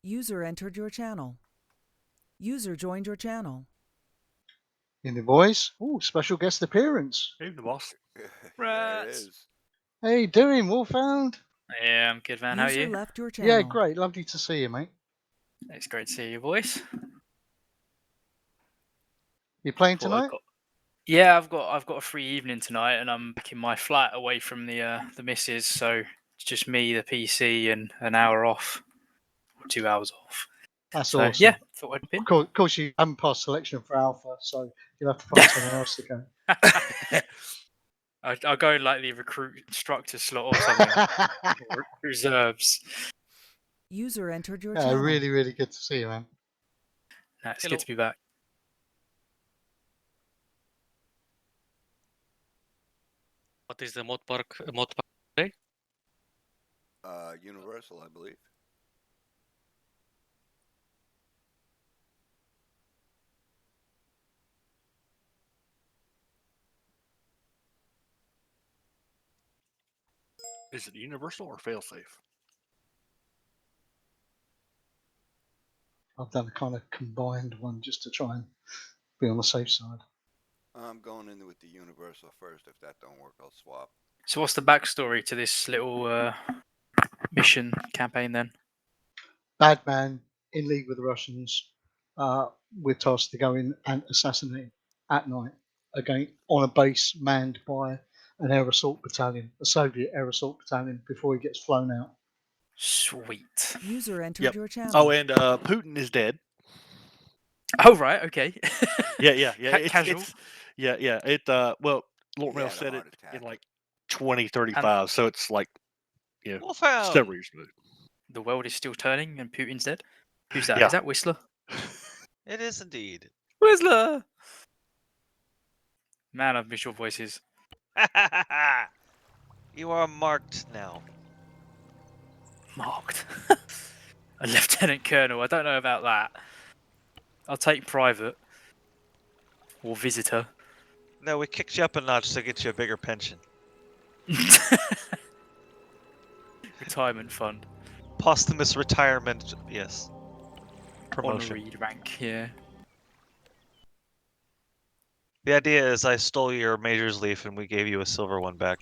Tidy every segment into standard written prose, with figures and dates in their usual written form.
User entered your channel. User joined your channel. In the voice. Oh, special guest appearance. Hey, the boss. There it Rats. is. Hey, doing Wolfhound? Yeah, I'm good, man. How are User you? left your channel. Yeah, great. Lovely to see you, mate. It's great to see your voice. You playing Thought I've tonight? got- Yeah, I've got a free evening tonight, and I'm back in my flat away from the missus. So it's just me, the PC, and an hour off, or 2 hours off. That's So awesome. yeah, thought I'd pin. Of course, you haven't passed selection for Alpha, so you'll have to find somewhere else to go. I'll go in like the recruit instructor slot or something. Or reserves. User entered your Yeah, channel. really, really good to see you, man. Nah, it's Hello. good to be back. What is the mod park today? Universal, I believe. Is it Universal or Failsafe? I've done a kind of combined one just to try and be on the safe side. I'm going in with the Universal first. If that don't work, I'll swap. So what's the backstory to this little mission campaign then? Bad man in league with the Russians. We're tasked to go in and assassinate at night again on a base manned by an air assault battalion, a Soviet air assault battalion, before he gets flown out. Sweet. User entered Yep. your channel. Oh, and Putin is dead. Oh right, okay. Yeah. It's, Casual. yeah. It well, Lord He Mail had a said it heart attack. in like 2035, so it's like Wolfhound! several years ago. The world is still turning and Putin's dead. Who's that? Yeah. Is that Whistler? It is indeed. Whistler! Man, I've missed your voices. You are marked now. Marked. A lieutenant colonel. I don't know about that. I'll take private. Or visitor. No, we kicked you up a notch to get you a bigger pension. Retirement fund. Posthumous retirement, yes. Promotion. Honorary rank, yeah. The idea is I stole your Major's Leaf and we gave you a silver one back.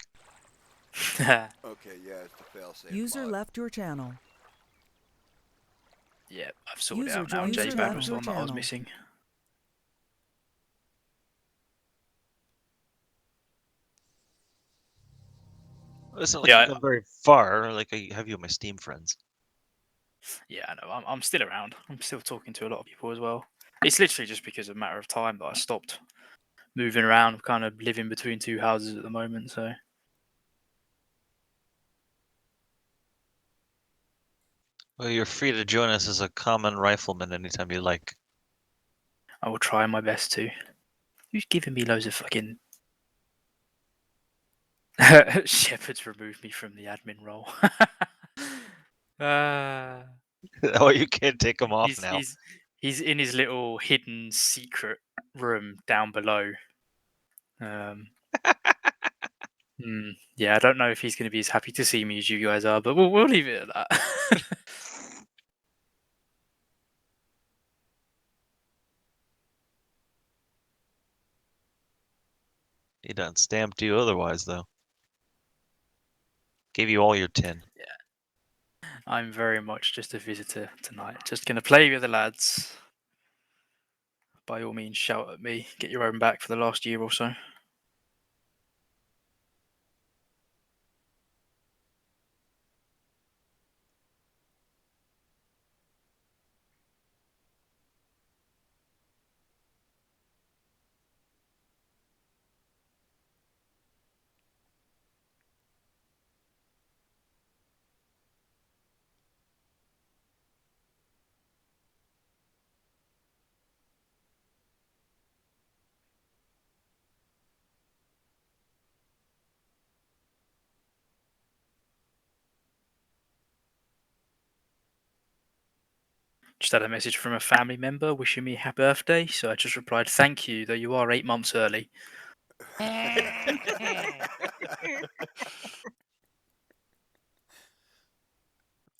Okay, yeah, it's the failsafe User mod. left your channel. Yeah, I've sorted User out now. joined J your Band was the channel. one that I was missing. It isn't like Yeah, you've gone very far. Like I have you on my Steam friends. Yeah, I know. I'm still around. I'm still talking to a lot of people as well. It's literally just because of a matter of time that I stopped moving around. I'm kind of living between two houses at the moment, so. Well, you're free to join us as a common rifleman anytime you like. I will try my best to. Who's giving me loads of fucking... Shepard's removed me from the admin role. Oh, you can't take them off now. He's in his little hidden secret room down below. Yeah, I don't know if he's going to be as happy to see me as you guys are, but we'll leave it at that. He done stamped you otherwise, though. Gave you all your tin. Yeah. I'm very much just a visitor tonight. Just going to play with the lads. By all means, shout at me. Get your own back for the last year or so. Just had a message from a family member wishing me a happy birthday, so I just replied, "Thank you, though you are 8 months early."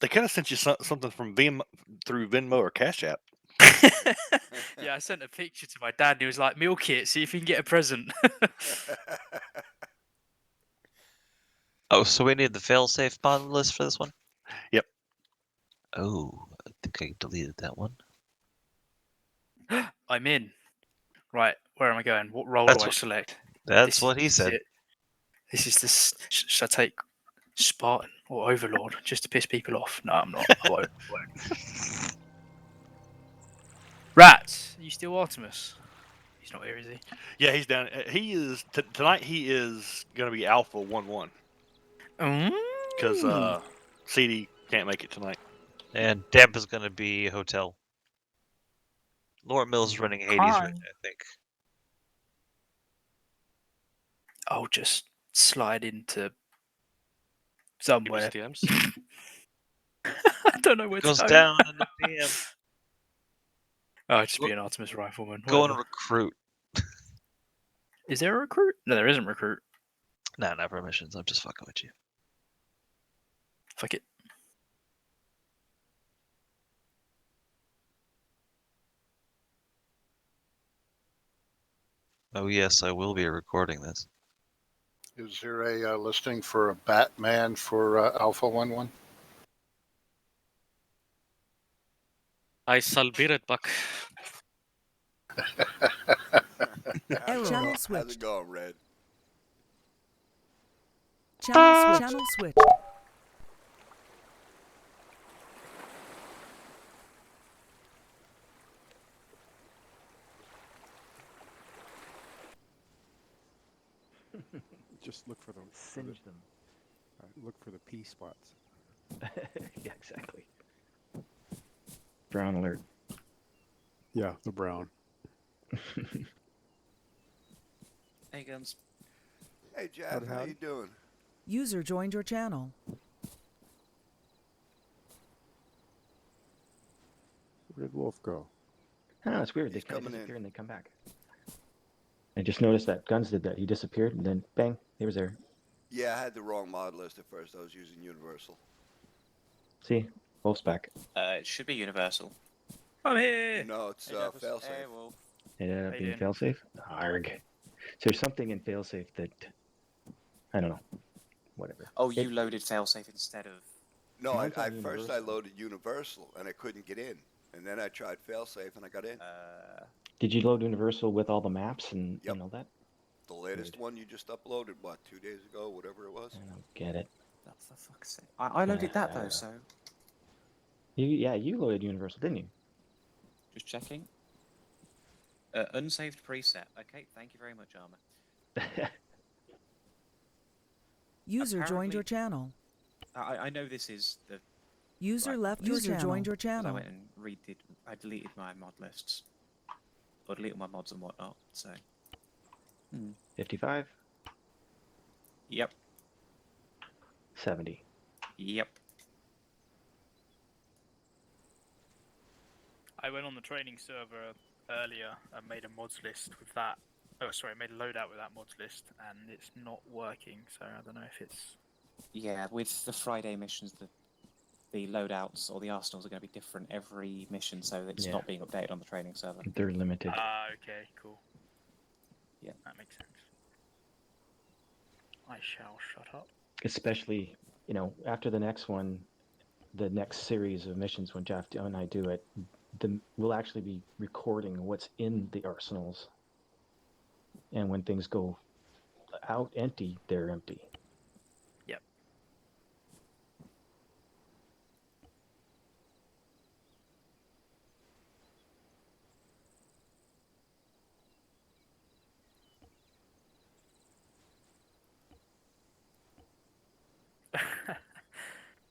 They could have sent you something from through Venmo or Cash App. Yeah, I sent a picture to my dad. He was like, "Milk it, see if you can get a present." Oh, so we need the failsafe mod list for this one? Yep. Oh, I think I deleted that one. I'm in. Right, where am I going? What role That's do I what- select? That's what he This is said. it. This is this. Should I take Spartan or Overlord just to piss people off? No, I'm not. I won't. Rats, are you still Artemis? He's not here, is he? Yeah, he's down. He is tonight. He is going to be Alpha 1-1 because CD can't make it tonight. And Deb is going to be hotel. Laura Mills is running Hades right now, I think. I'll just slide into somewhere. DMs. I don't know where It goes to go. down in the DM. Oh, just be an Artemis rifleman. Go and whatever. recruit. Is there a recruit? No, there isn't recruit. Nah, not for missions. I'm just fucking with you. Fuck it. Oh yes, I will be recording this. Is there a listing for a Batman for Alpha 1-1? I shall be right back. Channel How's switched. it going, Red? Channel switched. Just look for them. Singe them. Look for the P spots. Yeah, exactly. Brown alert. Yeah, the brown. Hey, Guns. Hey, Jeff, Howdy, how howdy. you doing? User joined your channel. Where did Wolf go? I know, it's weird. They He's kind of coming in. disappear and they come back. I just noticed that Guns did that. He disappeared and then bang, he was there. Yeah, I had the wrong mod list at first. I was using Universal. See? Wolf's back. It should be universal. I'm here. No, it's Hey, Douglas. Failsafe. Hey, Wolf. It ended How up you being doing? failsafe? Arg. So there's something in failsafe that, I don't know. Whatever. Oh, you loaded failsafe instead of. No, Mine's on first I Universal. loaded Universal and I couldn't get in, and then I tried Failsafe and I got in. Did you load Universal with all the maps and, Yep. and all that? The latest Weird. one you just uploaded, what, 2 days ago, whatever it was. I don't get it. Oh, for fuck's sake. I loaded that though, so You loaded Universal, didn't you? just checking. Unsaved preset. Okay, thank you very much, Armor. User joined your channel. I know this is the. User Right. left your channel. Joined your 'cause I channel. went and I deleted my mod lists. Or deleted my mods and whatnot, so. 55, Yep. 70. Yep. I went on the training server earlier and made a mods list with that. Oh, sorry, I made a loadout with that mods list, and it's not working. So I don't know if it's. Yeah, with the Friday missions, the loadouts or the arsenals are going to be different every mission, so it's Yeah. not being updated on the training server. They're limited. Ah, okay, cool. Yeah. That makes sense. I shall shut up. Especially, after the next one, the next series of missions, when Jeff and I do it, we'll actually be recording what's in the arsenals. And when things go out empty, they're empty. Yep.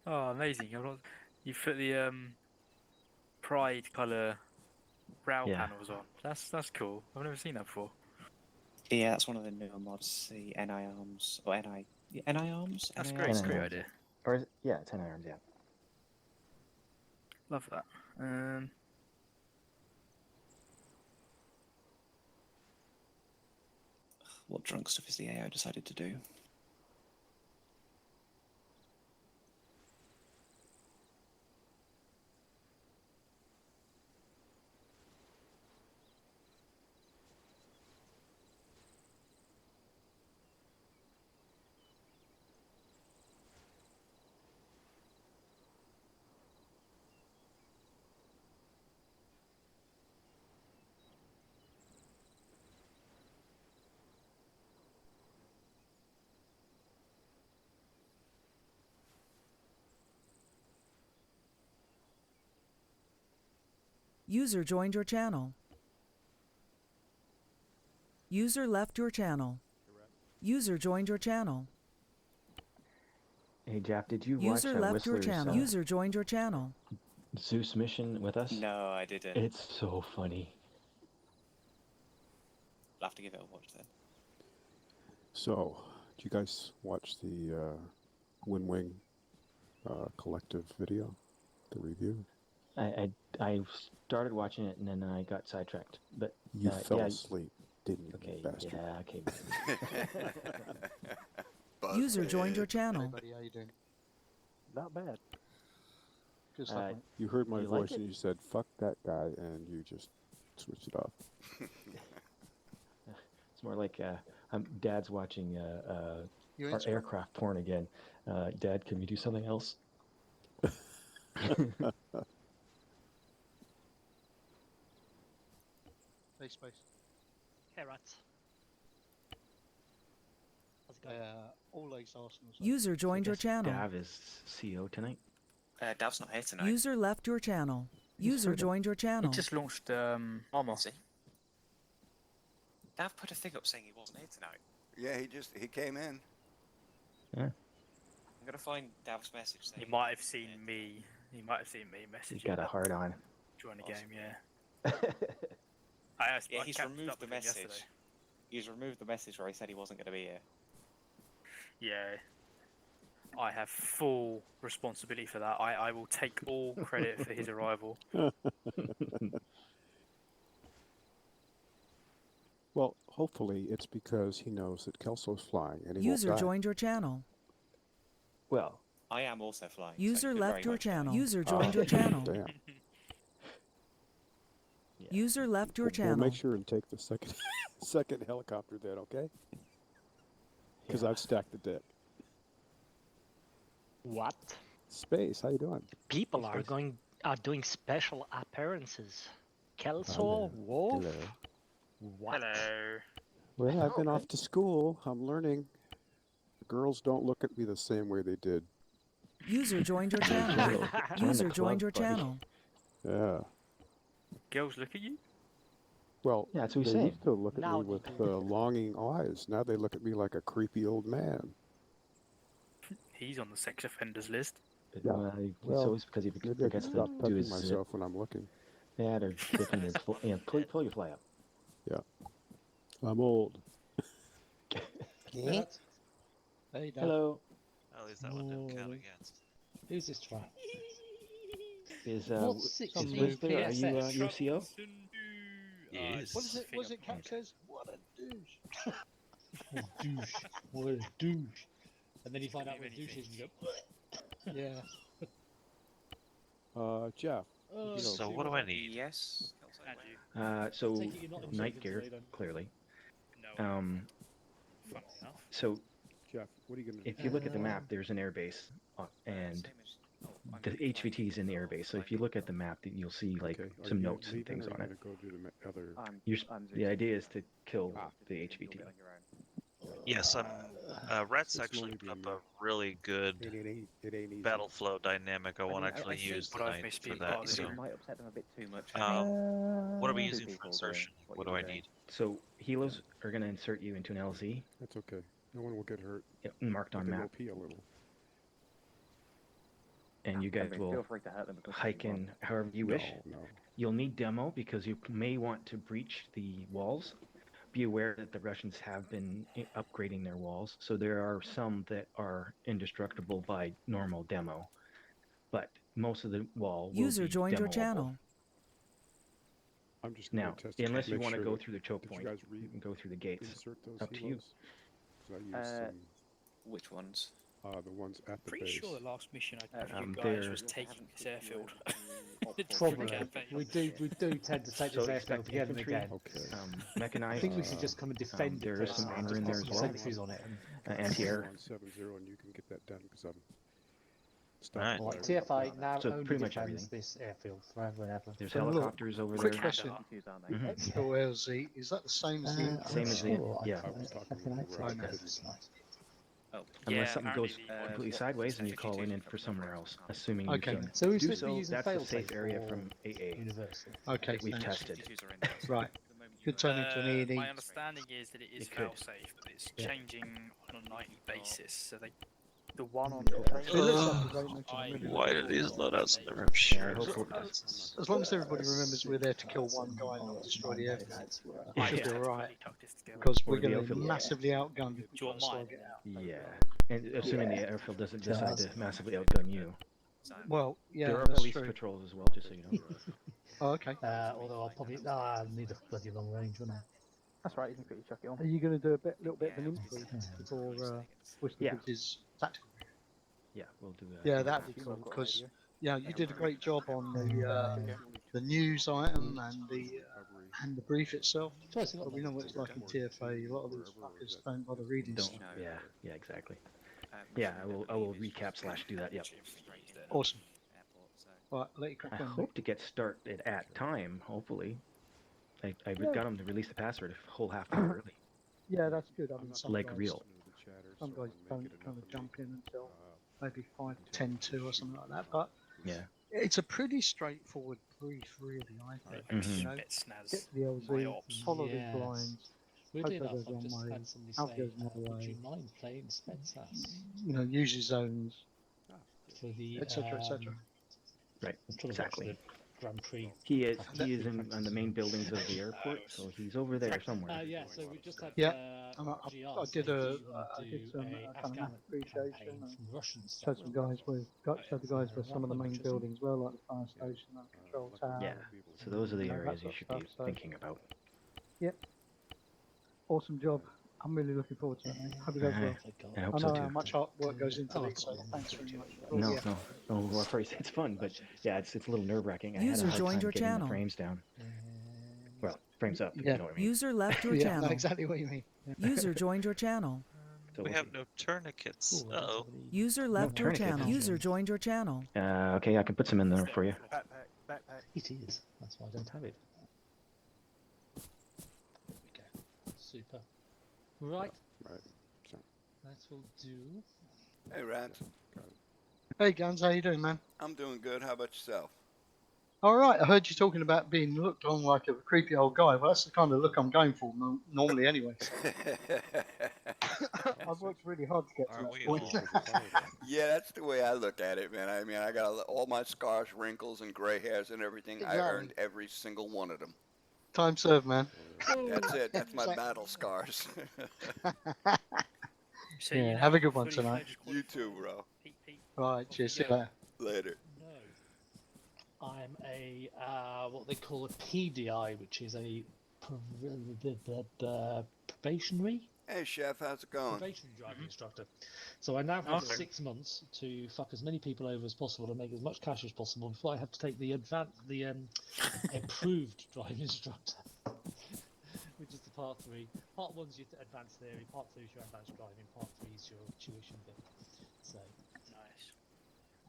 Oh, amazing! You put the pride color brow Yeah. panels on. That's cool. I've never seen that before. Yeah, that's one of the newer mods, the NI arms or NI arms. That's NI great. arms? It's a great arms. idea. Or it's 10 irons, yeah. Love that. What drunk stuff is the AO decided to do? User joined your channel. User left your channel. User joined your channel. Hey, Jeff, did you User watch left your Whistler's channel. User joined your channel. Zeus mission with us? No, I didn't. It's so funny. I'll have to give it a watch then. So, did you guys watch the Wing collective video, the review? I started watching it and then I got sidetracked. But You fell yeah, asleep, didn't you, okay, bastard? yeah, okay. User joined your Hey, channel. buddy, how you doing? Not bad. Good stuff. mate. You heard my You like voice it? and you said, fuck that guy, and you just switched it off. It's more like Dad's watching You our answer? aircraft porn again. Dad, can we do something else? Hey, Space. Hey, rats. How's it going? All these Arsenals. User joined your channel. Dav is CO tonight. Dav's not here tonight. User left your channel. User heard him. joined your He channel. just launched armor. See? Dav put a thing up saying he wasn't here tonight. Yeah, he came in. Yeah. I'm gonna find Dav's message saying He might have seen me. He might have seen me message. He's got a hard on. Join the game, yeah. Yeah, I he's catched removed up the with him message. yesterday. He's removed the message where he said he wasn't going to be here. Yeah. I have full responsibility for that. I will take all credit for his arrival. Well, hopefully it's because he knows that Kelso's flying and he User won't die. joined your channel. Well, I am also flying. so User you did left very your much. channel. User joined your channel. Damn. yeah. User left your Well, channel. make sure and take the second helicopter then, okay? Because Yeah. I've stacked the deck. What? Space, how you doing? People are Space. doing special appearances. Kelso, Hello. Wolf. Hello. What? Hello. Well, I've been off to school. I'm learning. The girls don't look at me the same way they did. User joined your channel. Join User the joined club, your buddy. channel. Yeah. Girls look at you? Well, Yeah, that's what he's they saying. used to look at Now me they with do. longing eyes. Now they look at me like a creepy old man. He's on the sex offenders list. Yeah. It's Well, always because he Maybe I forgets can to stop do touching his myself when I'm looking. that or dipping his pull your fly up. I'm old. Hey, Dad. Hello. At least that one didn't count against. Who's this try? Is What's is 60 Whistler, are you PSS? your CO? Yes. What is it? What is it? Cap says, "What a douche." What a douche. What a douche. And then you find out what a douche is and you go, Yeah. Jeff. oh, So what do I need? Yes. And you. So Take it you're not in night shape gear, today, then. clearly. No. Funny enough. So Jeff, what are you going to do? if you look at the map, there's an airbase, and Same as- oh, I'm the flying HVT is in the airbase. So if you look at the map, you'll see like Okay, are some you notes and leaving things or on are it. you going to go do the other? The idea is to kill the You'll HVT. be on your own. Yes, Rat's It's actually slowly put up being a really good It ain't easy. battle flow dynamic I I want to mean, I actually think use what I've tonight missed for being that. part of the So, group. Might upset them a bit too much. what are we Two using for people doing insertion? what What you do I were doing. need? So helos are going to insert you into an LZ That's okay. No one will get hurt. marked But on they will map, pee a little. and you guys Feel will free to hurt them as much as hike you in want. however you wish. No. You'll need demo because you may want to breach the walls. Be aware that the Russians have been upgrading their walls, so there are some that are indestructible by normal demo, but most of the wall will User be joined your demoable. channel. I'm just Now, going to test it. unless you Make want to sure go that- through the choke Did you point, guys you can go through the gates. insert those Up to you. helos? 'Cause I used Which ones? the ones at the Pretty base. sure the last mission I did for you they're- guys was taking this airfield. Probably. Campaign. We do tend to take So this airfield expect again and infantry, again. Okay. mechanized. I think we should just come and defend there it is some and armor just in there put as some well. sentries on it. And... Anti-air. On 7-0, and you can get that done because I'm Alright. Like TFA now So only pretty much defends everything. this airfield forever and ever. There's So look, helicopters over quick there. question. Mhm. Expo LZ, is that the same as the Same as the yeah. I was talking Fucking over excellent. our I know. heads. Unless something goes apparently completely the- sideways and you if call do in think for of it, somewhere remember else, it's assuming Okay. you can So we're do supposed to be so. using That's the safe Failsafe area or from AA Universal. Okay, that we've thanks. tested. Right. Good turning to an E&E. My understanding is that it is It could. failsafe, but it's Yeah. changing on a nightly basis. So the one on Yeah. the train. It looks like a great mission. I'm really Why looking do these forward to it. loadouts never have Yeah, I shared hope so. As long as everybody remembers we're there to kill one guy and not destroy the airfield, we should be alright. Because Or we're the going to outfield. be massively outgunned if we Do you try want to slog mine? it out. Yeah, and assuming the airfield doesn't decide to massively outgun you. Well, yeah, There are that's police true. patrols as well, just so you know. Oh, okay. Although I'll probably I need a bloody long range, wouldn't I? That's right, you can quickly chuck it on. Are you going to do a little bit of an info before Yeah. Wisterford's tactical? Yeah, we'll do that. Yeah, that'd be cool. Because yeah, you did a great job on the news item and the brief itself. But we know what it's like in TFA. A lot of these fuckers don't bother reading Don't. stuff. Yeah, exactly. Yeah, I will recap / do that. Yep. Awesome. Right, I'll let you crack I on. hope to get started at time. Hopefully, I got them to release the password a whole half hour early. Yeah, that's good. I mean, some Like guys, real. Some guys don't kind of jump in until maybe 5, 10 to or something like that. But Yeah. it's a pretty straightforward brief, really. I think. Mhm. You know, get to the LZ, follow the blinds. Weirdly Hope enough, that goes I've just one way, had somebody out say, goes another would way. you mind playing Failsafe You know, use your zones, for the etc., etc. Right. I'm trying to watch Exactly. the Grand Prix. He is practice on the main buildings of the airport, so he's over there somewhere. Yeah, so we just had Yeah, GR I say, did do a you wanna I did do some a kind of Afghan map appreciation campaign and from Russian showed some guys with some of the main buildings well, like the fire station and control tower. Yeah. So those are the you know, that areas you sort of should be stuff, so- thinking about. Yep. Awesome job. I'm really looking forward to it, mate. Hope it goes well. I hope I so know too. how much hard work goes into these, so thanks very much. No, Yeah. no. Oh, well, of course, it's fun, but yeah, it's a little nerve wracking. I had User a hard joined time your getting channel. the frames down. Well, frames up. Yeah. You know what I mean. User left your Yeah, I know channel. exactly what you mean. Yeah. User joined your channel. So We we'll have see. no tourniquets. Uh-oh. User left your tourniquets. channel. User joined your channel. Okay, I can put some in there for you. Backpack. It is. That's why I don't have it. There we go. Super. Right. Right. So, That will do. Hey, Rats. Hey, Guns, how you doing, man? I'm doing good. How about yourself? All right. I heard you talking about being looked on like a creepy old guy. Well, that's the kind of look I'm going for normally, anyway. I've worked really hard to get to Aren't that we point. all? Yeah, that's the way I look at it, man. I mean, I got all my scars, wrinkles, and gray hairs and everything. I Exactly. earned every single one of them. Time served, man. That's it. That's my Exactly. battle scars. So Yeah, you have a now good one fully tonight. fledged You too, bro. Right. Cheers. See you later. Later. No. I'm a what they call a PDI, which is a probationary Hey, Chef, how's it going? probation driving instructor. So I now have Okay. 6 months to fuck as many people over as possible and make as much cash as possible before I have to take the improved driving instructor, which is the part 3. Part 1's your advanced theory, part 2 is your advanced driving, part 3 is your tuition bit. So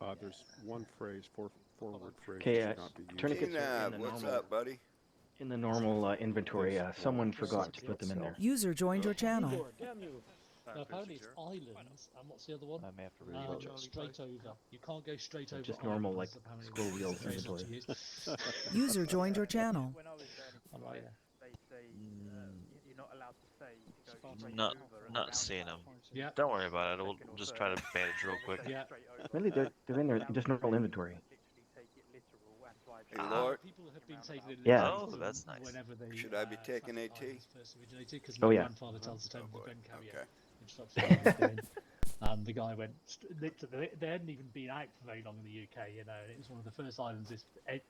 nice. there's one phrase, forward phrase Okay, should not be used. tourniquets are in Tina, the what's normal up, buddy? in the normal inventory. Someone forgot to put them in there. User joined your channel. now apparently it's islands, and what's the other one? I may have to read it. Straight over. You can't go straight over. Just normal, like, islands, apparently. scroll wheel That's the phrase not to inventory. use. User joined your channel. When I was Oh, right, they say you're not allowed to say to go straight Not, over and not down seeing them. Yeah. Don't worry about it. We'll just try to bandage real quick. Yeah. Really, they're in there, just normal inventory. Hey, Lord. People have been taking it Yeah. Oh, that's nice. whenever they Should I be taking Fast AT? Islands first originated, because Oh, my yeah. grandfather tells the tale of the gun carrier Okay. instruction he was doing. And the guy went, they hadn't even been out for very long in the UK, you know, and it was one of the first islands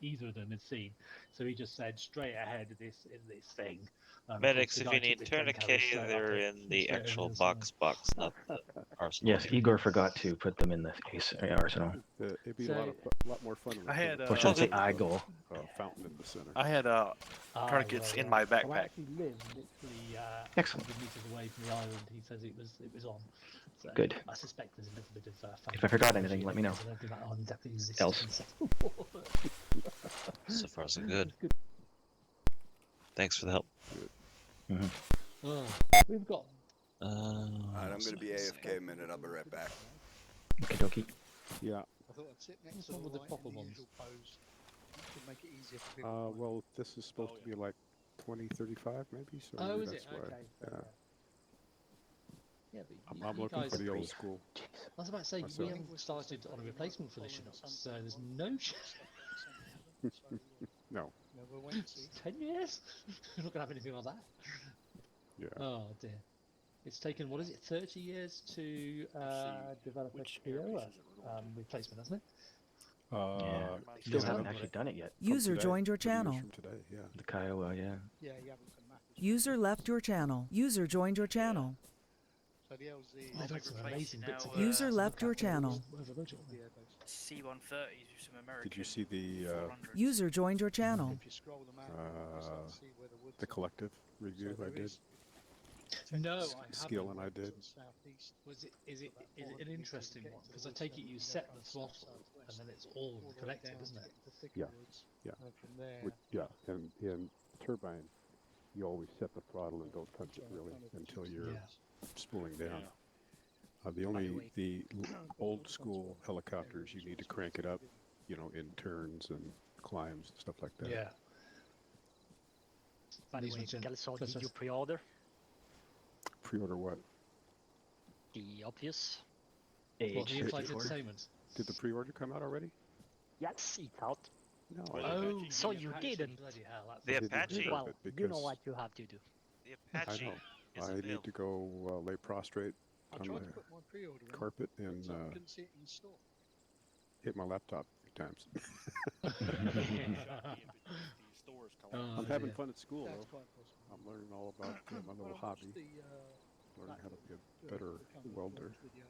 either of them had seen. So he just said, straight ahead in this thing. And of Medics, course, if the you guy took need this gun carrier tourniquet, straight up they're it, in the straight over actual the other box, not the arsenal. Yes, Igor forgot to put them in the arsenal. It'd be So- a lot more fun with I had, Or should I say Igor? fountain in the center. I had tourniquets in my Well, I backpack. actually live literally Excellent. 100 meters away from the island. He says it was on. So Good. I suspect there's a little bit of. If I forgot anything, let me know. I don't think that island exactly exists Else. in the Second War. So far, so good. Thanks for the help. Oh, we've got Alright, I'm gonna be AFK a minute. I'll be right back. Okie dokie. Yeah. I thought I'd sit next What's to the wrong with the light proper in the ones? usual pose. To make it easier for people. to find. Well, this is supposed to be like 2035 maybe, so Oh, maybe is that's it? why. Okay. Fair, Yeah. yeah, but I'm you looking guys for the old brief. school. I was about to say, Myself. we haven't started on a replacement for the Chinooks, so there's no chance. No. We'll wait and see. 10 years? We're not going to have anything like that. Yeah. Oh, dear. It's taken, what is it, 30 years to develop a Kiowa replacement, hasn't it? Yeah. Still Still haven't haven't actually done it yet. User today, joined your 30 years channel. from today, yeah. The Kiowa, yeah. Yeah, you haven't got a map. User left your channel. User joined your channel. So the LZ. They've had some amazing bits. of User games to left look your at, but it was channel. over budget, wasn't it? C-130s with some American. Did you see the 400s. User joined your channel. If you scroll them out, you'll start to see where the woods the are. collective review So I there did? is No, I haven't. Skill and I did. southeast. Is it an interesting one? Because I take it you set the throttle and then it's all collective, isn't it? Yeah. Yeah. From there, Yeah. And in turbine, you always set the throttle and don't touch it really until you're Yeah. spooling down. The old school helicopters, you need to crank it up, in turns and climbs and stuff like that. Yeah. By the These way, ones in- Kelso, plus did you us- pre-order Pre-order what? the obvious? What, the in-flight Did- entertainment? Did the pre-order come out already? Yes, it's out. No. Oh, So the you Apache, didn't. Bloody hell, that's The I didn't Apache. reserve Well, it you know because what you have to do. The I Apache know. is I need available. to go lay prostrate I on tried to the put my pre-order in, carpet but and I couldn't see it in the store. hit my laptop a few times. Oh, I'm having dear. fun at school That's though. quite possible. I'm learning all about my When little I watched hobby, the, learning how to be a the better company welder. video,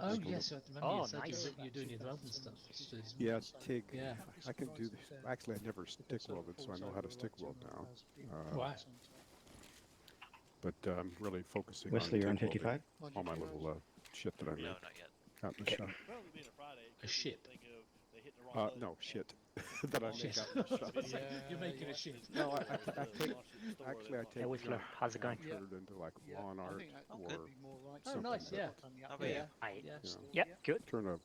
Oh, School. yes, I remember Oh, you said nice. you're doing your welding stuff. Yeah, TIG. Yeah. I can do this. Actually, I never stick welded, so I know how to stick weld now. Wow. But I'm really focusing Wesley, you're on on TIG welding 55? all my little shit that I make No, not yet. out in the shop. A ship. No, shit. that I make Shit. out in the shop. You're making a ship. No, I take. Actually, I take. Hey, Whistler, how's it going? Turn it into like lawn art or Oh, something. nice, yeah. yeah. Yeah. Yeah, good. Turn a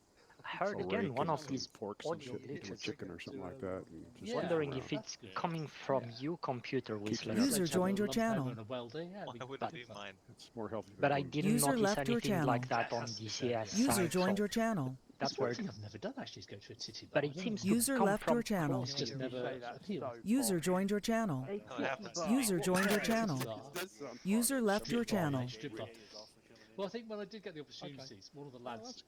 I heard a again rake one and of these some forks and audio shit into a glitches. chicken or something like that. And just Yeah. Wondering around. if it's coming from you, computer Whistler. User joined your channel. And a welder, yeah, Why we- would it but- be mine? It's more healthy. But than I one. didn't User notice left your anything like channel. that on DCS User side, joined so your channel. That's that's one weird. thing I've never done actually is go to a city bar. But it seems to User come left from your channel. It's just never appealed. User joined your channel. Oh, it happens. User joined your channel. User left your channel. Strip bar. Well, I think when I did get the opportunities, one of the lads,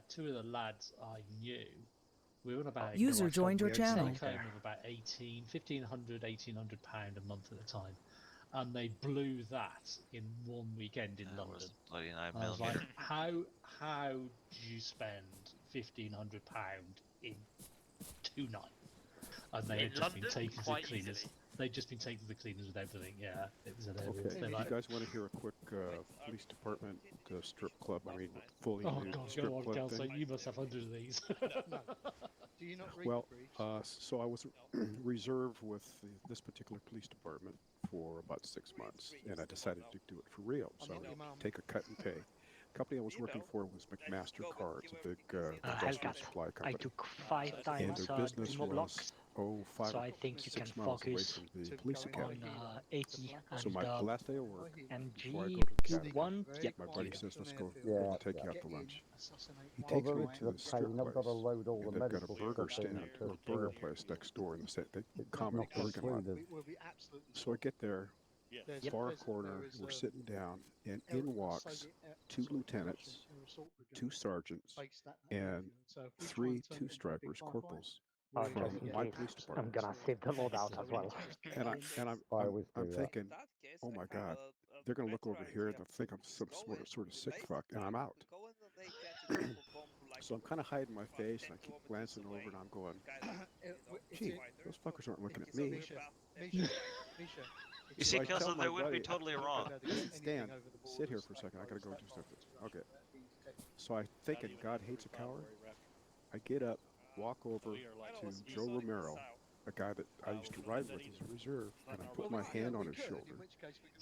two of the lads I knew, we were on about User joined your channel. take home of about 1,500, 1,800 pound a month at the time, and they blew that in one weekend in That London. was bloody 9 I was like, millimeter. how do you spend 1,500 pound in 2 nights? And they In had just London? been taken to the Quite cleaners. easily. They'd just been taken to the cleaners with everything. Yeah, it was hilarious. Okay, They're you like, guys want to hear a quick police department strip club? I mean, fully oh nude god, strip go on, club Kelso, thing? you must have hundreds of these. Do you not read Well, the briefs? so I was reserve with this particular police department for about 6 months, and I decided to do it for real. So I would take a cut and pay. The company I was working for was McMaster Cards, a big industrial Helga, supply I company. took 5 And times their business demo was, blocks, 5 so I think you can 6 miles away focus from the police on academy. 80 So and my last day of work, and before I G go to the academy, one. Yep. my buddy says, let's go Yeah, take you yeah. out to lunch. He Although takes me it's to the the strip pain, I've got to place, load all and the they've got a medical burger stuff in stand or because, burger place next door in the set. They call me not Burger Lot. included. So I get there, There's- far there's- corner, there is we're a- sitting down, and Eric in walks Soviet, 2 sort of lieutenants, corruption, assault brigade 2 sergeants, based that and So if we try 3 and turn it into a big two-stripers, firefight, corporals we're Oh, gonna just in get my case. police I'm department. gonna save the loadout as well. And I'm I always do that. thinking, oh my God, they're gonna look over here and they'll think I'm some sort of sick fuck, and I'm out. So I'm kind of hiding my face, and I keep glancing over, and I'm going, gee, those fuckers aren't looking at me. You So see, I tell Kelso, my they would be buddy, totally wrong. Stan, sit here for a second. I gotta go do something. Okay. So I thinking God hates a coward. I get up, walk over to Joe Romero, a guy that I used to ride with as a reserve, and I put my hand on his shoulder,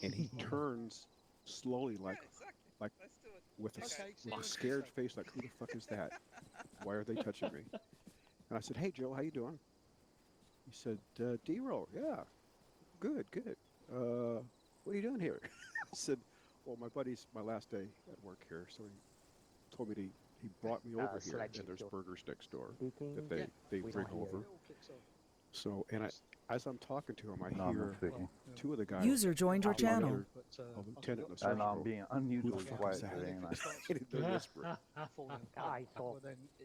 and he turns slowly, like with a scared face, like, who the fuck is that? Why are they touching me? And I said, hey, Joe, how you doing? He said, D-roll, yeah, good. What are you doing here? I said, well, my buddy's my last day at work here, so he told me he brought me over here, and there's burgers next door that they bring over. So, and as I'm talking to him, I hear two of the guys. User joined your channel. A lieutenant and a sergeant. I'm being unusually quiet today, ain't I? They're whispering. I saw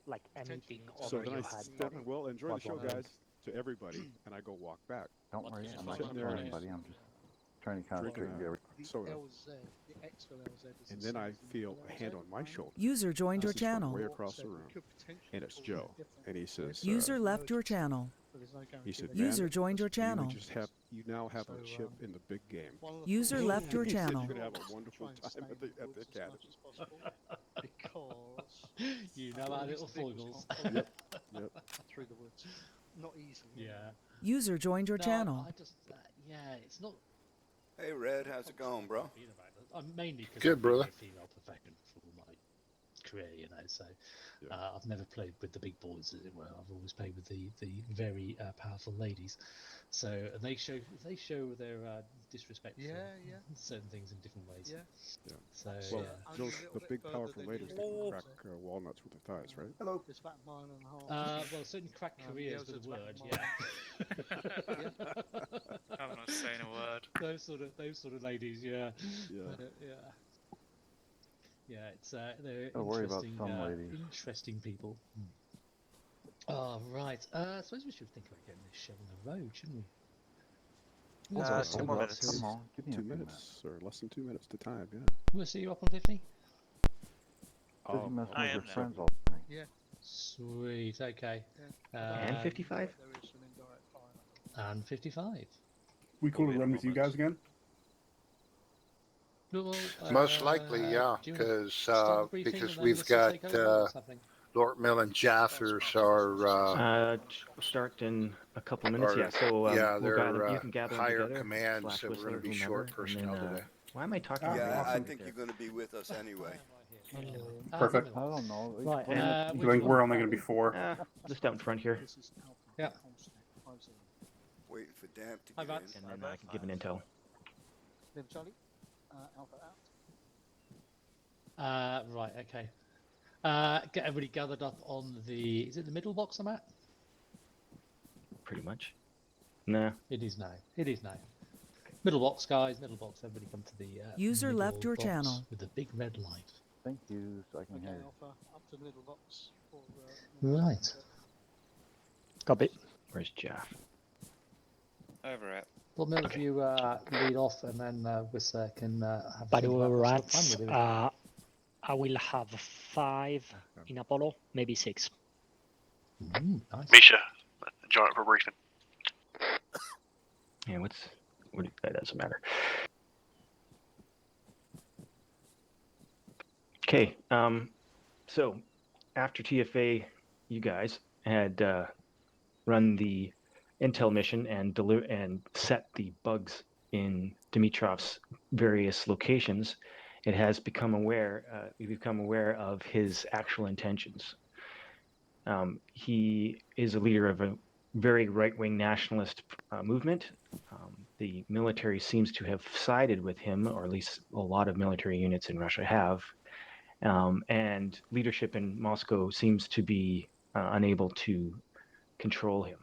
like anything. So then I said, well, enjoy the show, guys, to everybody, and I go walk back. Don't worry, I'm not sitting there calling anybody. I'm just trying to concentrate and get everything. Soda. And then I feel a hand on my shoulder. User joined your This is from channel. way across the room, and it's Joe. And he says, User left your channel. he said, User joined your channel. You now have a chip in the big game. User left your He said channel. you're gonna have a wonderful time at the academy. You know our little foibles. Yep. Through the woods. Not easily. Yeah. User joined your channel. I just, yeah, it's not. Hey, Red, how's it going, bro? I'm mainly because Good, I've been brother. a female profession for my career, you know. So I've never played with the big boys, as it were. I've always played with the very powerful ladies. So they show their disrespect for certain things in different ways. Yeah. So Well, those the big powerful ladies that can crack walnuts with their thighs, right? Hello. It's about a mile and a half. well, certain crack careers with a word, yeah. I'm not saying a word. Those sort of ladies, yeah. Yeah, it's they're Don't worry about interesting, some ladies. interesting people. Oh right. I suppose we should think about getting this show on the road, shouldn't we? 2 more minutes. Come on, give me 2 a minute. minutes or less than 2 minutes to time. Yeah. We'll see you up on 50. Busy messing I with am your now. friends all morning. Yeah. Sweet. Okay. And 55? There is some indirect fire. And 55. We cool to run with you guys again? Well, Most likely, yeah, do you wanna because start the briefing because and then we've we'll still take got over? What's happening? Lord Mill and Jaffers are Start in a couple minutes. Yeah. So yeah, we'll they're gather, you can gather them higher together. command, Flash so we're Whistler, going to be whomever, short and then, personnel today. Why am I talking? Yeah, I awesome think there? you're going to be with us anyway. Perfect. I don't know. Right, I think we're only going to be 4. Just out in front here. Yeah. Waiting for Damp to Hi, get Vance. in. And then I can give an intel. Then Charlie. Alpha out. Right. Okay. Get everybody gathered up on the. Is it the middle box I'm at? Pretty much. Nah. It is now. It is now. Middle box, guys. Middle box. Everybody come to the. User middle left your box channel. with the big red light. Thank you, so I can Okay, hear you. Alpha. Up to the middle box. For, Right. Copy. Where's Jeff? Over it. Well, Mill, if you lead off, and then Whistler can have. a By the think way, about what sort of Rats, plan we're doing. I will have 5 in Apollo, maybe 6. Nice. Misha, join up for briefing. Yeah. That doesn't matter. Okay. So after TFA, you guys had run the intel mission and set the bugs in Dimitrov's various locations. It has become aware. We've become aware of his actual intentions. He is a leader of a very right-wing nationalist movement. The military seems to have sided with him, or at least a lot of military units in Russia have. And leadership in Moscow seems to be unable to control him.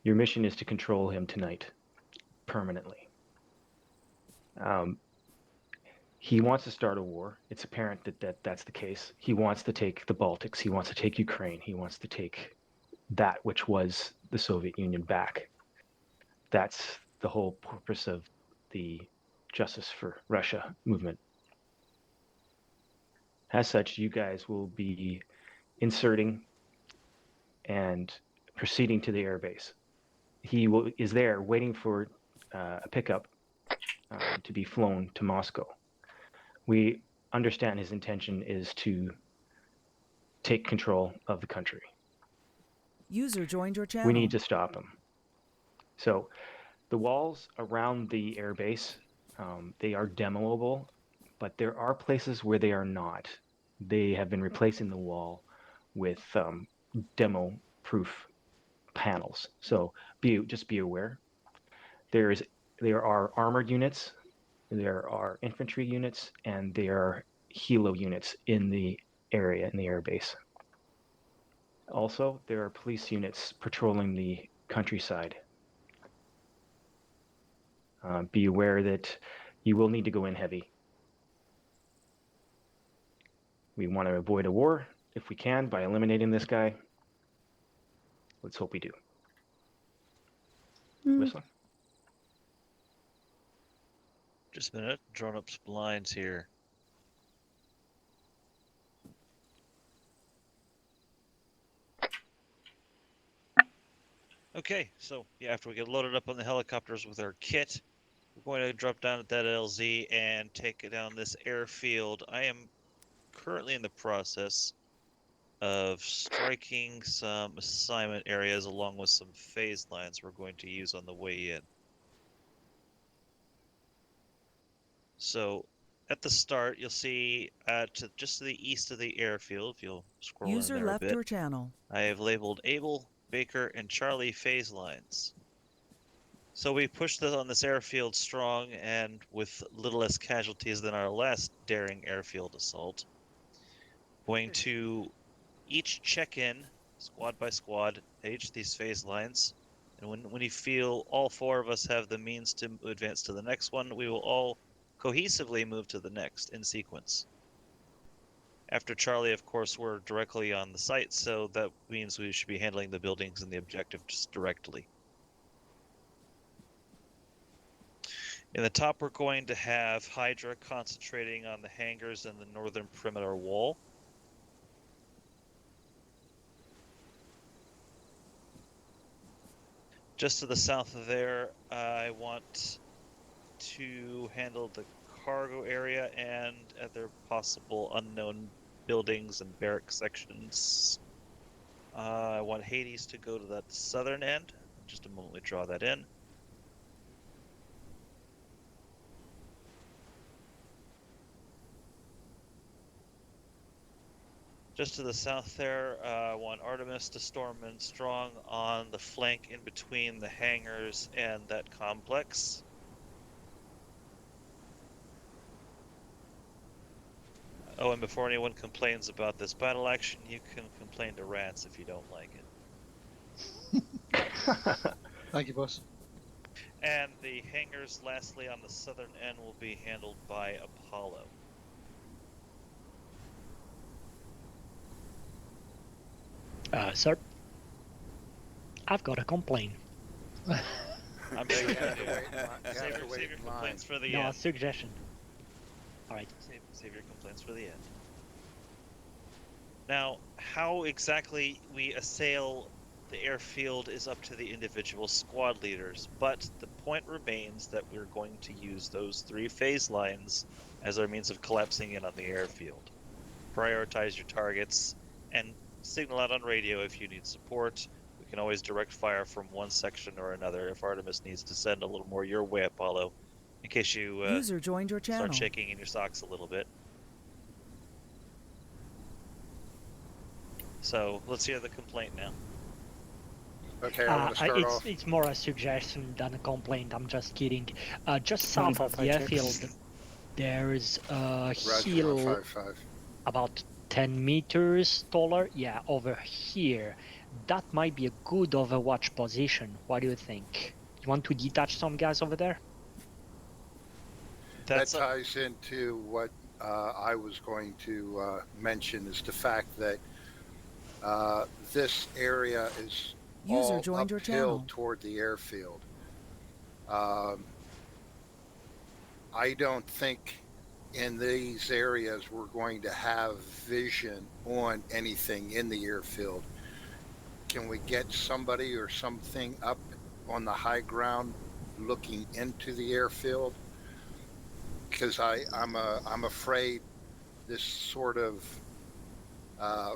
Your mission is to control him tonight, permanently. He wants to start a war. It's apparent that's the case. He wants to take the Baltics. He wants to take Ukraine. He wants to take that which was the Soviet Union back. That's the whole purpose of the Justice for Russia movement. As such, you guys will be inserting and proceeding to the airbase. He is there waiting for a pickup to be flown to Moscow. We understand his intention is to take control of the country. User joined your channel. We need to stop him. So the walls around the airbase They are demoable, but there are places where they are not. They have been replacing the wall with demo-proof panels. So just be aware. There are armored units, there are infantry units, and there are helo units in the area, in the airbase. Also, there are police units patrolling the countryside. Be aware that you will need to go in heavy. We want to avoid a war if we can by eliminating this guy. Let's hope we do. Whistler? Just a minute. Drawing up some lines here. Okay, so yeah, after we get loaded up on the helicopters with our kit, we're going to drop down at that LZ and take it down this airfield. I am currently in the process of striking some assignment areas along with some phase lines we're going to use on the way in. So at the start, you'll see just to the east of the airfield, if you'll scroll User in there a left bit, your channel. I have labeled Abel, Baker, and Charlie phase lines. So we pushed on this airfield strong and with little less casualties than our last daring airfield assault. Going to each check in, squad by squad, at each of these phase lines. And when you feel all four of us have the means to advance to the next one, we will all cohesively move to the next in sequence. After Charlie, of course, we're directly on the site, so that means we should be handling the buildings and the objective just directly. In the top, we're going to have Hydra concentrating on the hangars and the northern perimeter wall. Just to the south of there, I want to handle the cargo area and other possible unknown buildings and barrack sections. I want Hades to go to that southern end. In just a moment, we draw that in. Just to the south there, I want Artemis to storm in strong on the flank in between the hangars and that complex. Oh, and before anyone complains about this battle action, you can complain to Rats if you don't like it. Thank you, boss. And the hangars, lastly, on the southern end will be handled by Apollo. Sir, I've got a complaint. I'm sure you have to wait. Save your complaints for the No, end. suggestion. All right. Save your complaints for the end. Now, how exactly we assail the airfield is up to the individual squad leaders, but the point remains that we're going to use those three phase lines as our means of collapsing in on the airfield. Prioritize your targets and signal out on radio if you need support. We can always direct fire from one section or another if Artemis needs to send a little more your way, Apollo, in case you User joined your channel. start shaking in your socks a little bit. So let's hear the complaint now. Okay, I want to start off. It's more a suggestion than a complaint. I'm just kidding. Just south of the airfield, there is a hill 155. about 10 meters taller. Yeah, over here. That might be a good overwatch position. What do you think? You want to detach some guys over there? That ties into what I was going to mention, is the fact that this area is User all joined your uphill channel. toward the airfield. I don't think in these areas we're going to have vision on anything in the airfield. Can we get somebody or something up on the high ground looking into the airfield? Because I'm afraid this sort of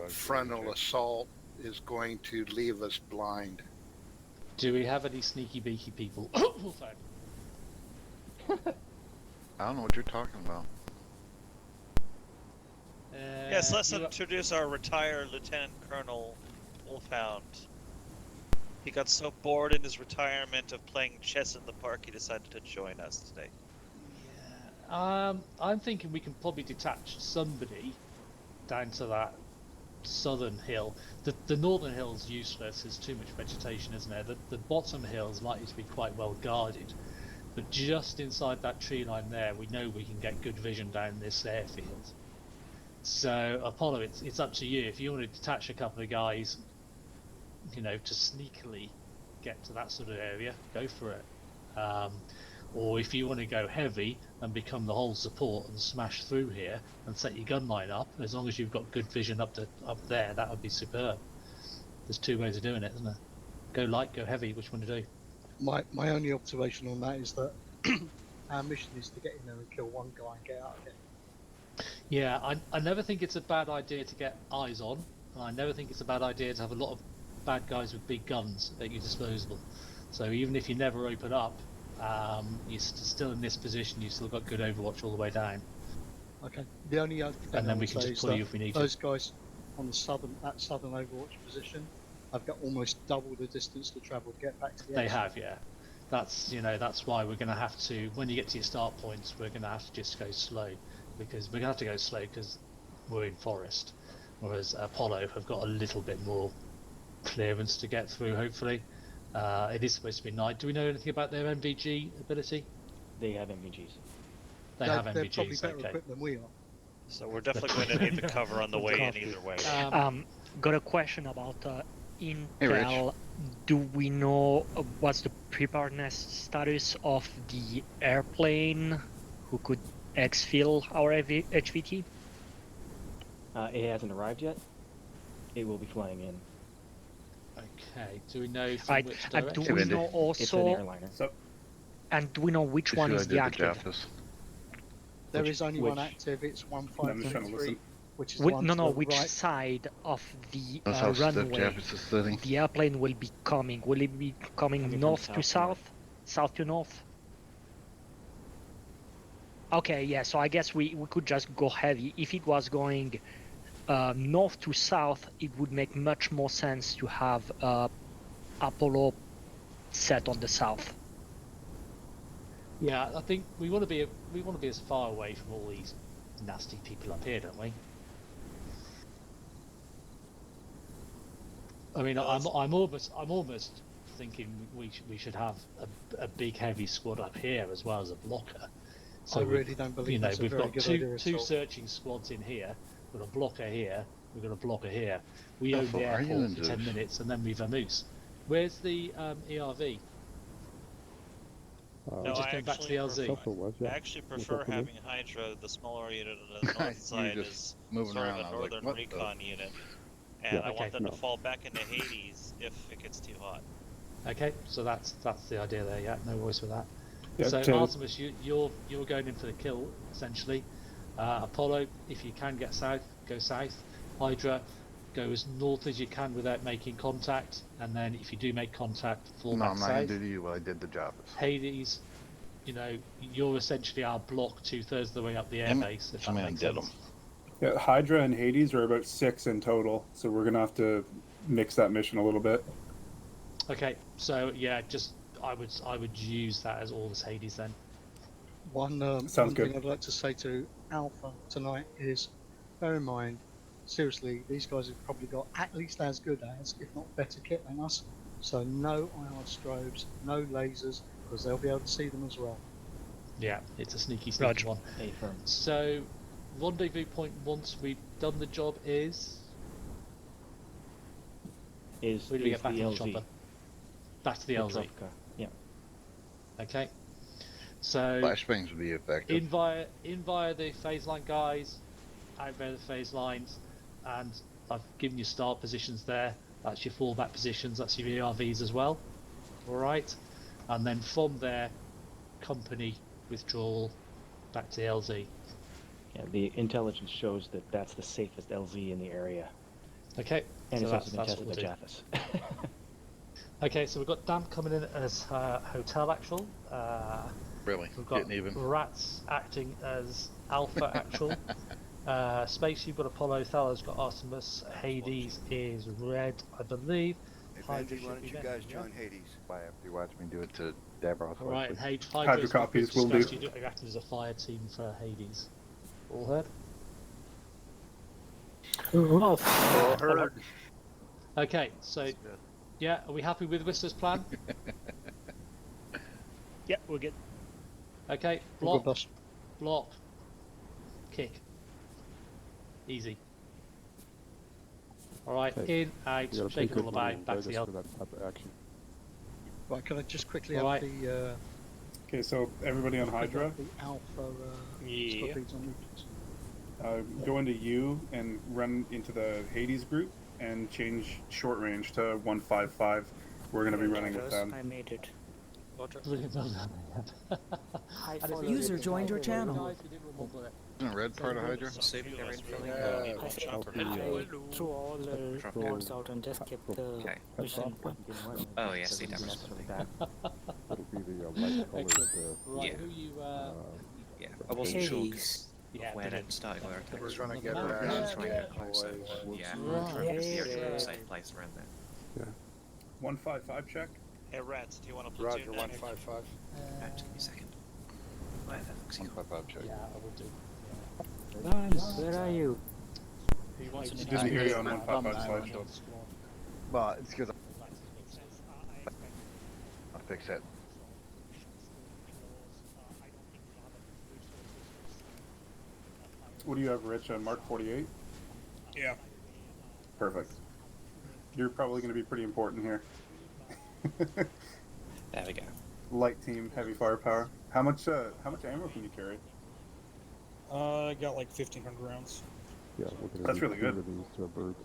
frontal assault is going to leave us blind. Do we have any sneaky beaky people? Sorry. I don't know what you're talking about. Yes, let's you- introduce our retired Lieutenant Colonel Wolfhound. He got so bored in his retirement of playing chess in the park, he decided to join us today. I'm thinking we can probably detach somebody down to that southern hill. The northern hill's useless. There's too much vegetation, isn't there? The bottom hill's likely to be quite well guarded. But just inside that tree line there, we know we can get good vision down this airfield. So Apollo, it's up to you. If you want to detach a couple of guys, to sneakily get to that sort of area, go for it. Or if you want to go heavy and become the whole support and smash through here and set your gun line up, as long as you've got good vision up there, that would be superb. There's two ways of doing it, isn't there? Go light, go heavy. Which one to do? My only observation on that is that our mission is to get in there and kill one guy and get out again. Yeah, I never think it's a bad idea to get eyes on, and I never think it's a bad idea to have a lot of bad guys with big guns at your disposal. So even if you never open up, you're still in this position. You've still got good overwatch all the way down. Okay. The only other thing And then I we would can say just is pull you that if we need to. those guys on that southern overwatch position have got almost double the distance to travel to get back to the They exit. have, yeah. That's why we're going to have to, when you get to your start points, we're going to have to just go slow, because we're going to have to go slow because we're in forest, whereas Apollo have got a little bit more clearance to get through. Hopefully, it is supposed to be night. Do we know anything about their MVG ability? They have MVGs. They have They're probably MVGs. better Okay. equipped than we are. So we're definitely going to need the cover on the way in either way. Got a question about Rich. Intel. Do we know what's the preparedness status of the airplane who could exfil our HVT? It hasn't arrived yet. It will be flying in. Okay. Do we know from Right. which And do direction? we know It's an also? airliner. So And do we know which one is the active? There is only one active. It's I'm just trying to 1533, listen. which is the one to the Which right. side of the That's how Steph runway Javis is sitting. the airplane will be coming? Will it be coming Coming from north to south to north. south, south to north? Okay, yeah. So I guess we could just go heavy. If it was going north to south, it would make much more sense to have Apollo set on the south. Yeah, I think we want to be as far away from all these nasty people up here, don't we? I mean, I'm almost thinking we should have a big heavy squad up here as well as a blocker. So I really don't believe that's a we've very got good idea at two all. searching squads in here. We've got a blocker here. We've got a blocker here. We How own the far are you airport in for 10 this? minutes and then we vamoose. Where's the ERV? No, just I going back to the LZ. I actually prefer having Hydra, the smaller unit on the north side, just as moving sort around. of I a was like, northern what the- recon unit. And I Okay. want them to fall back into Hades if it gets too hot. Okay, so that's the idea there. Yeah, no worries with that. Yeah, so to- Artemis, you're going in for the kill essentially. Apollo, if you can get south, go south. Hydra, go as north as you can without making contact, and then if you do make contact, fall No, back I'm not going south. to do you. I did the job. Hades, you're essentially our block 2/3 of the way up the Damn it, airbase. If that somebody makes did sense. 'em. Yeah, Hydra and Hades are about 6 in total, so we're gonna have to mix that mission a little bit. Okay, so yeah, I would use that as all as Hades then. One Sounds good. thing I'd like to say to Alpha tonight is, bear in mind, seriously, these guys have probably got at least as good as, if not better kit than us. So no IR strobes, no lasers, because they'll be able to see them as well. Yeah, it's a sneaky Roger. one. Affirm. So, rendezvous point once we've done the job is. Where do we get back the to the LZ. chopper? Back to the LZ. Petrovka. Yeah. Okay. So Flashbangs would be effective. in via the phase line guys, out via the phase lines, and I've given you start positions there. That's your fallback positions. That's your ERVs as well. All right, and then from there, company withdrawal back to the LZ. Yeah, the intelligence shows that that's the safest LZ in the area. Okay, And so it's also been that's tested what by we'll Japhis. Okay, so we've got Damp coming in as hotel actual. Really? We've got Getting even. Rats acting as Alpha Actual. Space, you've got Apollo. Thalos got Artemis. Hades is red, I believe. Hey, Hydra Benji, why should be don't you Benji, guys yeah? join Hades? Why after you watch me do it to Davros? All right, and Hydra Hydra's got copies business will do. strategy acting as a fire team for Hades. All heard? All heard. Okay, so yeah, are we happy with Whistler's plan? Yeah, we're good. Okay, All block, good, boss. block, kick. Easy. All right, Okay. in, out, You gotta shake pay it all good money about, in back to the Vegas help. for that type of action. Right, can I just quickly All have right. the Okay, so everybody on Hydra, the Alpha Yeah. squad leads on me, please? go into U and run into the Hades group and change short range to 155. We're going to be running with them. I made it. Brilliant, well done. I And if followed User it. joined your channel. Guys, we didn't remember it. Isn't it red part of Hydra? Assuming they're infilling Yeah. I threw all the reports out and just kept the mission. Oh, yes, he damaged something. It'll be the light colored. Right, Yeah. who you? Yeah, I wasn't sure Hades. Yeah, where brilliant. it started, where it We're was. trying to get Yeah, our yeah, ass Trying to get closer. boys. Yeah, Right. trying to be Yeah. a safe place around there. 155 check. Hey, Rats, do you want to Roger, platoon 155. Just give me a second. Where the fuck's he? 155 check. Yeah, I would do. Lance, where are you? Who wants to Didn't hear you on 155 slideshow. Well, it's because I'll fix it. What do you have, Rich, on Mark 48? Yeah. Perfect. You're probably going to be pretty important here. There we go. Light team, heavy firepower. How much ammo can you carry? I got like 1,500 rounds. Yeah, we're gonna That's need really good. two of these birds,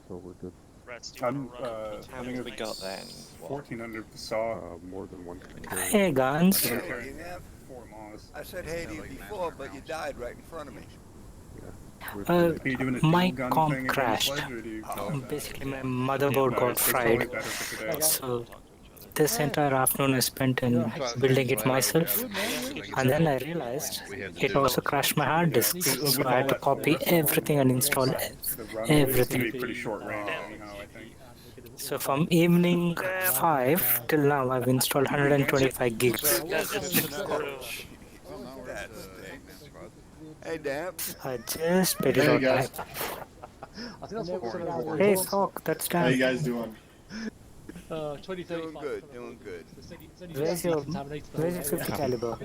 so we're good. Rats, do you I'm, want to run? How many have we got then? 1,400 saw. More than one can carry. Hey, guns. I'm Hey, carrying you have? 4 mods. I said Hades before, but you died right in front of me. Are you doing a My dual gun comp thing again, crashed. Sledge, or do you Basically, my motherboard got it's fried. totally better for today. So this entire afternoon I spent in building it myself, and then I realized it also crashed my hard disk. So I had to copy everything and install The run is going to everything. be pretty short range anyhow, I think. So from evening 5 till now, I've installed 125 gigs. Hey, Damp. I just paid it Hey, on time. guys. I think that's Hey, Sock, that's time. How you guys doing? 2035. Doing good, doing good. Where's your 50 caliber?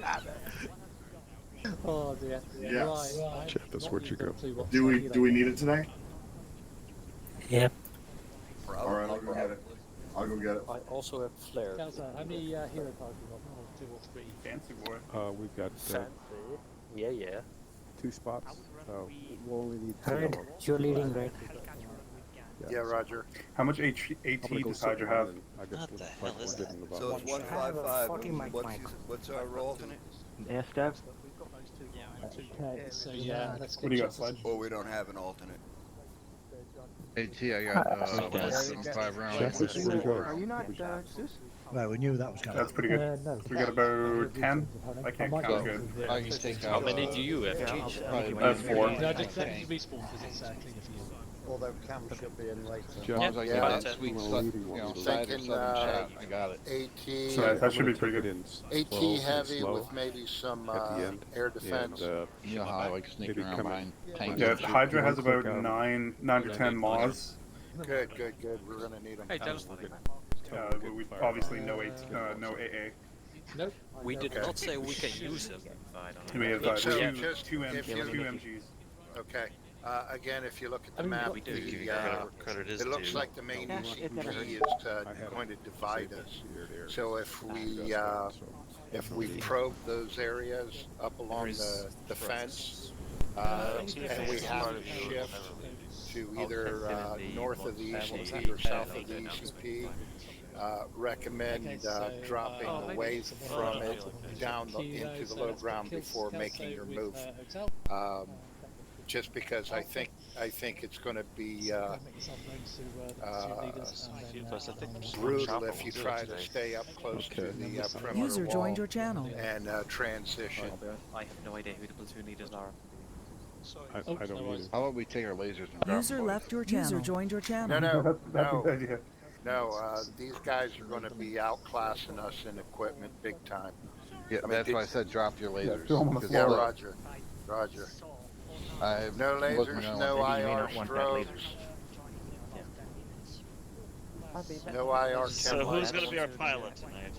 Oh dear. Yes. Right. Jeff, that's where you go. Do we need it today? Yep. All right, I'll go get it. I'll go get it. I also have flares. Counselor, how many hero cards you got? Oh, 2 or 3. Fancy boy. We've got Yeah. 2 spots. We'll only need 2 Red, of them. you're leading, right? Yeah, Roger. How much AT does Hydra have? I guess What the hell is that? So it's 155. What's our roll? Yes, Dev. Okay, so yeah, let's get What do you got, Sledge? Oh, we don't have an alternate. AT, I got less than 5 rounds. Jeff, where you go? Are you not Zeus? Well, we knew that was going That's pretty good. no. We got about 10. I can't count good. I can take How out. many do you have, Cheech? I have 4. No, just let me respawn because it's cleaner for you. Although Cam should be in later. Jeff, As long as I Yeah. get that sweet, side or Thinking, southern shot, I got it. AT, So that should be pretty good. AT heavy with maybe some at the end. air defense. You know how I like sneaking maybe around come behind in. tanks. Yeah, and shit. Hydra has about 9 to 10 mods. Good. We're gonna need them. Hey, Dallas. We obviously no AA. Nope. We did Okay. not say we can use them. We have So two just two if you- MGs. Okay. Again, if you look at the I mean, map, we do. Give credit is it looks due. like the main Yeah, it never ECP is going to divide us. So if we probe those areas up along the fence, and we have to shift to either north of the ECP or south of the ECP, recommend dropping away from it down into the low ground before making your move. Just because I think I think it's going to be Make yourself known to the platoon leaders, and then brutal if you try to stay up close to the perimeter User wall joined your channel. and transition. I have no idea who the platoon leaders are. I don't either. How about we take our lasers and drop User them? left your channel. User joined your channel. That's a good idea. No, these guys are going to be outclassing us in equipment big time. Yeah, that's why I said drop your lasers. throw 'em on the Yeah, floor. Roger. Roger. I'm No looking lasers, now. no Maybe you may IR not want that later. strobes. No IR So chem who's lights. going to be our pilot tonight?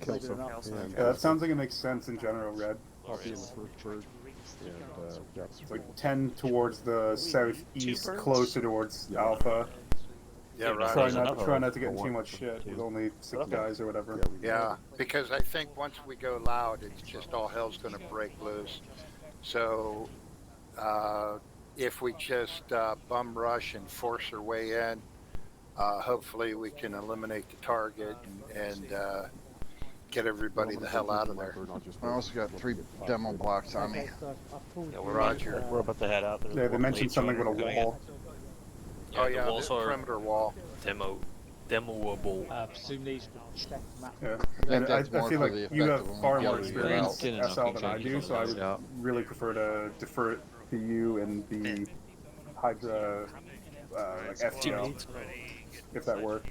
Kelso. And, Yeah, that sounds like it makes sense in general, Red. I'll be in the first bird. And, yeah. It's like 10 towards the southeast, closer towards Alpha. Yeah, right. Try not to get in too much shit with only 6 guys or whatever. Yeah, because I think once we go loud, it's just all hell's going to break loose. So if we just bum rush and force our way in, hopefully we can eliminate the target and get everybody the hell out of there. I also got 3 demo blocks on me. Yeah, Roger. We're about to head out. Yeah, they mentioned something with a wall. Oh yeah, the perimeter wall. Demoable. Platoon leaders will check the map. Yeah. And I more feel for like the you effect have of far when more we experience get out. SL than I do, so I would really prefer to defer it to you and the Hydra like FTL, if that worked.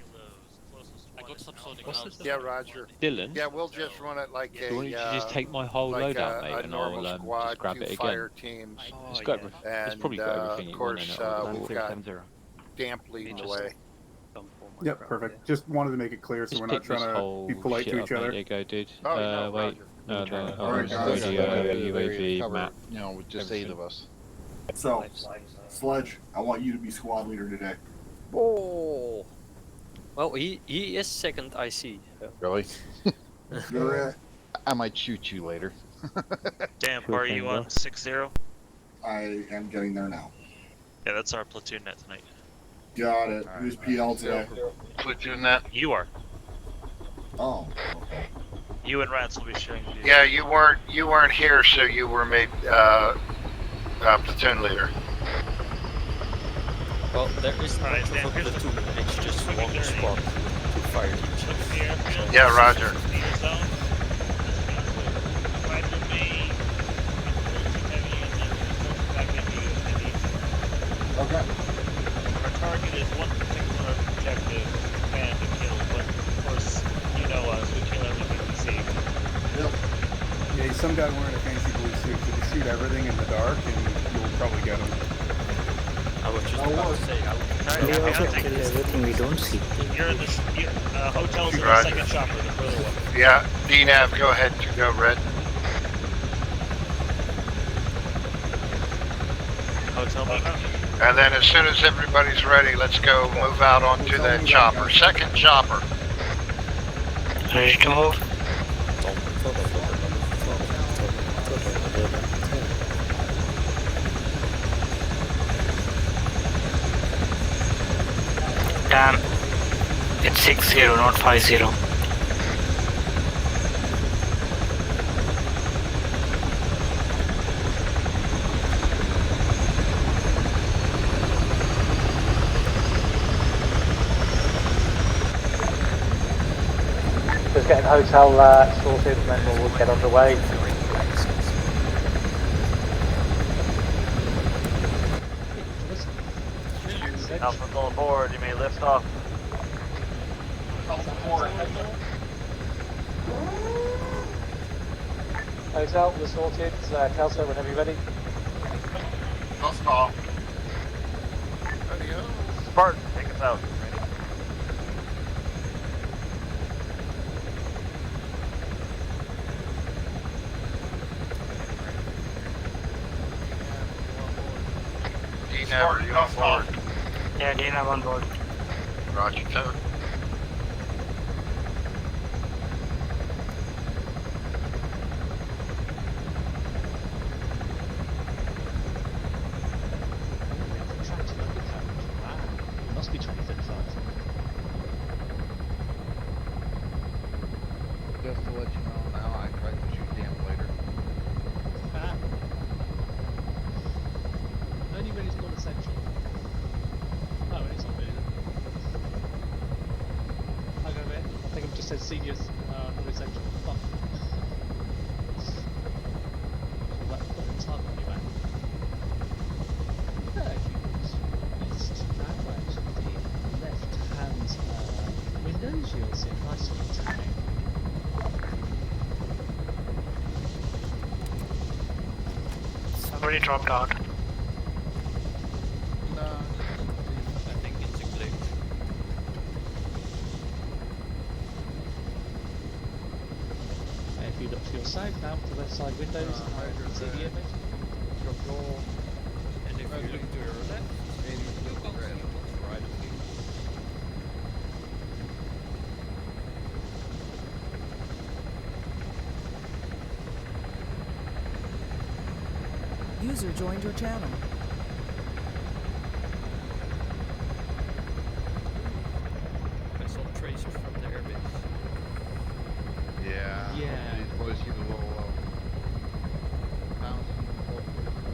Yeah, Roger. Dylan? Yeah, we'll just run it like a. Why don't you just take my whole like loadout, mate, a and normal I'll squad, just grab 2 it fire again. teams. It's got everything. It's probably got everything Of you want in course, it. we've got Damp leading the way. Yep, perfect. Just wanted to make it clear so Just we're not pick this trying to whole be polite shit to up, each other. mate. There you go, dude. Oh, no, wait. Roger. No, the Alright, guys. UAV Cover, map. you know, with just 8 of us. So, Sledge, I want you to be squad leader today. Oh. Well, he is second IC. Really? You're it. I might shoot you later. Damn, are you on 6-0? I am getting there now. Yeah, that's our platoon net tonight. Got it. Who's PL today? Platoon net. You are. Oh, okay. You and Rats will be sharing the duty. Yeah, you weren't here, so you were made platoon leader. Well, there is not a platoon. It's just one squad, 2 fire teams. Yeah, Roger. Okay. Our target is one particular objective and to kill, but of course, you know us, we kill everything we see. Yep. Yeah, some guy wearing a fancy blue suit, so just shoot everything in the dark and you'll probably get him. I was just about to say, We also kill everything we don't see. You're in the hotel's in the Roger. second chopper, the further one. Yeah, DNAV, go ahead to go red. Hotel movement. And then as soon as everybody's ready, let's go move out onto that chopper. Second chopper. Ready to move? Damn. It's 6-0, not 5-0. Just getting hotel sorted and then we'll get underway. Alpha's all aboard, you may lift off. Hotel, we're sorted. Kelso, whenever you're ready. Let's go. Spartan, take us out. DNAV, are you on board? Yeah, DNAV on board. Roger, Toad. It must be 2035. Just to let you know now, I tried to shoot Damp later. says senior non-essential. Fuck. Put a tug on your back. If you look east now, actually, the left-hand windows, you'll see a nice little town. Somebody dropped out. No, I think it's a glitch. If you look to your south now, to the left side windows, see the image. Your door. And if you look to your left, you'll go right of you. User joined your channel. I saw tracers from the airbase. Yeah. Yeah. These boys see the little bounce in the both places.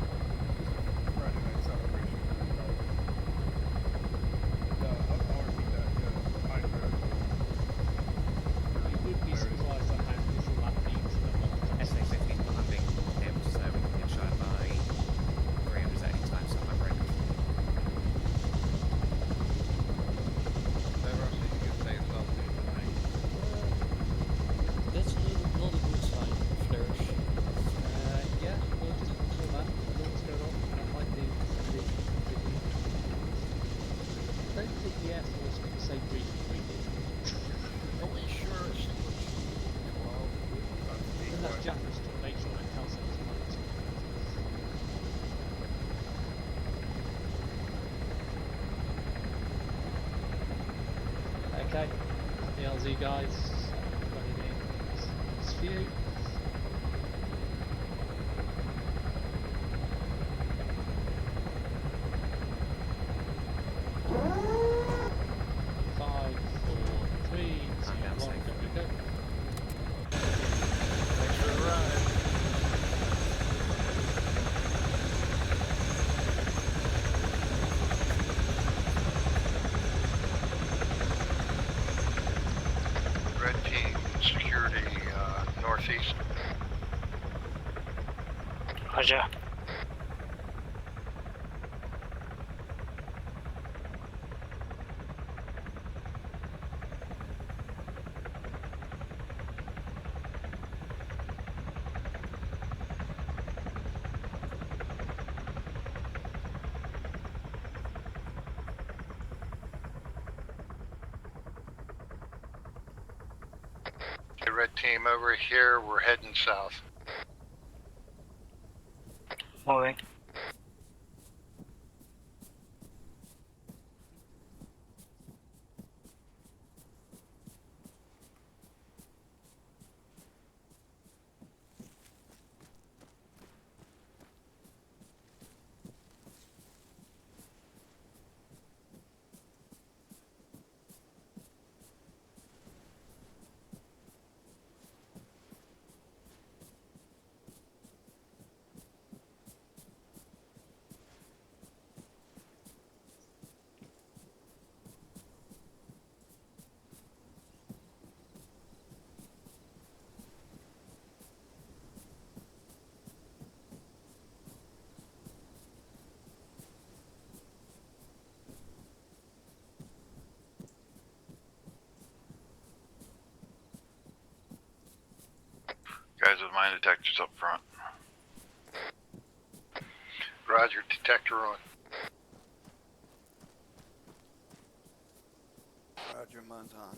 Friday night celebration. I'll repeat that. Hydra. You would be surprised at how little that means in a lot of SA-15 landing him so we can get shot by 300 at any time, so my brain. Never seen you get say yourself tonight. That's not a good sign, flares. yeah, we'll just control that. Know what's going on. That might be. I don't think the Air Force got the same briefing we did. Are we sure it's 12? Unless Jack was to make sure that Kelso was right. Okay, the LZ guys running in this view. Five, four, three, two, one, go, go, go. Thanks for the ride. Red team, security, northeast. Roger. Okay, red team over here, we're heading south. Moving. Guys with mine detectors up front. Roger, detector on. Roger, mine's on.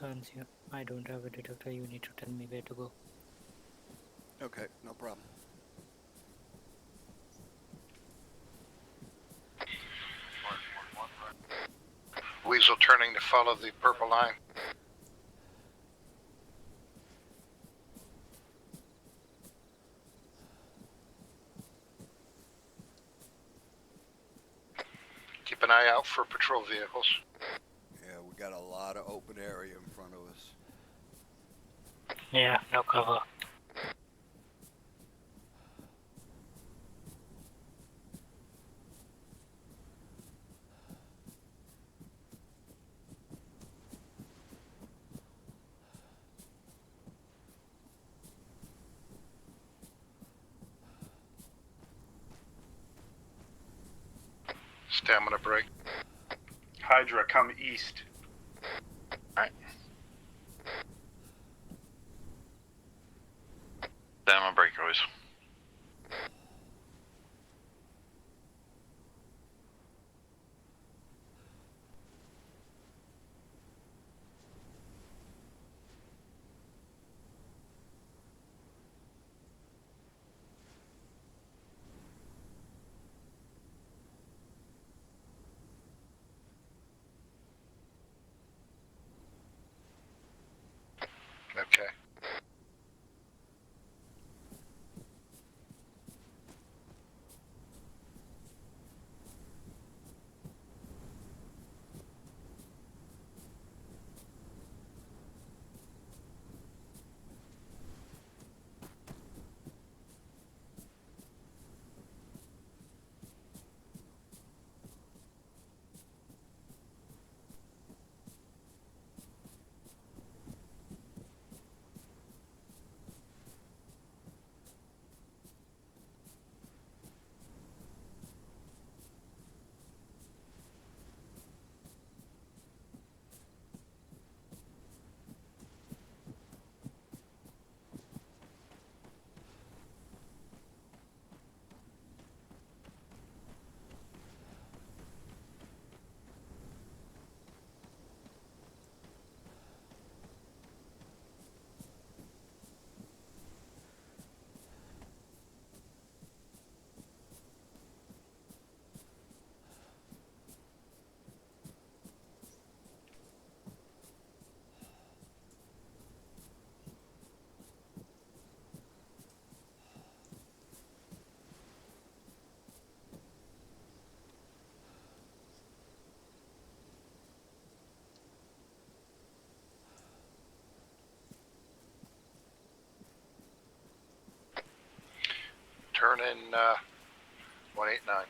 Guns here. I don't have a detector. You need to tell me where to go. Okay, no problem. Weasel turning to follow the purple line. Keep an eye out for patrol vehicles. Yeah, we got a lot of open area in front of us. Yeah, no cover. Stamina break. Hydra, come east. Alright. Stamina break, boys. Okay. Turn in 189.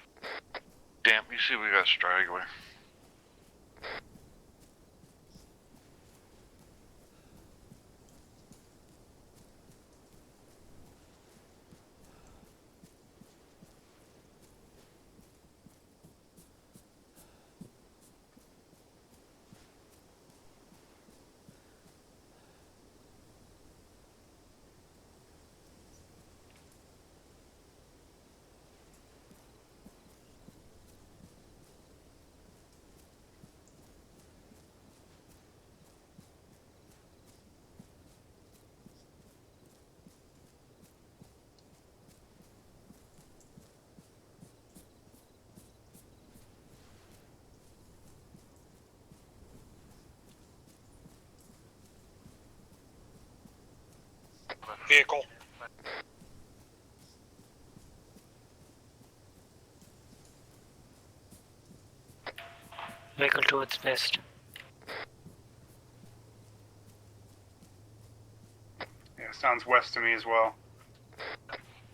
Damn, you see we got a straggler. Vehicle. Vehicle towards west. Yeah, sounds west to me as well.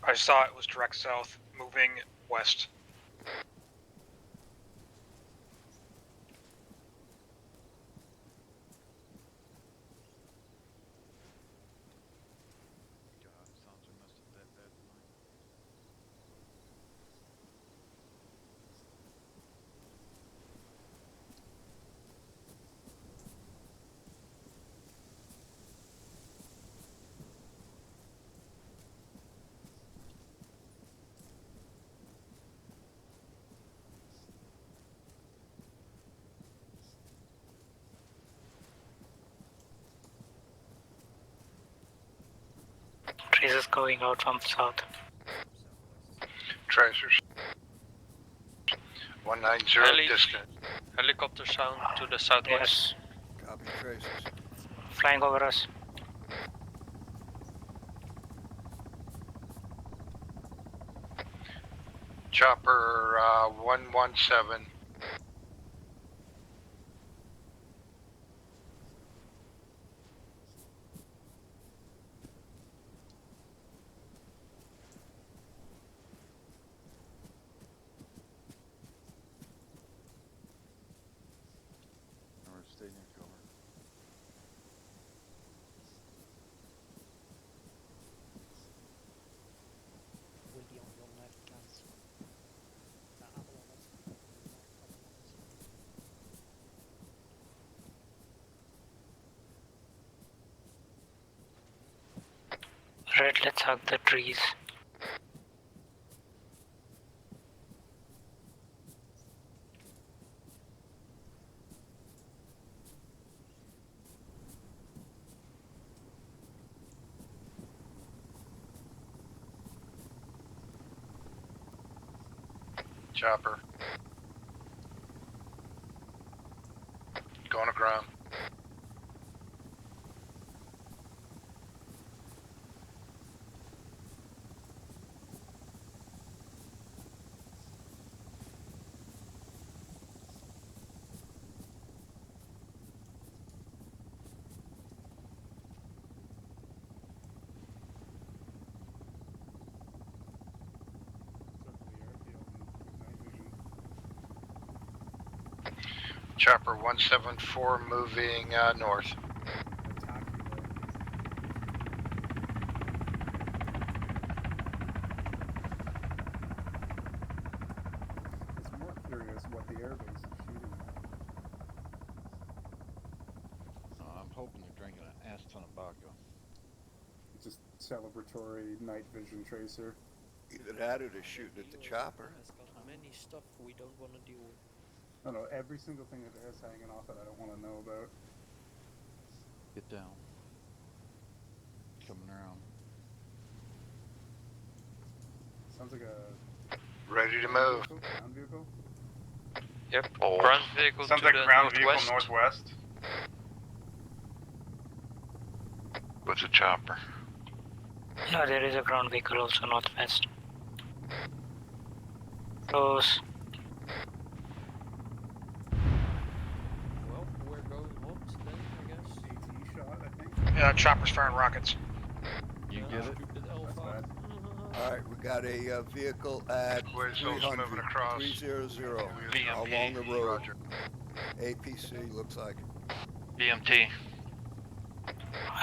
I saw it was direct south, moving west. Tracers going out from south. Tracers. 190 distant. Helicopter sound to the southwest. Yes. Copy tracers. Flying over us. Chopper 117. We're staying in cover. Will be on your left, guys. Red, let's hug the trees. Chopper. Going to ground. Chopper 174 moving north. It's more curious what the airbase is shooting at. I'm hoping they're drinking an ass ton of vodka. It's just celebratory night vision tracer. Either that or they're shooting at the chopper. Has got many stuff we don't want to deal with. I don't know, every single thing that it has hanging off it I don't want to know about. Get down. Coming around. Sounds like a... Ready to move. Ground vehicle? Yep. Ground vehicle Sounds to like the ground northwest. vehicle northwest. What's a chopper? No, there is a ground vehicle also northwest. Close. Well, we're going hot then, I guess. AT shot, I think. Yeah, chopper's firing rockets. You get it? Stupid Alpha. All right, we got a vehicle at Where's those 300, moving across? 300 along the road. APC looks like. BMT.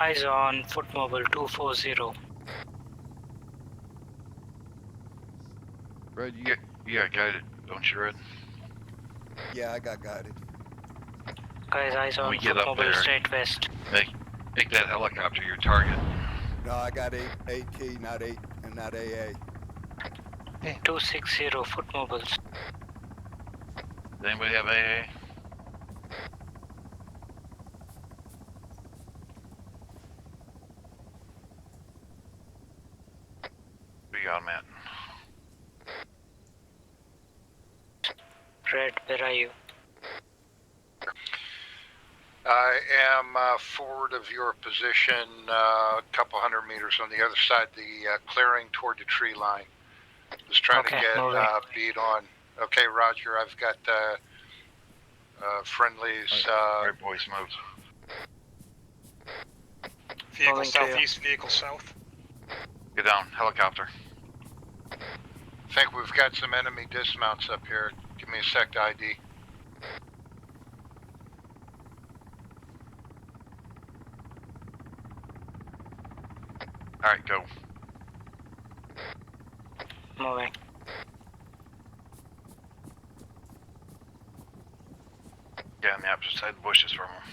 Eyes on Footmobile 240. Red, you got guided, don't you, Red? Yeah, I got guided. Guys, eyes on We get up Footmobile there. straight west. Make that helicopter your target. No, I got AT, not AA. 260 Footmobiles. Does anybody have AA? We got him at. Red, where are you? I am forward of your position, a couple hundred meters on the other side of the clearing toward the tree line. Just trying to get beat on. Okay, Roger, I've got friendlies. Alright, boys, move. Vehicle Moving southeast, vehicle south. Get down, helicopter. Think we've got some enemy dismounts up here. Give me a sec to ID. Alright, go. Moving. Get on the opposite side of the bushes from them.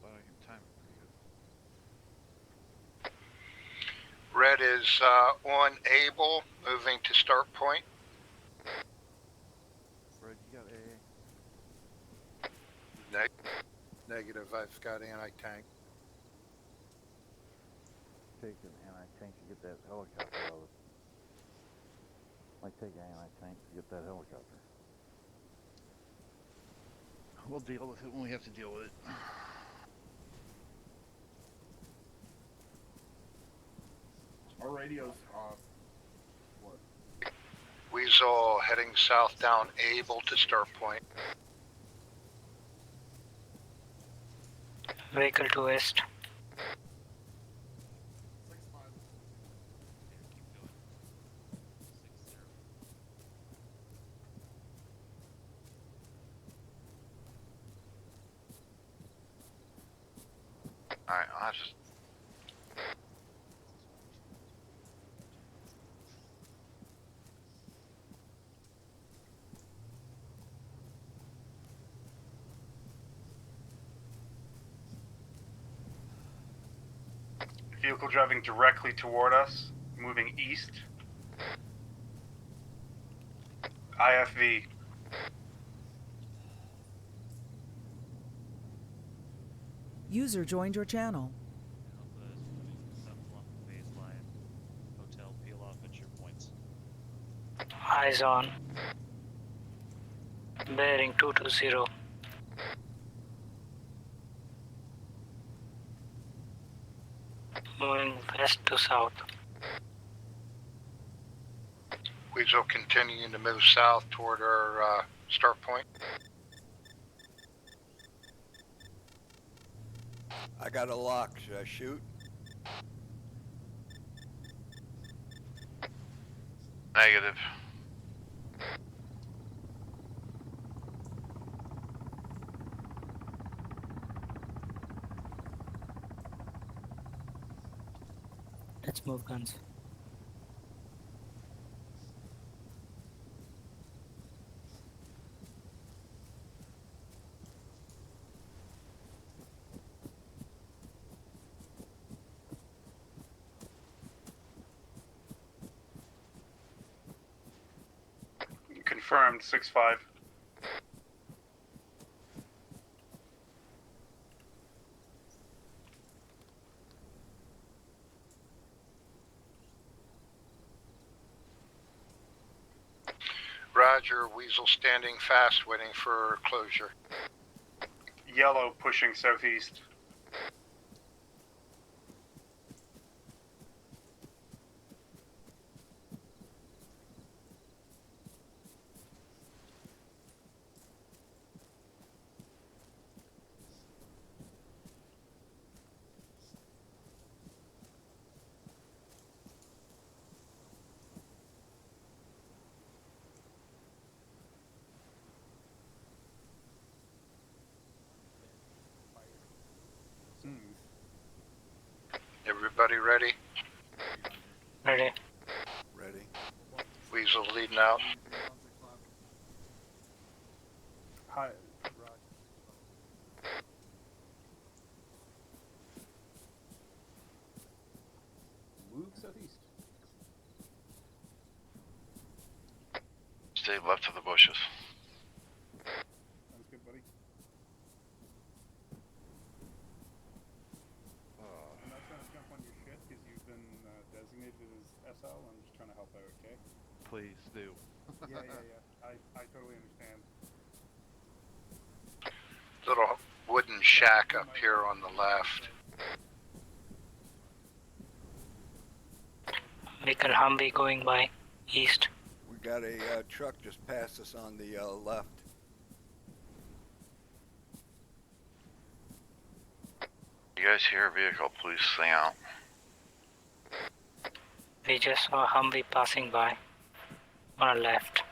But I can time it pretty good. Red is on Able, moving to start point. Red, you got AA? Negative, I've got anti-tank. Take an anti-tank to get that helicopter out of it. Might take an anti-tank to get that helicopter. We'll deal with it when we have to deal with it. Our radio's what? Weasel heading south down Able to start point. Vehicle to west. Alright, I'll just... Vehicle driving directly toward us, moving east. IFV. User joined your channel. Hotel, peel off at your points. Eyes on. Bearing 220. Moving west to south. Weasel continuing to move south toward our start point. I got a lock. Should I shoot? Negative. Let's move guns. Confirmed, 6-5. Roger, Weasel standing fast, waiting for closure. Yellow pushing southeast. Everybody ready? Ready. Ready. Weasel leading out. Hi. Move southeast. Stay left of the bushes. Sounds good, buddy. I'm not trying to jump on your shit because you've been designated as SL. I'm just trying to help out, okay? Please do. Yeah. I totally understand. Little wooden shack up here on the left. Vehicle Humvee going by east. We got a truck just past us on the left. You guys hear a vehicle, please stay out. We just saw a Humvee passing by on our left.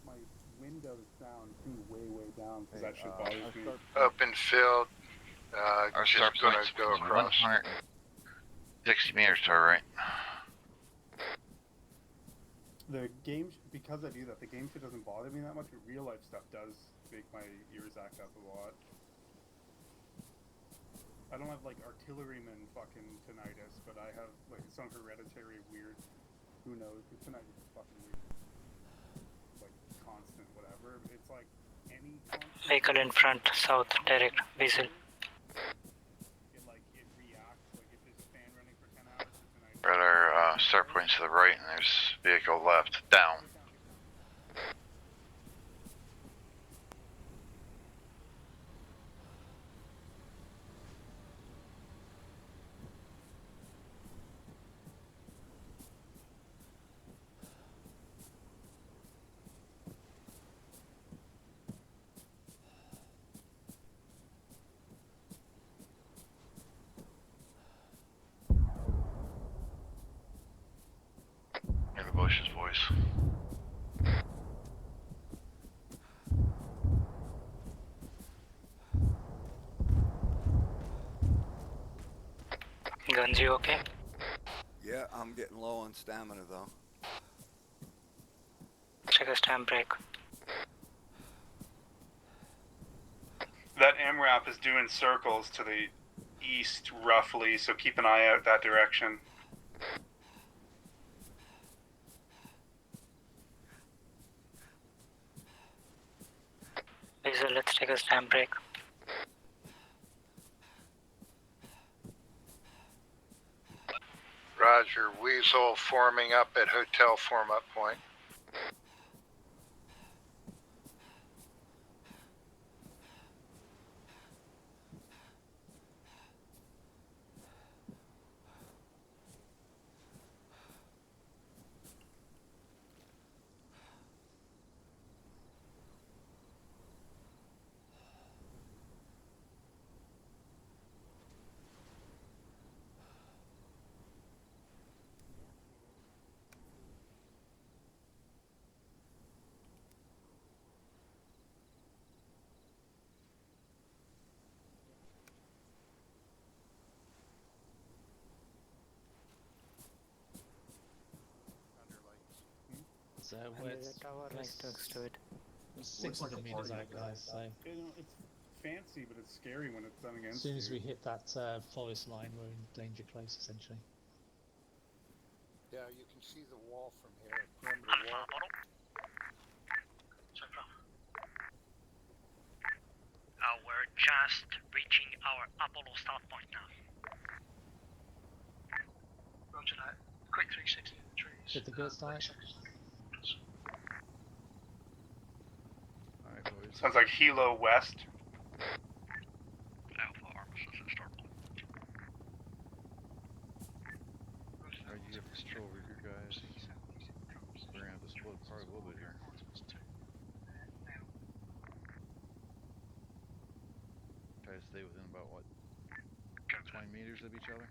My windows down too, way down, because that shit bothers me. Open field. Our Just start gonna point's go across. 160 meters to our right. The game, because I do that, the game shit doesn't bother me that much, but real life stuff does make my ears act up a lot. I don't have like artilleryman fucking tinnitus, but I have like some hereditary weird, who knows, because tinnitus is fucking weird. Like constant whatever. It's like any Vehicle in front, south, direct, Weasel. We're at our start points to the right, and there's Vehicle left, down. Hear the Bush's voice. Guns, you okay? Yeah, I'm getting low on stamina though. Check a stamp break. That MRAP is doing circles to the east roughly, so keep an eye out that direction. Lisa, let's take a stamp break. Roger, Weasel forming up at hotel form up point. So where's a tower right next to it. 600 meters out, guys. So It's fancy, but it's scary when it's done as against soon as you. we hit that forest line, we're in danger close, essentially. Yeah, you can see the wall from here, perimeter wall. We're just reaching our Apollo start point now. Roger that. Quick 360 in the trees. Hit the good side. Sounds like Hilo West. Alright, you have control over your guys. We're gonna have to split apart a little bit here. Try to stay within about what? 20 meters of each other?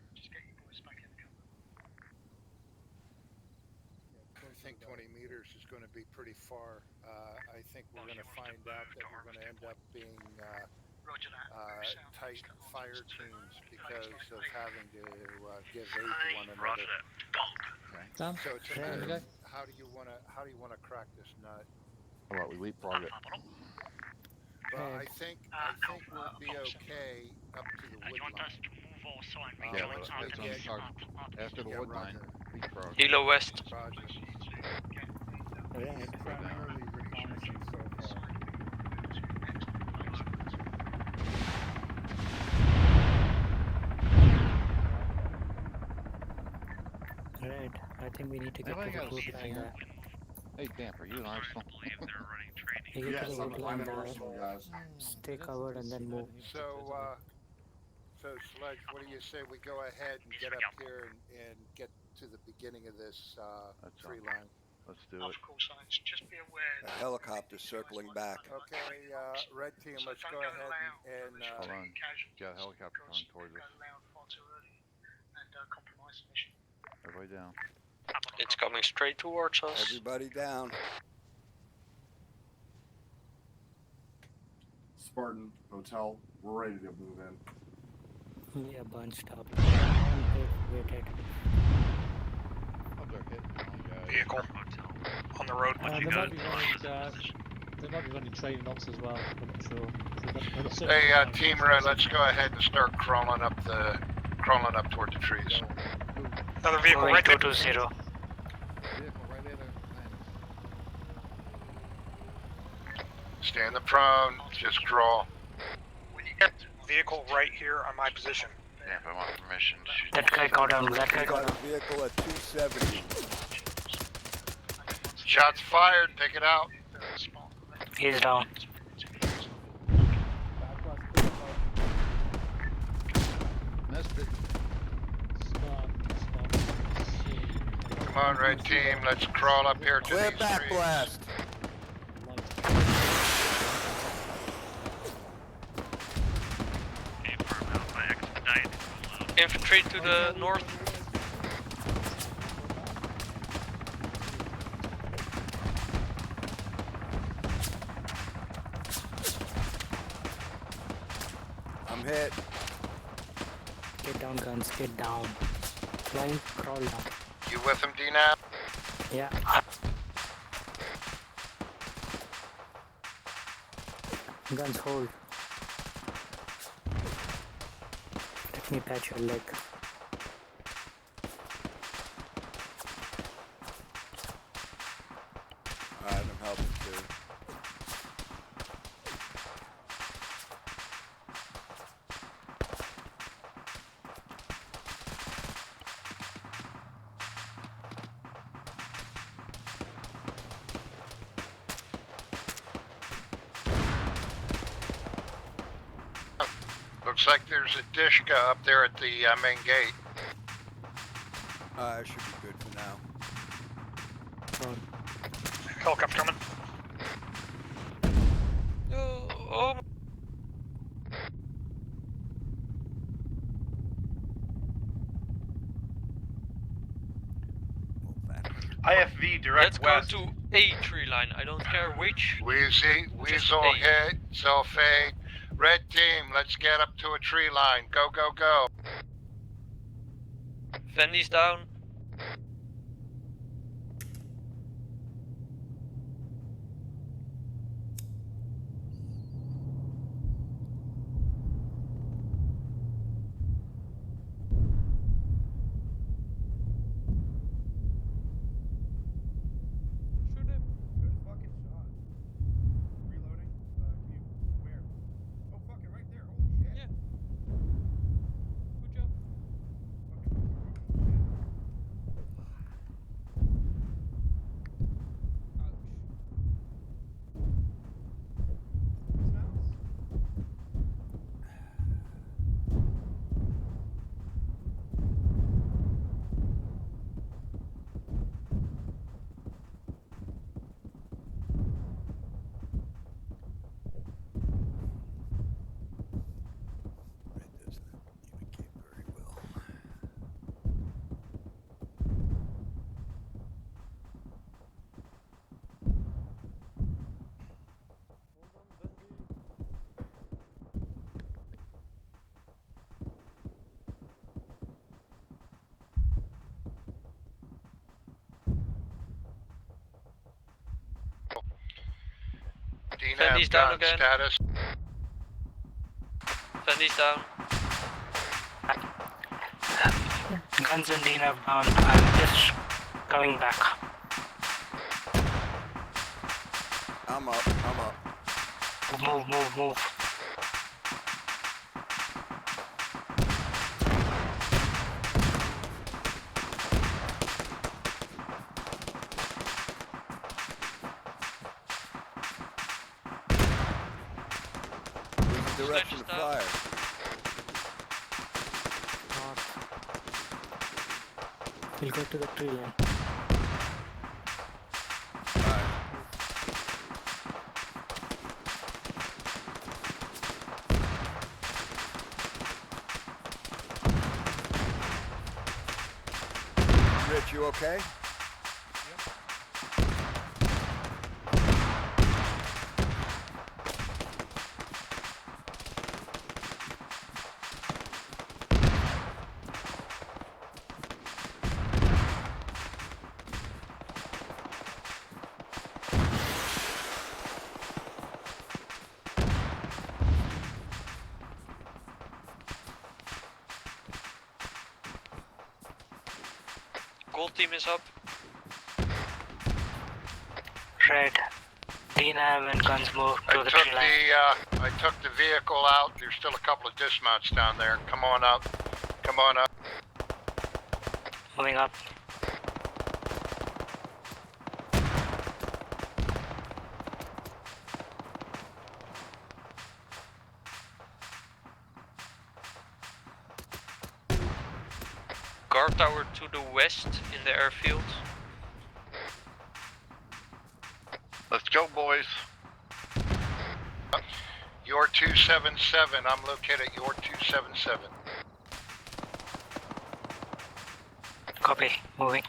I think 20 meters is going to be pretty far. I think we're going to find out that we're going to end up being tight fire teams because of having to give aid to one another. Okay. Done. So it's a There we matter go. of how do you want to crack this nut? How about we leapfrog it? Well, I think we'll be okay up to the wood line. Yeah, Once but we that's get what I'm talking. After the wood line, leapfrog. Hilo West. Roger. It's primarily reconnaissance so far. Right, I think we need to get Anybody to the got a wood line stinger? there. Hey, Damp, are you an Arsenal? You get Yes, to the I'm wood line an there, Arsenal, guys. stay covered and then move. So Sledge, what do you say we go ahead and get up here and get to the beginning of this tree line? Let's do it. Just be aware. A helicopter circling back. Okay, red team, let's go ahead and Hold on. Got a helicopter coming towards us. Everybody down. It's coming straight towards us. Everybody down. Spartan, hotel, we're ready to move in. We are bunched up. Waited. Oh, they're hitting on guys. Vehicle on the road with you guys. They might be running training ops as well. I'm not sure. hey, team red, let's go ahead and start crawling up toward the trees. Another vehicle right there. 220. Vehicle right there. Stand the prone, just crawl. Vehicle right here on my position. Damp, I want permission to shoot. That guy got down. That guy We got got down. a vehicle at 270. Shots fired. Take it out. He's down. Missed it. Come on, red team. Let's crawl up here to Clear these back trees. blast. Infantry to the north. I'm hit. Get down, guns. Get down. Flying, crawl down. You with him, D-Nap? Yeah. Guns hold. Let me patch your leg. Alright, I'm helping too. Looks like there's a Dishka up there at the main gate. It should be good for now. Helicopter coming. Oh. IFV direct Let's go to a tree line. I don't care which. Weasel hit, Sulfate. Red team, let's get up to a tree line. Go, go, go. Fendy's down. Good fucking shot. Reloading. Can you where? Oh fucking right there. Holy shit. Yeah. Good job. Fendy's down again. Status. Fendy's down. Guns and Dina down. I'm just coming back. I'm up. Move, move, move. Direction of fire. We'll go to the tree line. Rich, you okay? Gold team is up. Red. Dina and guns move to the tree line. I took the vehicle out. There's still a couple of dismounts down there. Come on up. Come on up. Moving up. guard tower to the west in the airfield. Let's go, boys. Your 277. I'm located at your 277. Copy. Moving.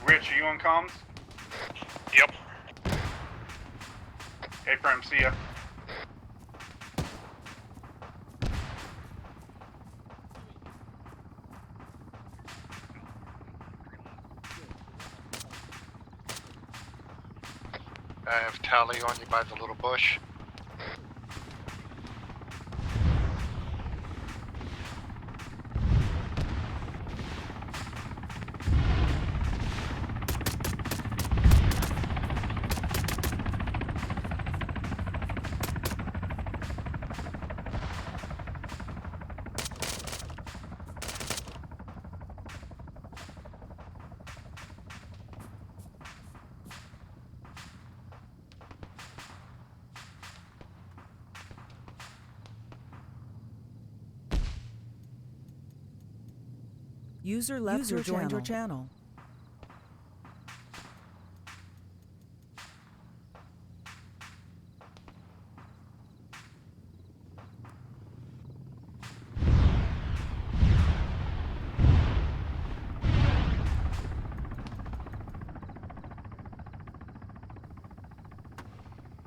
Rich, are you on comms? Yep. Hey, Prem, see ya. I have Tally on you by the little bush. User left or joined your channel.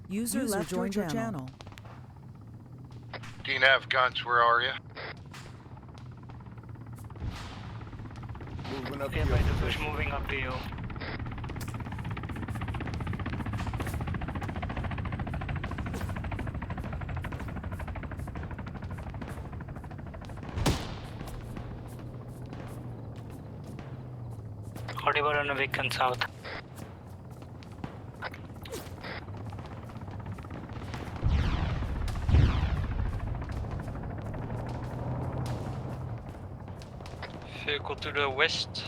User left joined your channel. Do you have guns? Where are you? Moving up Yeah, to by your the bush, position. moving up to you. What about on a Wicken south? Vehicle to the west.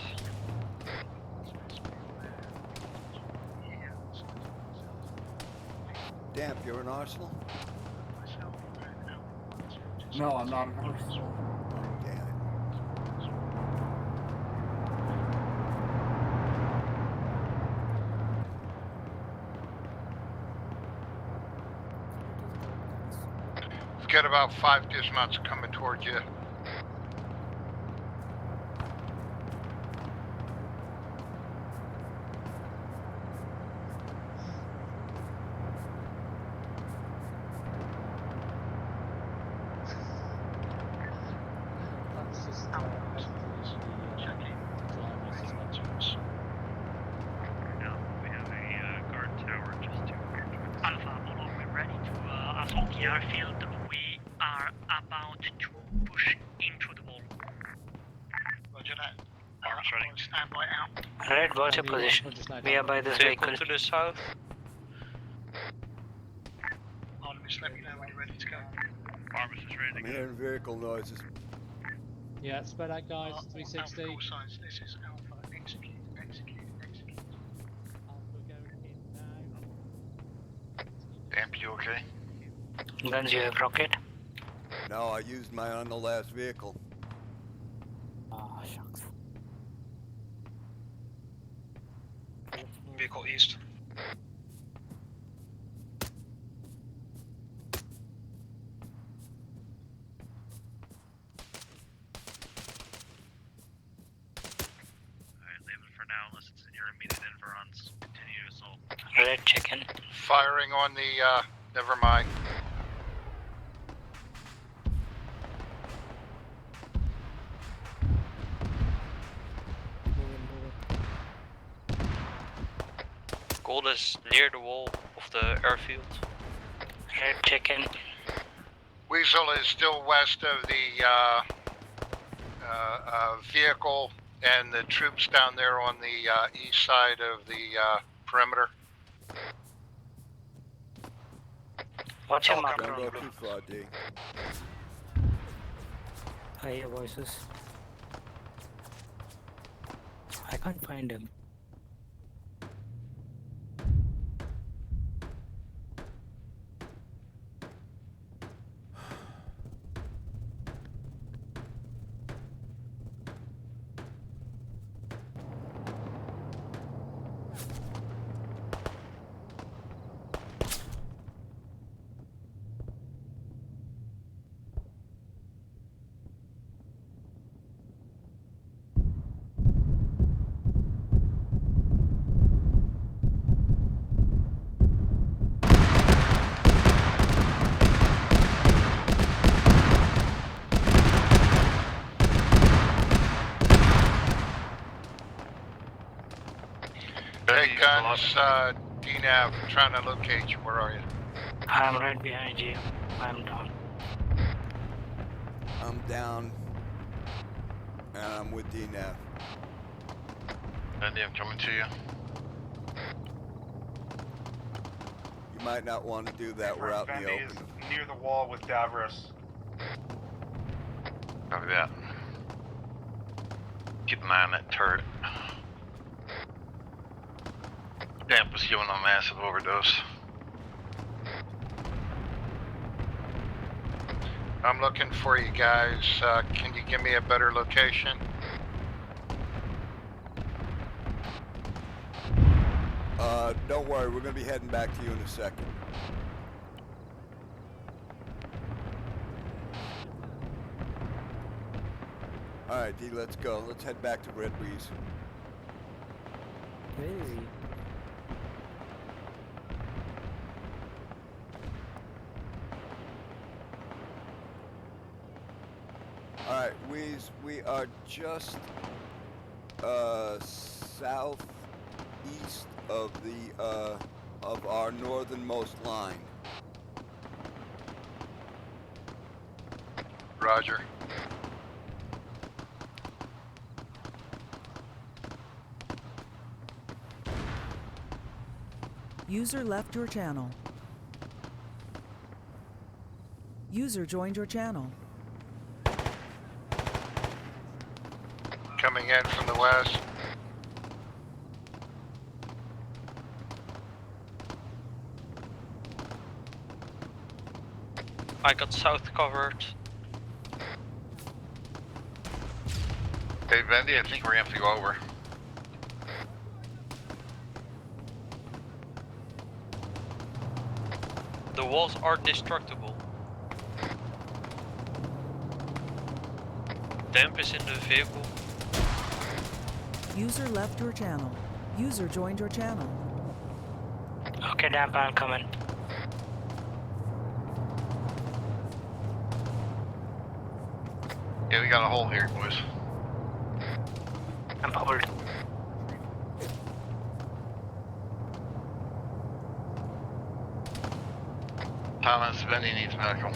Damp, you're in Arsenal? No, I'm not an Arsenal. Damn it. We've got about 5 dismounts coming towards you. That's just We have a guard tower just to Alpha Apollo. We're ready to assault the airfield. We are about to push into the wall. Roger that. Arms ready. Standby out. Red, watch your position. We are by this vehicle. Vehicle to the south. Artemis, let me know when you're ready to go. Artemis is ready I'm to go. hearing vehicle noises. Yeah, spread out, guys. 360. Alpha call signs. This is Alpha. Execute, execute, execute. Alpha going in now. Damp, you okay? Guns, you have rocket. No, I used mine on the last vehicle. Oh, shucks. Vehicle east. Alright, leave it for now unless it's in your immediate environs. Continue to assault. Red, chicken. Firing on the, never mind. Gold is near the wall of the airfield. Red, chicken. Weasel is still west of the, vehicle and the troops down there on the, east side of the, perimeter. Watch your marker Don't on go blue. too far, D. I hear voices. I can't find him. Big Guns, DNAV, trying to locate you. Where are you? I'm right behind you. I'm down. I'm down. And I'm with DNAV. Andy, I'm coming to you. You might not want to do that. We're out in the Fendi open. is near the wall with Davros. Copy that. Keep an eye on that turret. Damp was giving a massive overdose. I'm looking for you guys. Can you give me a better location? Don't worry, we're going to be heading back to you in a second. Alright, D, let's go. Let's head back to Red Breeze. Hey. Alright, we are just southeast of the of our northernmost line. Roger. User left your channel. User joined your channel. Coming in from the west. I got south covered. Hey, Vendy, I think we're gonna have to go over. The walls are destructible. Damp is in the vehicle. User left your channel. User joined your channel. Okay, Damp, I'm coming. Yeah, we got a hole here, boys. I'm hold. Thomas, Vendy needs medical.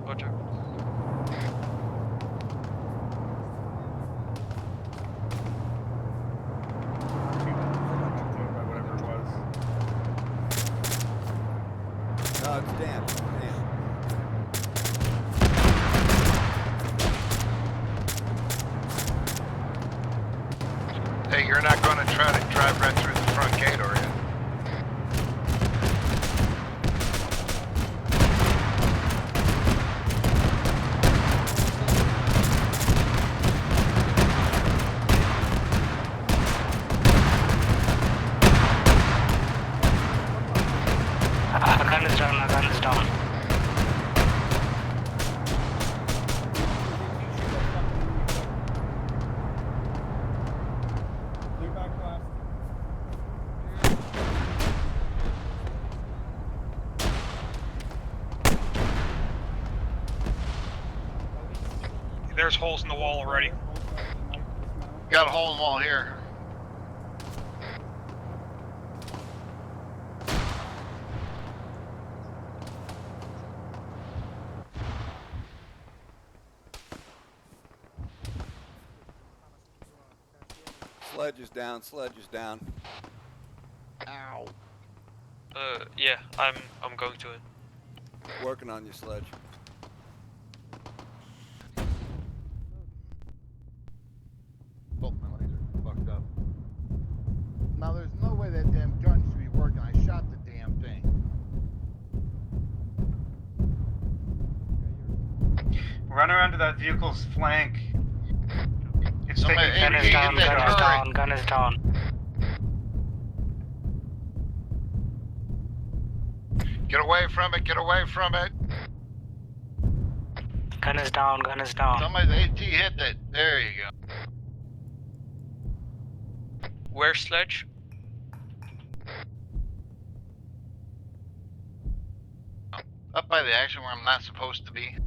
Roger. No, it's damp. Hey, you're not going to try to drive right through the front gate, are you? Our gun is down, our gun is down. There's holes in the wall already. Got a hole in the wall here. Sledge is down, sledge is down. Ow. Yeah, I'm going to it. Working on your sledge. Oh, my laser fucked up. Now there's no way that damn gun should be working. I shot the damn thing. Run around to that vehicle's flank. It's Somebody- taking Gun is down, gun is down, gun is down. Get away from it, get away from it. Gun is down, gun is down. Somebody's AT hit that. There you go. Where's Sledge? Up by the action where I'm not supposed to be.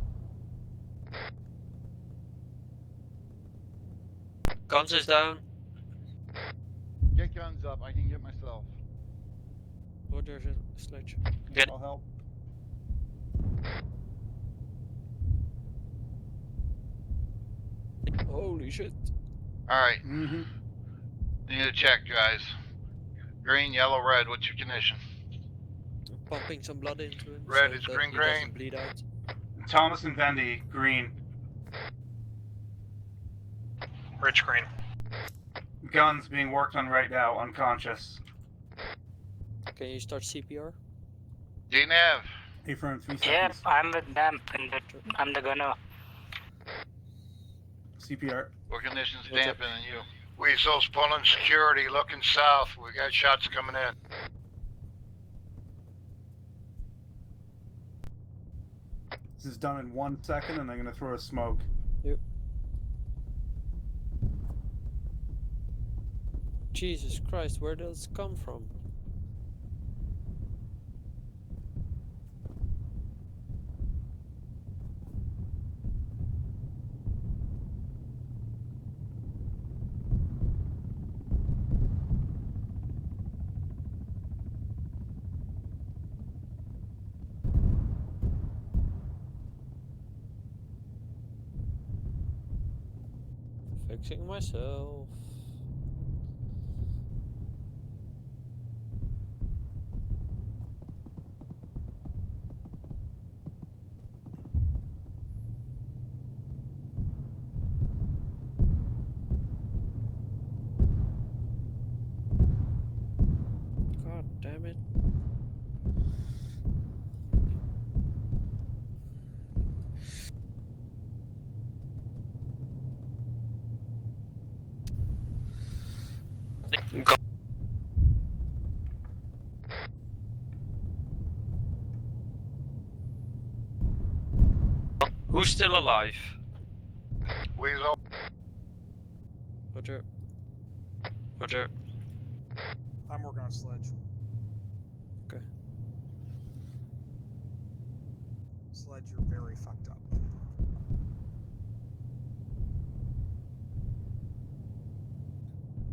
Guns is down. Get guns up. I can get myself. Roger, Sledge. Get I'll help. Holy shit. Alright. Mm-hmm. Need to check, guys. Green, yellow, red. What's your condition? Pumping some blood into him Red so is that green, he green. doesn't bleed out. Thomas and Vendy, green. Rich green. Guns being worked on right now, unconscious. Can you start CPR? DNAV. Affirm, 3 Yep, seconds. I'm with them. I'm the gunner. CPR. What conditions What's damping and you? Weasel's pulling security, looking south. We got shots coming in. This is done in 1 second, and I'm gonna throw a smoke. Yep. Jesus Christ, where does it come from? Fixing myself. God damn it. Who's still alive? Weasel. Roger. Roger. I'm working on Sledge. Okay. Sledge, you're very fucked up.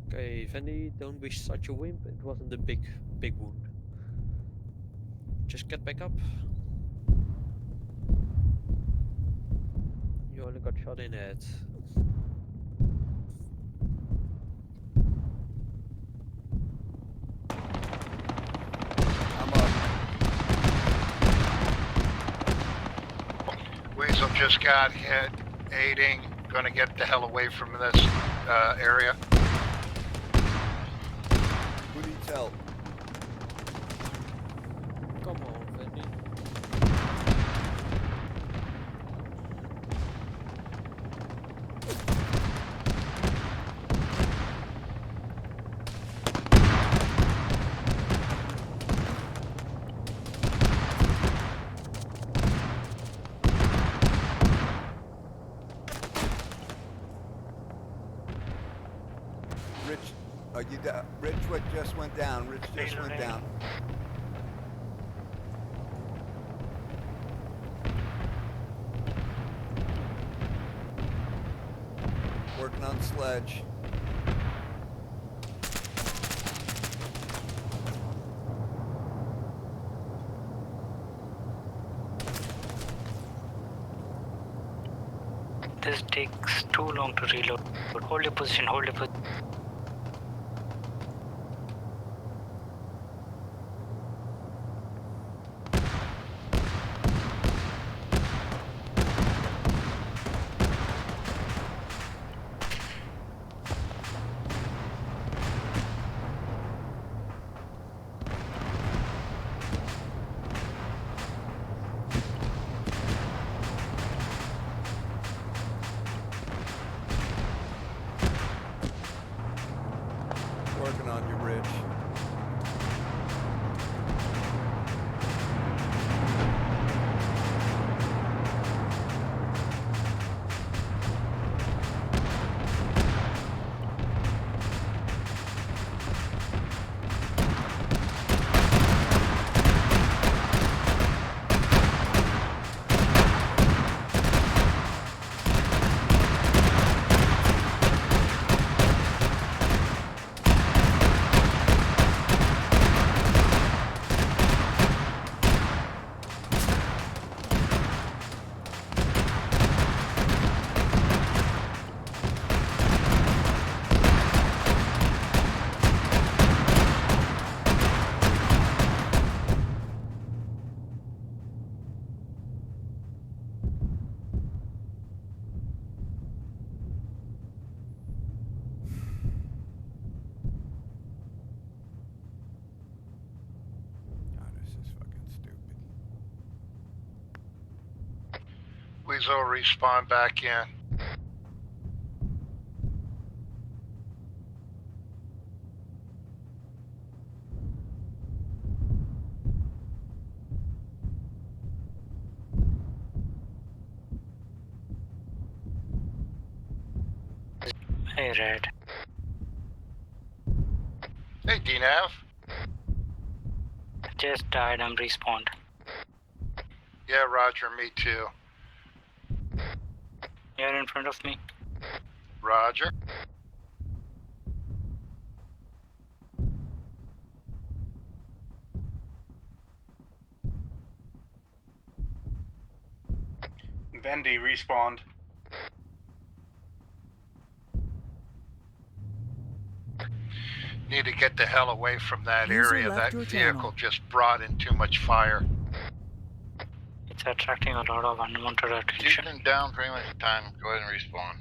Okay, Fendi, don't be such a wimp. It wasn't a big wound. Just get back up. You only got shot in the head. I'm up. Weasel just got hit, aiding, gonna get the hell away from this area. Who needs help? Come on, Fendi. Rich, are you down? Rich, what just went down? Rich just went down. Working on Sledge. This takes too long to reload. Hold your position, hold your position. Weasel respawn back in. Hey, Red. Hey, DNAV. Just died, I'm respawned. Yeah, Roger, me too. You're in front of me. Roger. Bendy respawned. Need to get the hell away from that User area. left That your vehicle channel. just brought in too much fire. It's attracting a lot of unwanted attention. You've been down pretty much the time. Go ahead and respawn.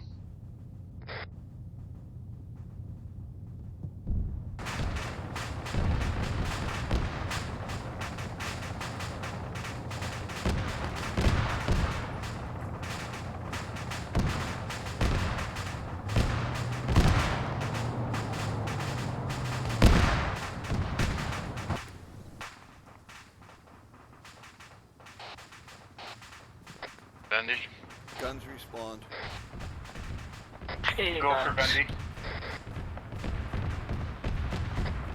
Bendy? Guns respawned. Hey, Go for Bendy.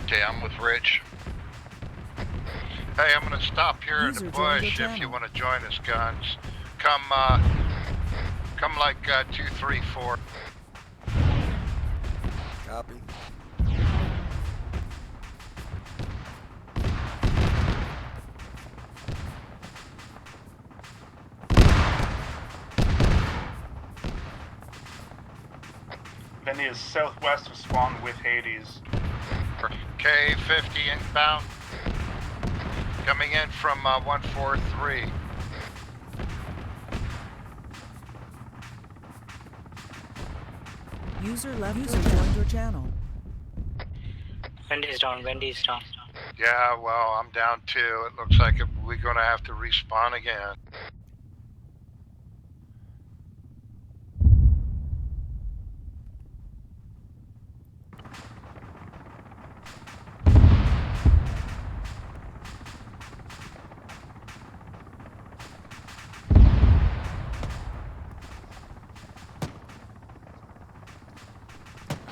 Okay, I'm with Rich. Hey, I'm gonna stop here User in the joined bush your if you channel. want to join us, Guns. Come like 2, 3, 4. Copy. Bendy is southwest of spawn with Hades. K-50 inbound. Coming in from 143. User joined your channel. Wendy's down, Wendy's down. Yeah, well, I'm down too. It looks like we're gonna have to respawn again.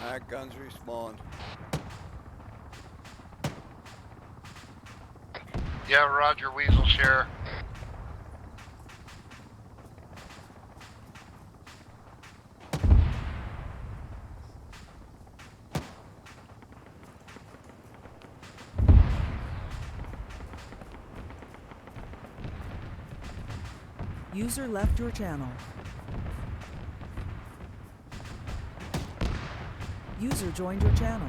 Alright, guns respawned. Yeah, Roger, Weasel's here. User left your channel. User joined your channel.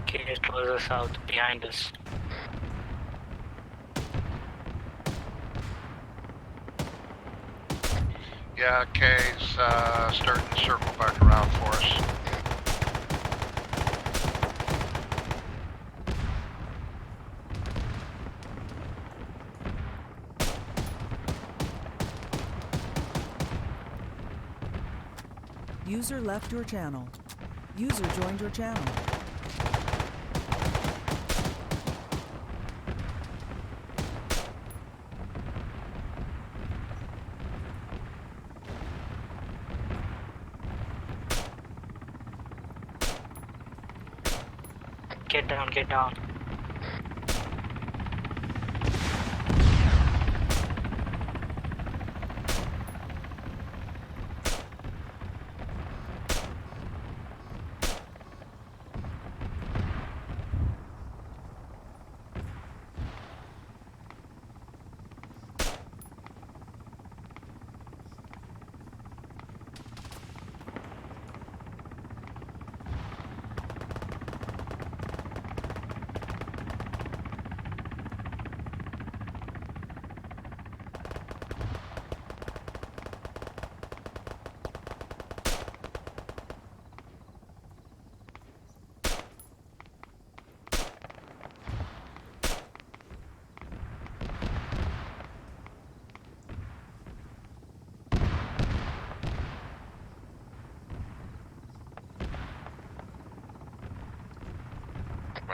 Okay, it closes south behind us. Yeah, K's starting to circle back around for us. User left your channel. User joined your channel. Get down, get down.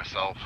myself.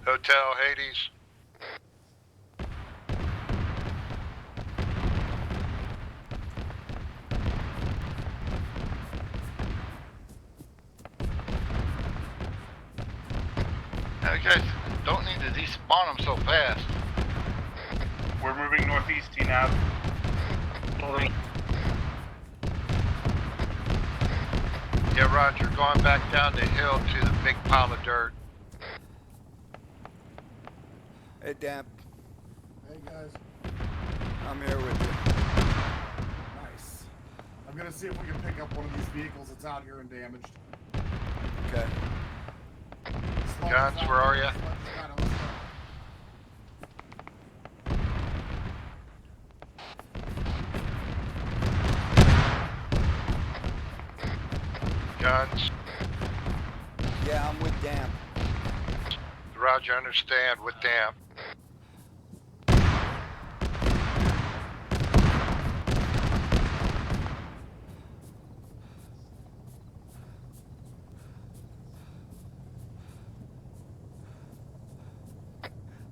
Hotel Hades. Now you guys don't need to despawn them so fast. We're moving northeast, T-Nav. Moving. Yeah, Roger, going back down the hill to the big pile of dirt. Hey, Damp. Hey guys. I'm here with you. Nice. I'm gonna see if we can pick up one of these vehicles that's out here and damaged. Okay. Guns, where are you? Guns. Yeah, I'm with Damp. Roger, understand, with Damp.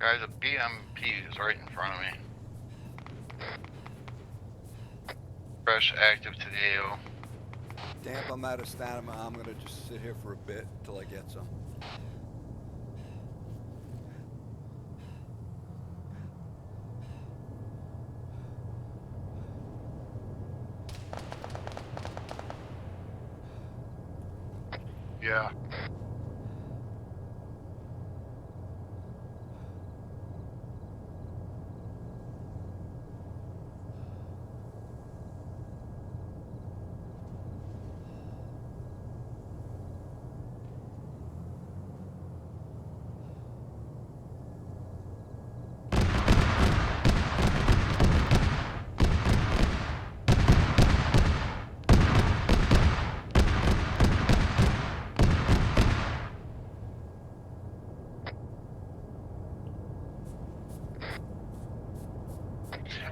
Guys, a BMP is right in front of me. Fresh active to the AO. Damp, I'm out of stamina. I'm gonna just sit here for a bit till I get some. Yeah.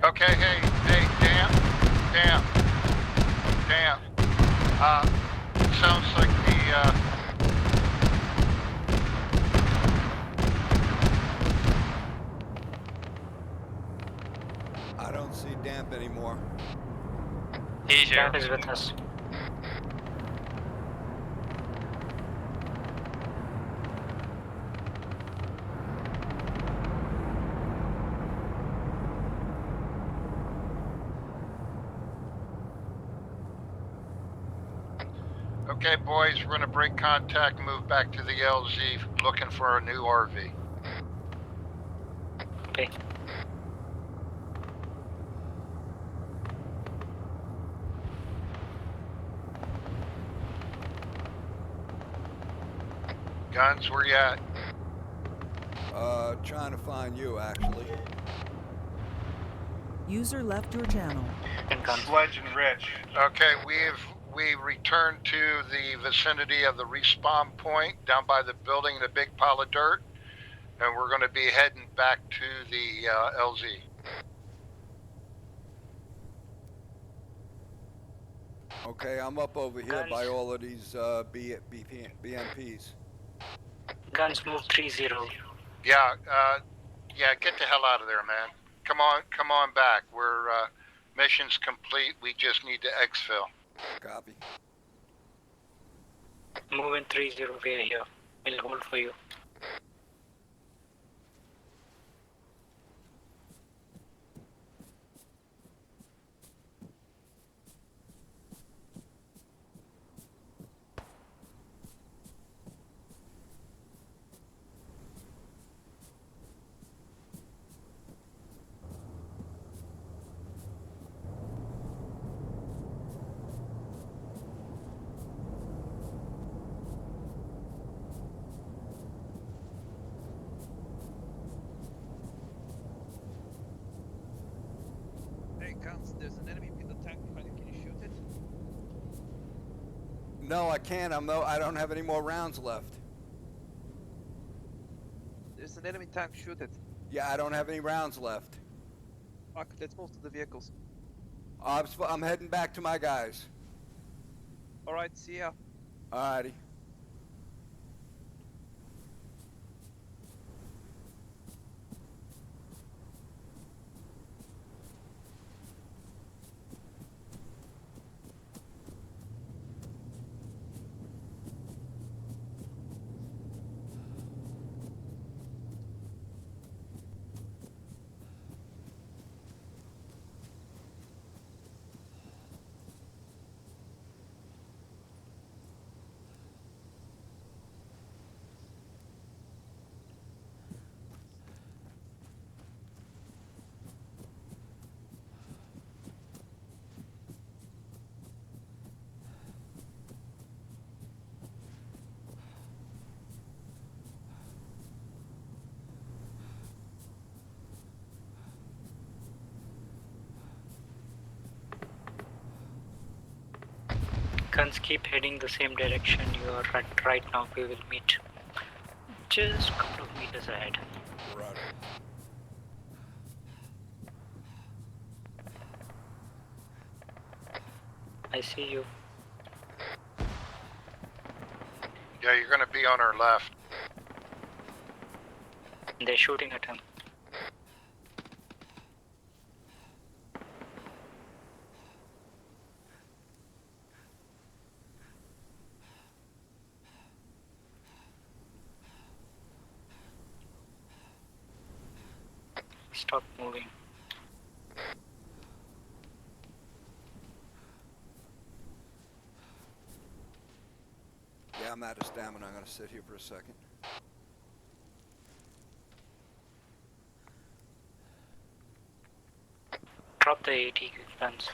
Okay, hey, Damp. Sounds like I don't see Damp anymore. He's here. Damp is with us. Okay, boys, we're gonna break contact and move back to the LZ looking for a new RV. Okay. Guns, where you at? Trying to find you, actually. User left your channel. Sledge and Rich. Okay, we returned to the vicinity of the respawn point down by the building, the big pile of dirt, and we're going to be heading back to the LZ. Okay, I'm up over here Guns. by all of these BMPs. Guns move 30. Yeah, get the hell out of there, man. Come on back. We're mission's complete. We just need to exfil. Copy. Moving 30, we're here. We'll hold for you. there's an enemy in the tank behind you. Can you shoot it? No, I can't. I don't have any more rounds left. There's an enemy tank. Shoot it. Yeah, I don't have any rounds left. Fuck, let's move to the vehicles. I'm heading back to my guys. Alright, see ya. Alrighty. Guns keep heading the same direction you are at right now. We will meet just a couple of meters ahead. Right. I see you. Yeah, you're gonna be on our left. They're shooting at him. Stop moving. Yeah, I'm out of stamina. I'm gonna sit here for a second. Drop the AT guns.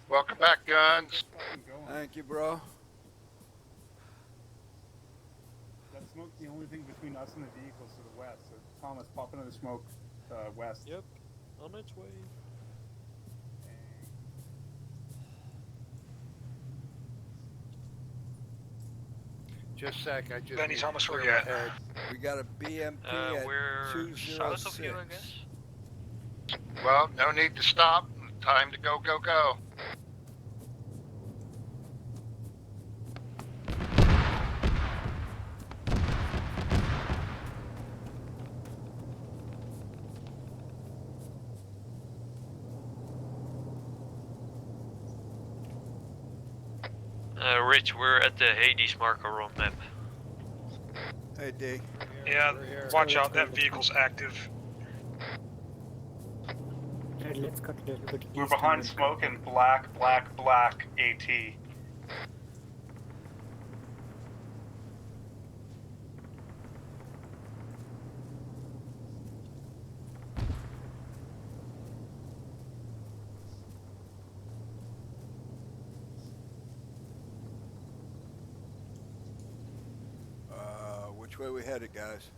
Welcome back, guns. Thank you, bro. That smoke's the only thing between us and the vehicles to the west. So Thomas, pop into the smoke west. Yep, on its way. Just a sec, I just Benny need Thomas, to where clear you my at? head. We got a BMP at We're 206. south of you, I guess. Well, no need to stop. Time to go, go, go. Rich, we're at the Hades marker on map. Hey, D. Yeah, watch out, that vehicle's active. Let's cut a little bit. We're behind smoke and black AT. Which way we headed, guys?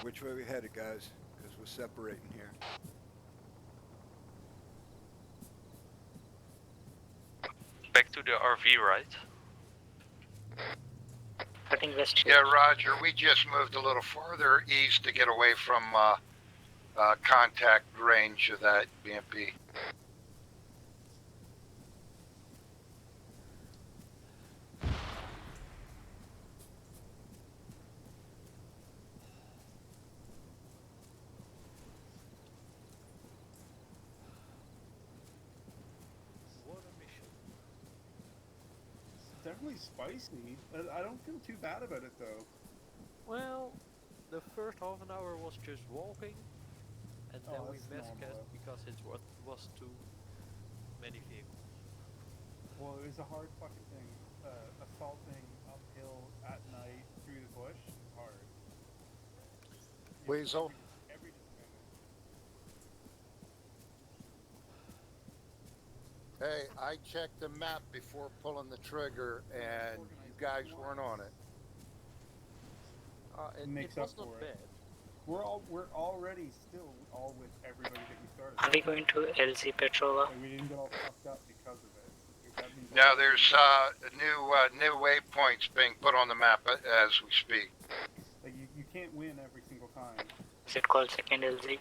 Which way we headed, guys? Because we're separating here. Back to the RV, right? Cutting west. Yeah, Roger. We just moved a little farther east to get away from contact range of that BMP. definitely spicy. I don't feel too bad about it though. Well, the first half an hour was just walking, and then Oh, we that's mass normal, cast though. because it was too many vehicles. Well, it was a hard fucking thing. Assaulting uphill at night through the bush is hard. Weasel. Every disadvantage. Hey, I checked the map before pulling the trigger, and you guys weren't on it. It Makes was up not for bad. it. We're already still all with everybody that we started. Are we going to LZ Petrova? Like, we didn't get all fucked up because of it. That means No, there's new waypoints being put on the map as we speak. like you can't win every single time. Is it called second LZ?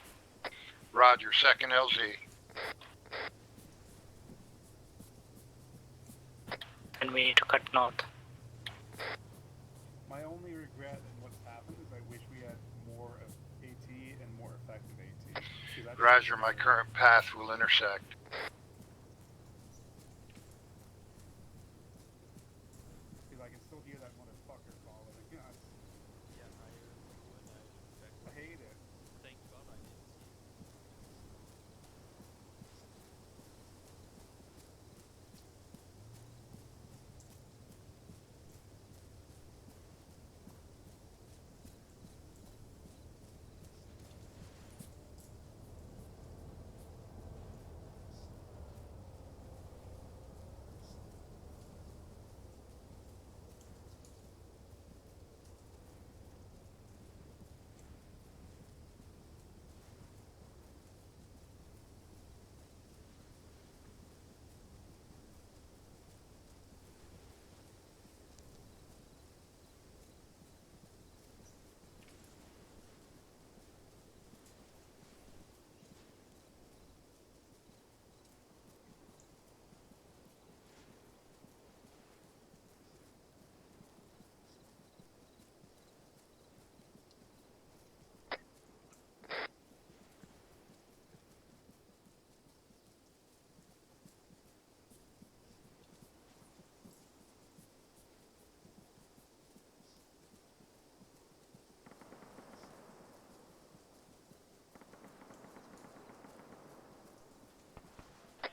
Roger, second LZ. And we need to cut north. My only regret in what's happened is I wish we had more of AT and more effective AT. Roger, my current path will intersect. Because I can still hear that motherfucker following us. Yeah, I heard you and I looked back. I hate it. Thank God I didn't see it.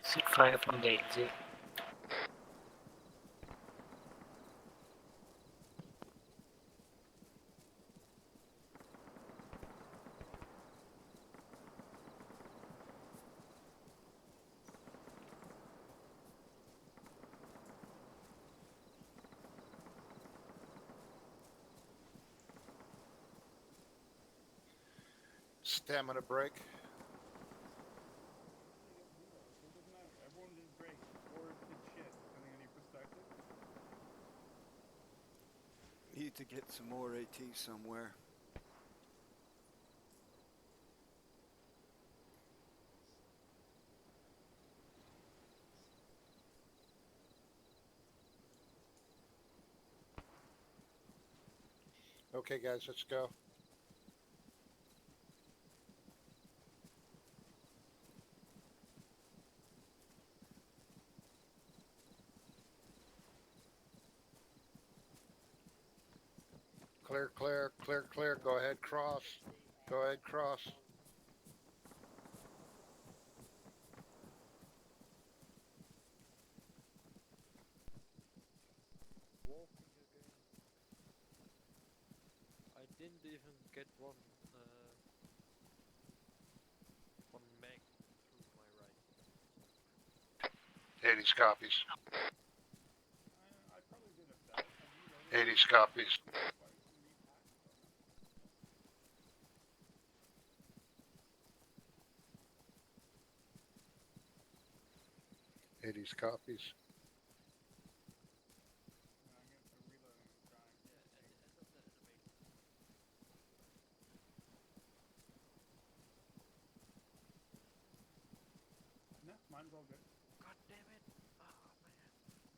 Is it fire from the LZ? Stamina break. It doesn't matter. Everyone did great. Or did shit, depending on your perspective. Need to get some more AT somewhere. Okay, guys, let's go. Clear, clear, clear, clear. Go ahead, cross. Go ahead, cross. Walking again. I didn't even get one mag through my right. Hades copies. I probably did a set. Hades copies. Hades copies. No, mine's all good. God damn it! Oh man.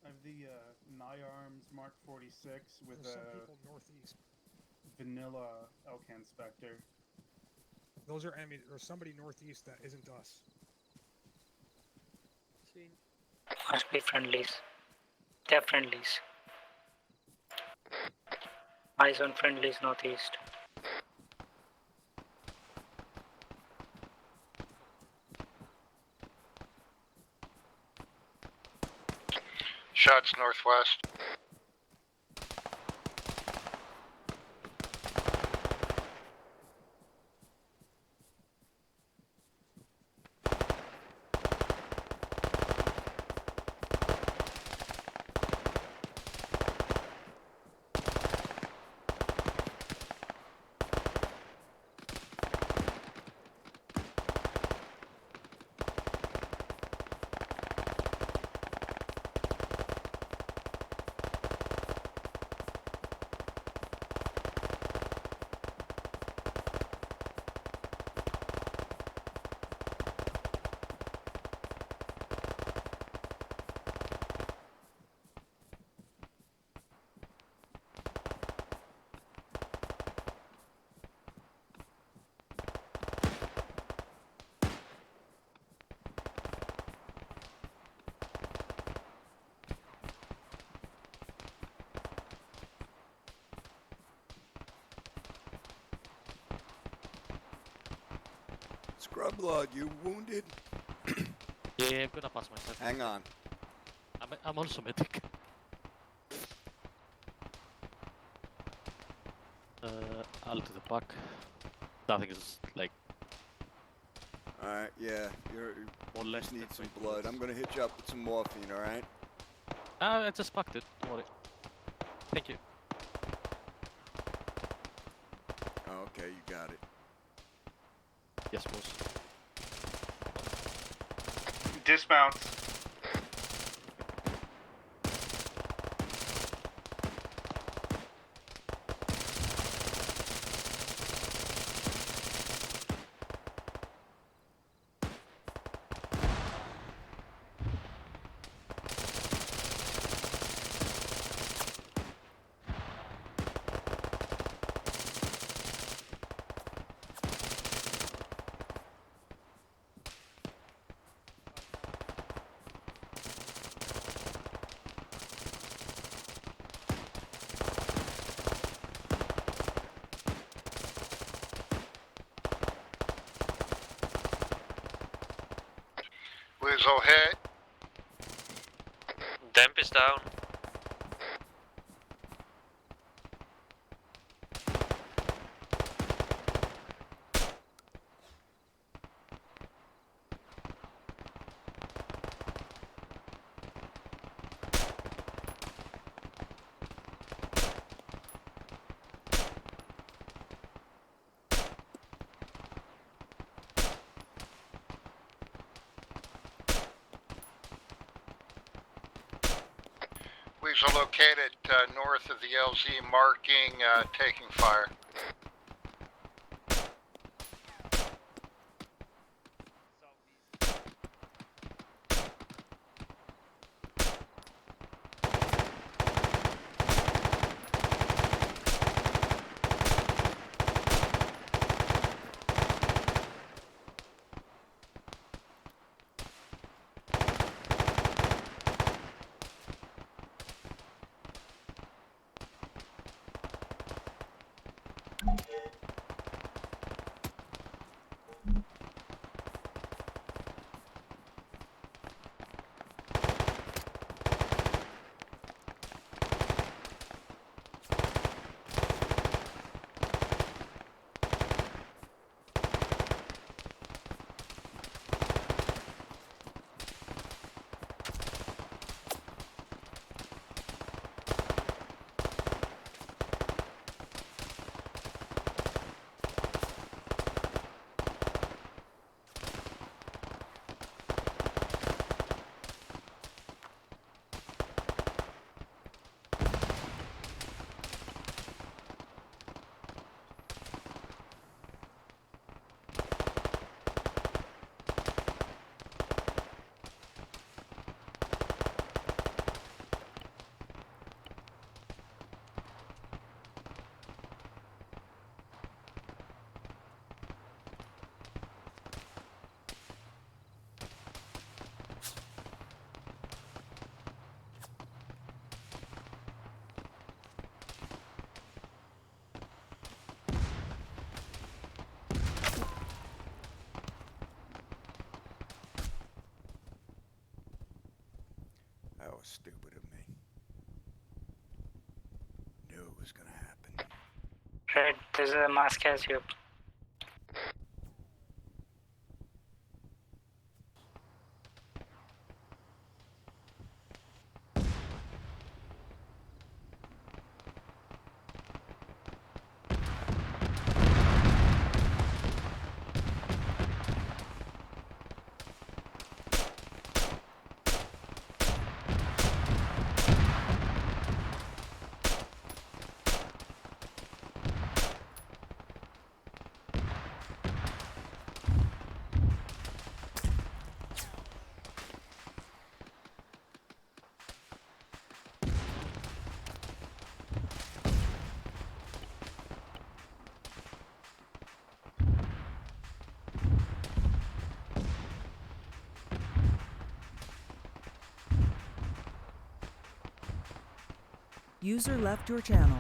I have the NIARMS Mark 46 with There's some a people northeast. vanilla Elcan Spectre. Those are enemy. There's somebody northeast that isn't us. Seen. Must be friendlies. They're friendlies. Eyes on friendlies northeast. Shots northwest. Scrublord, you wounded? Yeah, I'm gonna pass myself. Hang on. I'm also medic. I'll to the back. Nothing is like. Alright, yeah, you more less need than some 20 blood. minutes. I'm gonna hit you up with some morphine, alright? I just packed it. Don't worry. Thank you. Oh, okay, you got it. Yes, boss. Dismounts. Weasel hit. Damp is down. Weasel located north of the LZ marking, taking fire. stupid of me. Knew it was gonna happen. Red, there's a mask as you. User left your channel.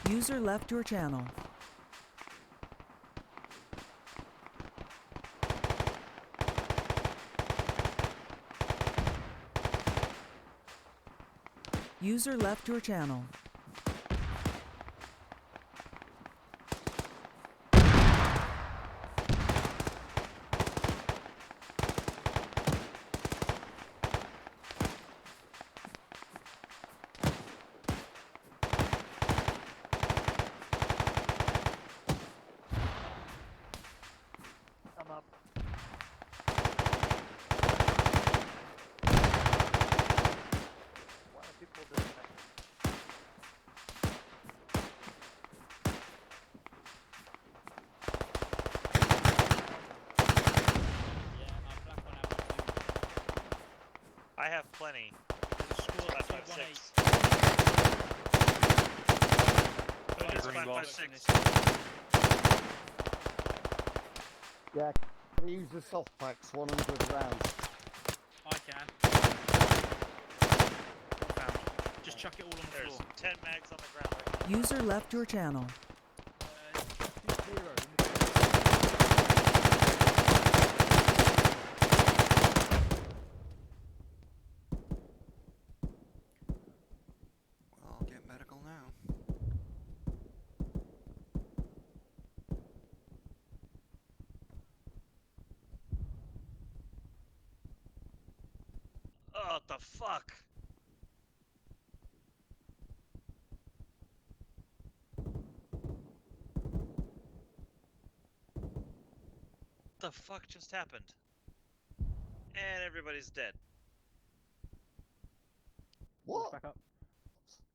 User left your channel. User left your channel. I'm up. Why are people disconnected? I have plenty. There's a score at 218. 556. Yeah, can you use the soft packs 100 rounds? I can. Just chuck it all on the There's floor. 10 mags on the ground right now. User left your channel. Well, I'll get medical now. Oh, what the fuck? What the fuck just happened? And everybody's dead. What? Back up.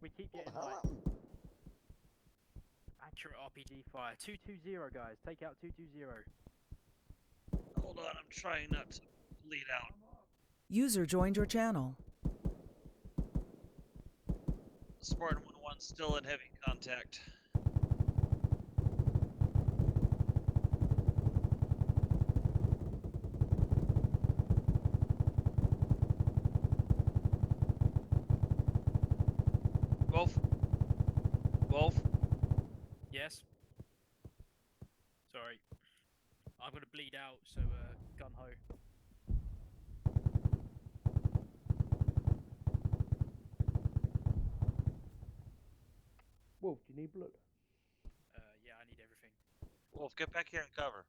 We keep getting What the hell like happened? Accurate RPG fire. 220, guys. Take out 220. Hold on, I'm trying not to bleed out. User joined your channel. Spartan 1-1 still in heavy contact. Wolf? Yes. Sorry. I'm gonna bleed out, so gun ho. Wolf, do you need blood? Yeah, I need everything. Wolf, get back here and cover.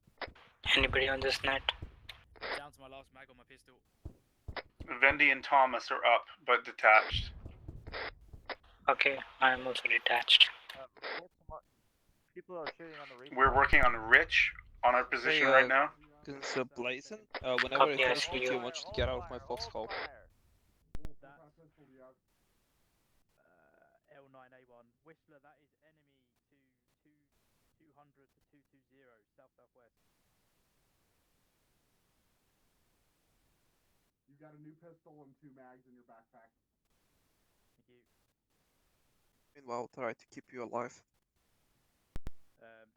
Anybody on this net? Down to my last mag on my pistol. Vendy and Thomas are up, but detached. Okay, I am also detached. People are shooting on the reef. We're working on Rich on our position right now. Blazing. Whenever Copy, it I turns see too you. much to get out of my foxhole. L9A1. Whistler, that is enemy to 200 to 220, south-southwest. You got a new pistol and 2 mags in your backpack. Thank you. Meanwhile, try to keep you alive.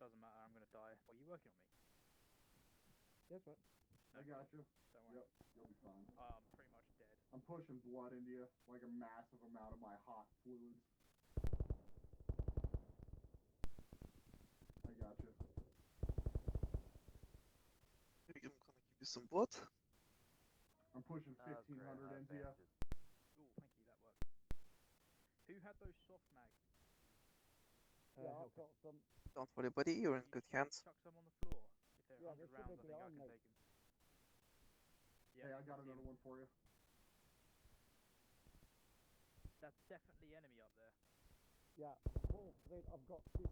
Doesn't matter, I'm gonna die. Are you working on me? Yes, what? I got you. Don't worry. Yep, you'll be fine. I'm pretty much dead. I'm pushing blood into you, like a massive amount of my hot fluids. I got you. I'm gonna give you some blood. I'm pushing 1500 into you. Ooh, thank you, that worked. Who had those soft mags? I've got some. Don't worry, buddy, you're in good hands. Chuck some on the floor. If they're 100 rounds, I think I can take them. Hey, I got another one for you. That's definitely enemy up there. Yeah, I've got two.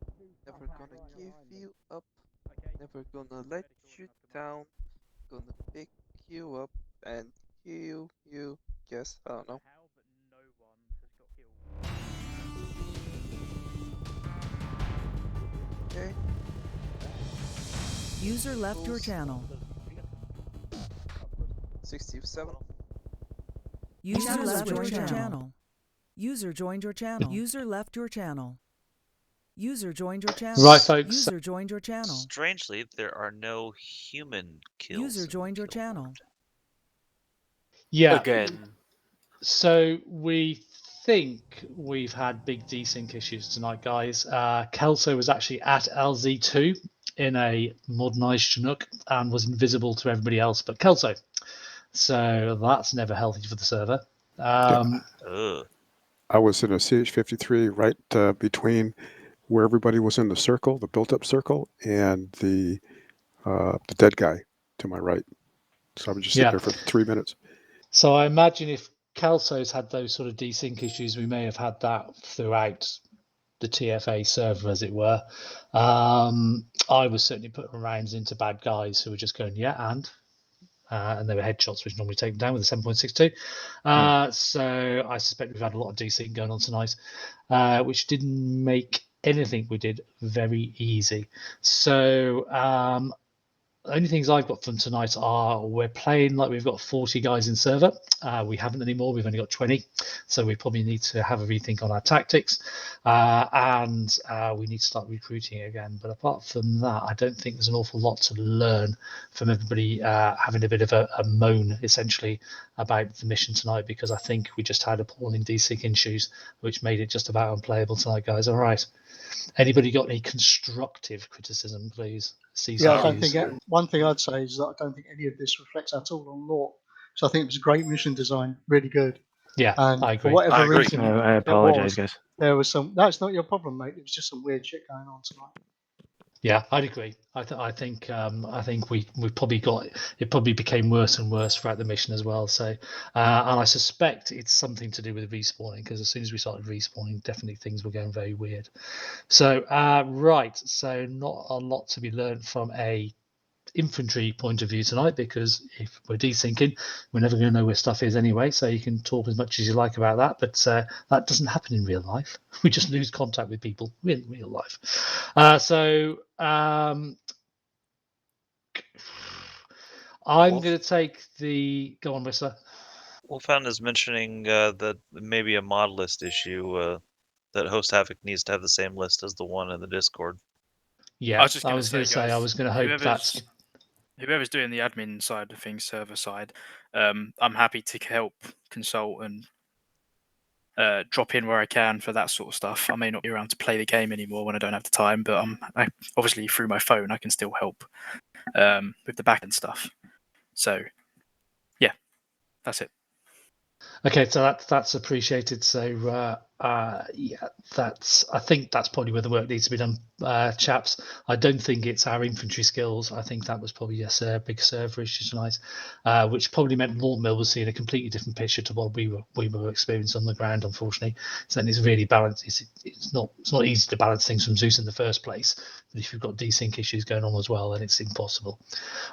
Never gonna give you up. Never gonna let you down. Gonna pick you up and kill you. Yes, I don't know. How, but no one has got killed. Okay. User left your channel. 67. User left your channel. User joined your channel. User left your channel. User joined your channel. Right, folks. User joined your channel. Strangely, there are no human kills. User joined your channel. Yeah. Again. So we think we've had big desync issues tonight, guys. Kelso was actually at LZ2 in a modernized Chinook and was invisible to everybody else but Kelso. So that's never healthy for the server. I was in a CH-53 right between where everybody was in the circle, the built-up circle, and the dead guy to my right. So I would just sit there for 3 minutes. So I imagine if Kelso's had those sort of desync issues, we may have had that throughout the TFA server, as it were. I was certainly putting rounds into bad guys who were just going, and they were headshots, which normally take them down with a 7.62. So I suspect we've had a lot of desync going on tonight, which didn't make anything we did very easy. So the only things I've got from tonight are we're playing like we've got 40 guys in server. We haven't anymore. We've only got 20. So we probably need to have a rethink on our tactics. And we need to start recruiting again. But apart from that, I don't think there's an awful lot to learn from everybody having a bit of a moan, essentially, about the mission tonight, because I think we just had appalling desync issues, which made it just about unplayable tonight, guys. All right. Anybody got any constructive criticism, please? Yeah, I don't think one thing I'd say is that I don't think any of this reflects at all on lore. So I think it was a great mission design, really good. Yeah, and I agree. For whatever reason, I apologize, guys. There was some. That's not your problem, mate. It was just some weird shit going on tonight. Yeah, I'd agree. I think we probably got it. Probably became worse and worse throughout the mission as well. So, and I suspect it's something to do with respawning, because as soon as we started respawning, definitely things were going very weird. So, right. So not a lot to be learned from a infantry point of view tonight, because if we're desyncing, we're never going to know where stuff is anyway. So you can talk as much as you like about that, but that doesn't happen in real life. We just lose contact with people in real life. I'm going to take the. Go on, Whistler. Wolfhound is mentioning that maybe a mod list issue. That Host Havoc needs to have the same list as the one in the Discord. Yeah, I was going to say, I was going to hope that's. Whoever's doing the admin side of things, server side, I'm happy to help, consult, and drop in where I can for that sort of stuff. I may not be around to play the game anymore when I don't have the time, but I obviously through my phone I can still help with the back end stuff. So, yeah, that's it. Okay, so that's appreciated. So yeah, I think that's probably where the work needs to be done, chaps. I don't think it's our infantry skills. I think that was probably a big server issue tonight, which probably meant Lord Mill was seeing a completely different picture to what we were experiencing on the ground. Unfortunately, so it's really balanced. It's not easy to balance things from Zeus in the first place. But if you've got desync issues going on as well, then it's impossible.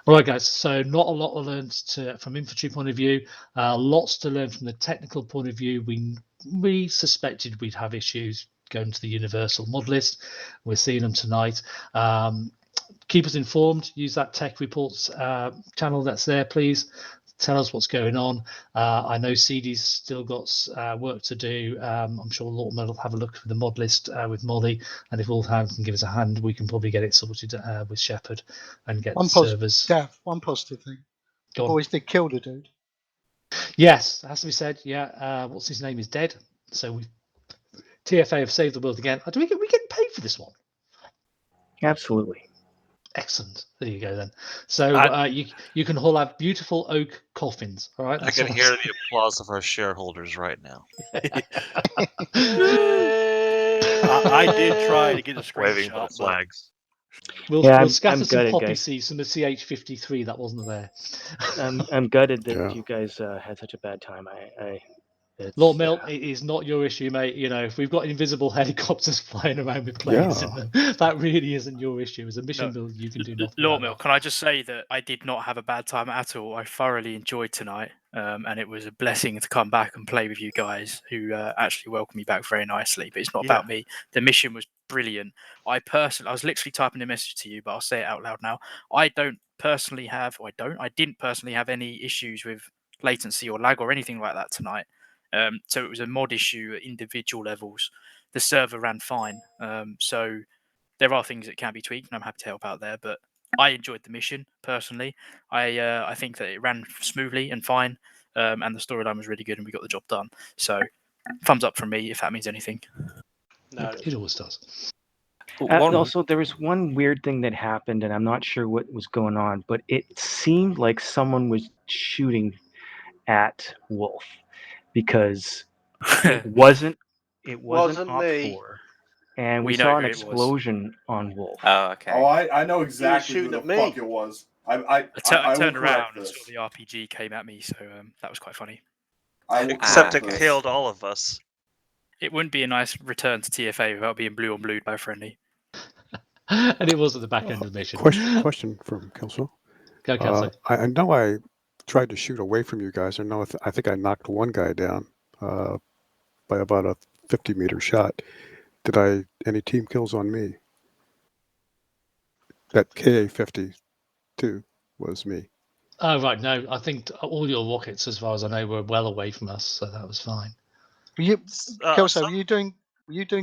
All right, guys. So not a lot to learn from infantry point of view. Lots to learn from the technical point of view. We suspected we'd have issues going to the universal mod list. We're seeing them tonight. Keep us informed. Use that tech reports channel that's there, please. Tell us what's going on. I know CD's still got work to do. I'm sure Lawton will have a look for the mod list with Molly, and if Wolfhound can give us a hand, we can probably get it sorted with Shepard and get servers. One positive thing. Go on. Boys did kill the dude. Yes, it has to be said. Yeah, what's his name is dead. So TFA have saved the world again. Do we get paid for this one? Absolutely. Excellent. There you go then. So you can all have beautiful oak coffins. All right. I can hear the applause of our shareholders right now. I did try to get a screenshot. Waving little flags. We'll scatter some poppy seeds from the CH-53 that wasn't there. I'm gutted that you guys had such a bad time. Lord Mill, it is not your issue, mate. You know, if we've got invisible helicopters flying around with planes in them, that really isn't your issue. As a mission build, you can do nothing. Lord Mill, can I just say that I did not have a bad time at all. I thoroughly enjoyed tonight, and it was a blessing to come back and play with you guys, who actually welcomed me back very nicely. But it's not about me. The mission was brilliant. I was literally typing a message to you, but I'll say it out loud now. I didn't personally have any issues with latency or lag or anything like that tonight. So it was a mod issue at individual levels. The server ran fine. So there are things that can be tweaked, and I'm happy to help out there. But I enjoyed the mission personally. I think that it ran smoothly and fine, and the storyline was really good, and we got the job done. So thumbs up from me if that means anything. No, it always does. Also, there was one weird thing that happened, and I'm not sure what was going on, but it seemed like someone was shooting at Wolf, because it wasn't Op me. 4, and we We know saw an who it was. explosion on Wolf. Oh, okay. Oh, I know exactly who shooting the at me. fuck it was. I turned will around correct and this. saw the RPG came at me, so that was quite funny. Except it killed all of us. It wouldn't be a nice return to TFA without being blue on blue by a friendly. And it was at the back end of the mission. Question from Kelso. Go, Kelso. I know I tried to shoot away from you guys. I think I knocked one guy down by about a 50-meter shot. Did any team kills on me? That KA-52 was me. Oh, right. No, I think all your rockets, as far as I know, were well away from us, so that was fine. Kelso, were you doing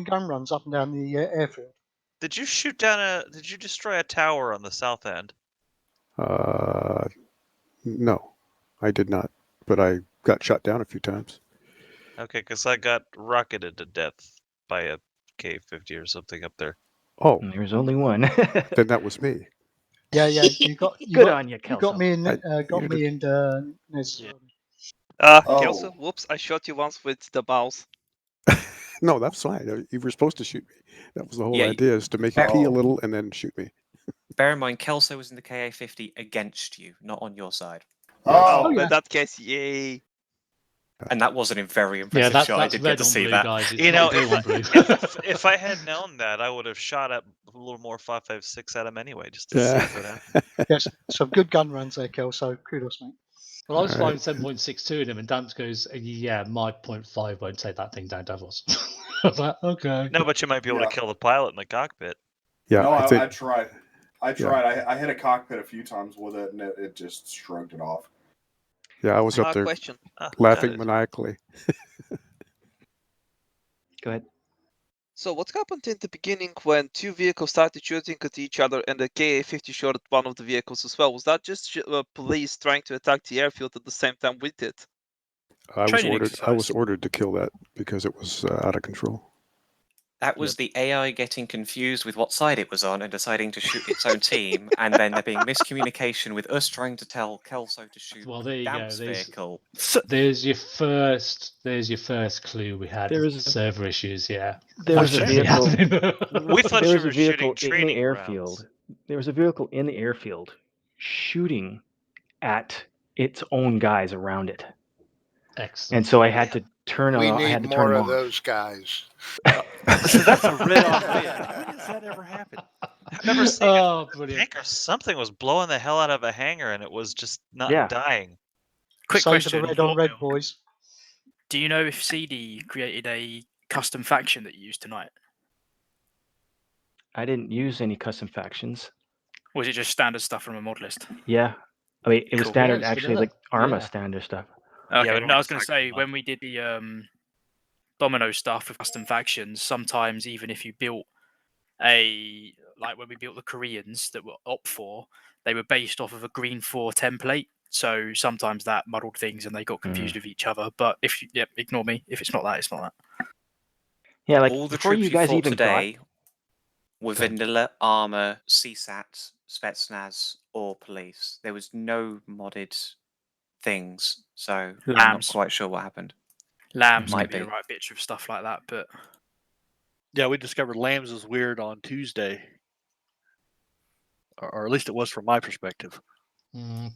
gun runs up and down the airfield? Did you shoot down Did you destroy a tower on the south end? No, I did not. But I got shot down a few times. Okay, because I got rocketed to death by a K-50 or something up there. Oh, there was only one. Then that was me. Yeah. You got on you, Kelso. You got me and Nez. Kelso, whoops, I shot you once with the mouse. No, that's fine. You were supposed to shoot me. That was the whole Yeah, idea, is to make you pee a little and then shoot me. Bear in mind, Kelso was in the KA-50 against you, not on your side. Oh, In that case, yay. And that wasn't a very Yeah, impressive shot. I that's did get red to on see blue, that. guys. It's You know, not blue if on I, blue. if I had known that, I would have shot up a little more 5.56 at him anyway, just to see Yeah. what happened. Yes, some good gun runs there, Kel. So kudos, mate. Well, I was All right. flying 7.62 in him, and Dance goes, "Yeah, my 0.5 won't take that thing down, Davos." I was like, "Okay." No, but you might be able to kill the pilot in the cockpit. Yeah, No, I think. I tried. I tried. I hit a cockpit a few times with it, and it just shrugged it off. Yeah, I was up there Question. laughing maniacally. Go ahead. So what happened in the beginning when two vehicles started shooting at each other and the KA-50 shot at one of the vehicles as well? Was that just police trying to attack the airfield at the same time we did? I was Training ordered. I was exercise. ordered to kill that because it was out of control. That was the AI getting confused with what side it was on and deciding to shoot its own team, and then there being miscommunication with us trying to tell Kelso to shoot Well, there you go. Damp's vehicle. There's your first clue. We had There was server issues. Yeah, There was a That shouldn't be vehicle. happening. We thought There you was a were vehicle shooting in the training airfield. rounds. There was a vehicle in the airfield shooting at its own guys around it. Excellent. And so I had to turn We on. I need had to more turn of them off. those guys. So that's a red on red. When does that ever happen? I remember seeing a brilliant. tank or something was blowing the hell out of a hangar, and it was just not Yeah. dying. Quick Save for the question. red on red, boys. Do you know if CD created a custom faction that you used tonight? I didn't use any custom factions. Or was it just standard stuff from a mod list? Yeah. I mean, it was Cool. standard, Yeah, it's actually, vanilla. like Arma Yeah. standard stuff. Okay, we don't no, I have was going to faction say, mod. when we did the domino stuff with custom factions, sometimes even if you built like when we built the Koreans that were Op4, they were based off of a Green 4 template. So sometimes that muddled things and they got confused with each other. But if you, ignore me. If it's not that, it's not that. Yeah, like All the before troops you guys fought even today got. were Go ahead. vanilla armor, CSAT, Spetsnaz, or police. There was no modded things, so I'm not Lambs. quite sure what happened. Lambs Might can be be. a right bitch with stuff like that, but Yeah, we discovered Lambs is weird on Tuesday, or at least it was from my perspective.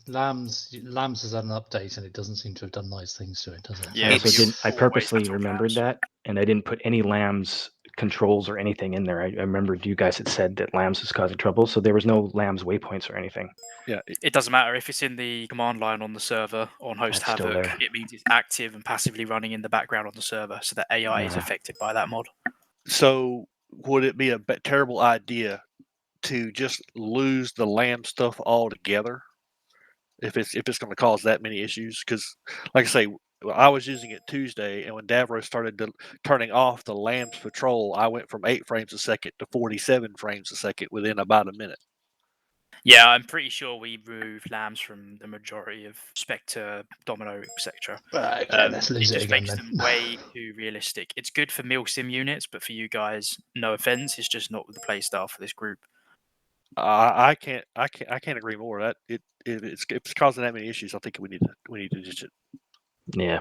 Lambs has had an update, and it doesn't seem to have done nice things to it, does it? Yeah, I also we didn't. I always purposely had to remembered Lambs. that, and I didn't put any Lambs controls or anything in there. I remembered you guys had said that Lambs was causing trouble, so there was no Lambs waypoints or anything. Yeah, it doesn't matter if it's in the command line on the server on host That's still Havoc. there. It means it's active and passively running in the background on the server, so that AI is affected by that mod. So would it be a terrible idea to just lose the Lamb stuff altogether if it's going to cause that many issues? Because, like I say, I was using it Tuesday, and when Davros started turning off the Lambs patrol, I went from 8 frames a second to 47 frames a second within about a minute. Yeah, I'm pretty sure we removed Lambs from the majority of Spectre, Domino, etc. Okay, let's lose it just again makes then. them way too realistic. It's good for milsim units, but for you guys, no offense, it's just not the playstyle for this group. I can't agree more. That if it's causing that many issues, I think we need to ditch it. Yeah.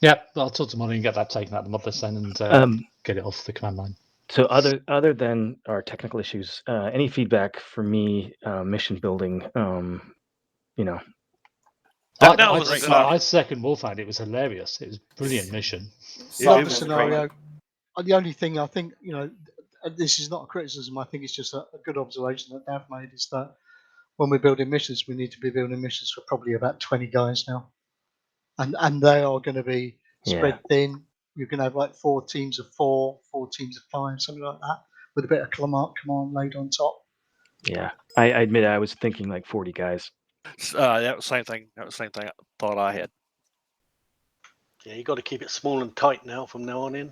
Yeah, I'll talk to Monty and get that taken out of the mod list then, and get it off the command line. So other than our technical issues, any feedback for me, mission building, you know. I second Wolfhand. It was hilarious. It was a brilliant mission. Love the scenario. The only thing I think, this is not a criticism. I think it's just a good observation that Dav made is that when we're building missions, we need to be building missions for probably about 20 guys now, and they are going to be spread thin. You can have like 4 teams of 4, 4 teams of 5, something like that, with a bit of command laid on top. Yeah, I admit I was thinking like 40 guys. That was the same thing. That was the same thing I thought I had. Yeah, you got to keep it small and tight now from now on in.